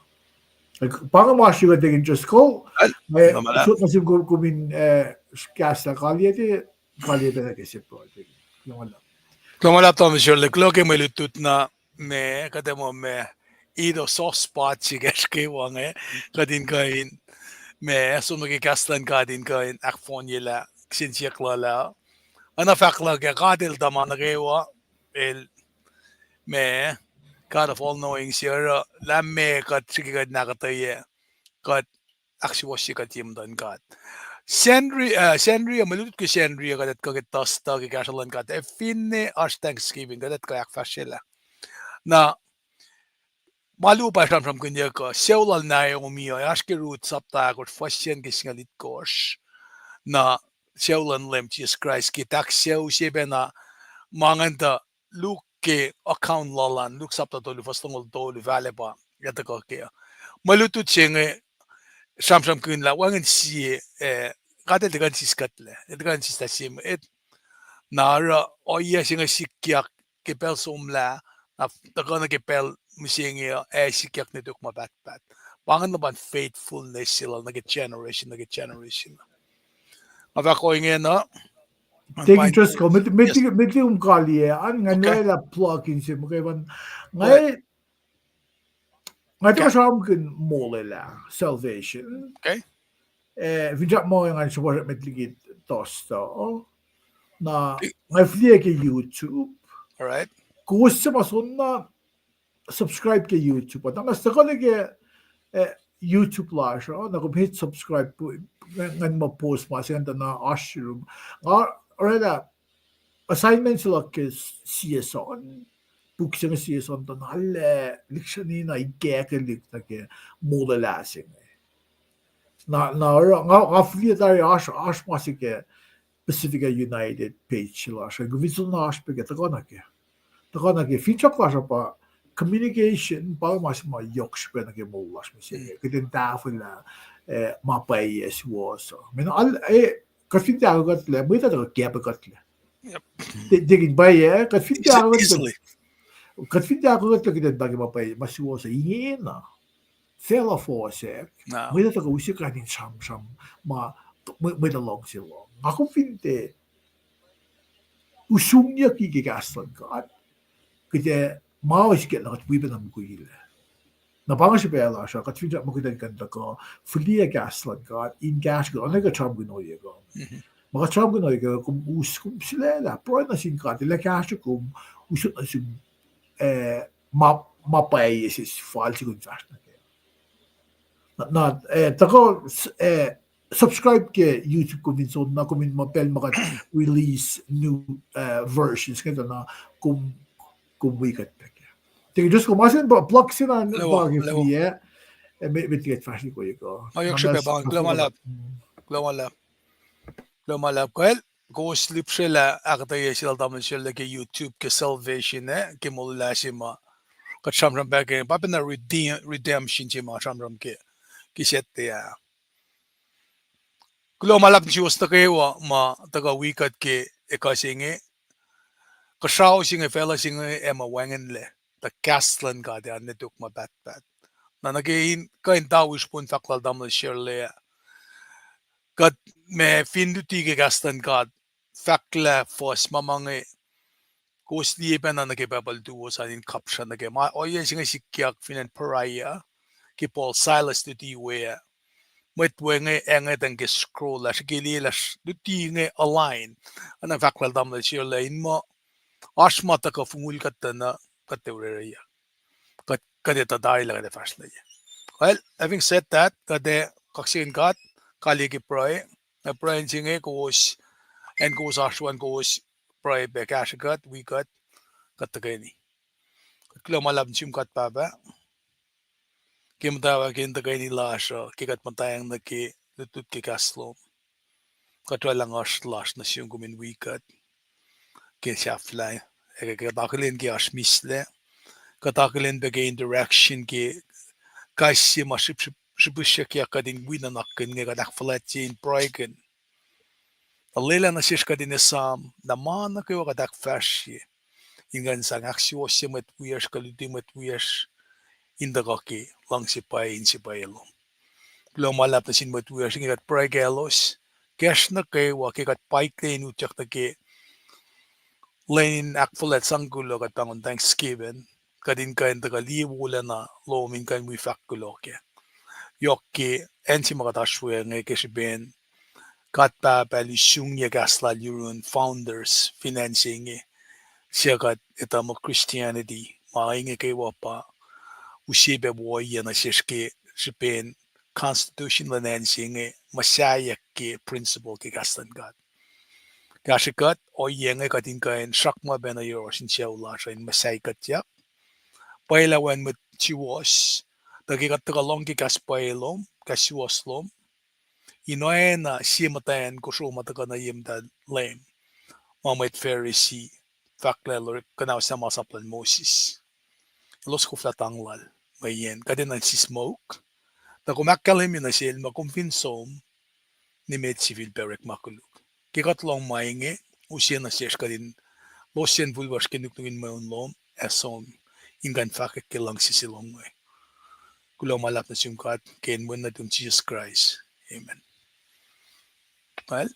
Pangamashi ko tingin just ko may shoot na sim ko kumin gas la kalye na kasi po. Lumalap to monsieur le clock may lutut na me kada mo me ido soft spot sigas kewa nga kadin kain me sumagi kaslan kadin kain akfonyela sinsiaklala Ana fakla ke kadil daman kewa el me God of all knowing sira lamme kat sigigad nakataye kat akshiwashi kat yimdan kat Sendri malutut ke Sendri kadat ka tasta ke kashalan kat e finne as Thanksgiving kadat ka akfashela na malu pa from kunya ka seulal na yung umiyo aske root sapta kot fashion kisngalit kosh na Seulan lem Jesus Christ kitak seu na manganta Luke account lalan Luke sapta tolu fastongol tolu vale pa yata ko kaya malutut singe samsam kun la wangan si kadel degan siskatle degan sistasim et nara oya singe sikyak ke pel somla na dagana ke pel musinge sikyak ne duk mabat wangan naban faithfulness sila nag generation Ako inge no. Taking trust ko mit kali an nga la plug in sim kay ban ngay to sham kun mole la salvation. Okay. Vi jap mo nga support mit ligit tosto na ngay flie ke YouTube. All right. Gusto masun na subscribe ke YouTube. At mas ko ke YouTube la siya na hit subscribe po ngan mo post mas yan na ashroom nga orada assignment sila kes CSON. Buksen CSON don alle liksani na igeke likta ke modelasing. Na nga flia dari ash masike Pacifica United page sila. So guvisul na ash pege takona ke feature class pa communication pa mas ma yoks pe na ke molas misige. Kiten tafel la mapayes was. Men al kafin ta got le buita ta ke pa got le. Yep. Digin baye kafin ta got Easily. kafin ta got le kiten bagi mapay mas was inge na. Fela for sek. No. Buita ta ko usik kanin sam ma med along sila. Ako finte usungnya ki ke gaslan got. Kite maawis ke lakat wiben am kuile. Na banga si bela siya kat finja mo kita kanta ko fulia gaslan got in gas ko ano ka charm ginoy ko. Mga charm ginoy ko kum sila la pro na sin kat la cash kum usut na sin mapay is falsi kun fast na tako subscribe ke YouTube ko minsan na kumin mapel makat release new versions kaya na kum wikut peke. Tingin just kumasin ba plug sila bagi fliya bitiget fashion ko yun. Yok siya bang glomalap kwel go sleep sila akatay sila taman sila ke YouTube ke salvation ke molasima kat shamram bagay papin na redemption chima shamram ke sette ya glomalap ni was kewa ma taga wikut ke ekasinge kashaw singe fella singe ema wangen le the castlan ga de netuk ma bat na nagain kain tawish pun faklal damla shirle kat me finduti ke gastan kat fakla fos mamange kosli ben na nagabal duo sa in caption nage ma oyen singe sikyak finan paraya ke Paul Silas duti we met wenge enge den ke scroll la skili la duti nge align ana faklal damla shirle in mo ashmata ka fungul katana kateuraya kat kadeta dai la de fasle. Well, having said that, kade kaksin kat kaligi proy na proy singe kowos and kowos ashwan kowos proy be kashikat wikut katagani. Kulo malab sim kat baba. Kimtawa kin tagani lasr kikat matayang na ki lutut ki kaslo. Katwa lang lash na siyong kumin wikut. Kin shaflay. Katakulin ki ashmisle. Katakulin begay direction ki kasi masipsipsyak kadin winanakin nga kadakfalatin proigen. Alila na siya kadin Esam naman na kayo kadakfasye. Ingan sang aksiyosya matwiyas kaludi matwiyas indagaki lang sipay lo. Kulo malap na sin matwiyas nga kat proigelos. Cash na kayo wakikat paikle inutyak na ki Lenin akfalat sanggulo kat pangon Thanksgiving. Kadin kain wolana lo min kain wifakkulo ke yokki ensi makatashwe nge kesben katpa pali sungye gasla yurun founders financing siakat etamo Christianity maing kewa pa usibe boy na siske sipen constitution financing masaya ke principle ke gaslan gat gashikat o yenge katin kain shakma bena yor sin siawla sa in masay katya Pailawan met chiwas. Dagikat tagalong ki kaspailom, kasiwaslom. Inoy na siyamatayan ko siya mataka na yimdad lame. Mamait Pharisee, faklelor kanaw sa masaplan Moses. Los ko flatanglal. Mayen, kadinan si smoke. Tako akkalemye na siya makumfinsom ni med civil berek makuluk. Kikatlong mainge, usya na siya kadin losyan vulvas kinuknungin mayon lom, Esam. Ingan fakik ke lang sisilong ay. Kulo malap na siyungkat, ken mo na dun Jesus Christ. Amen. Well,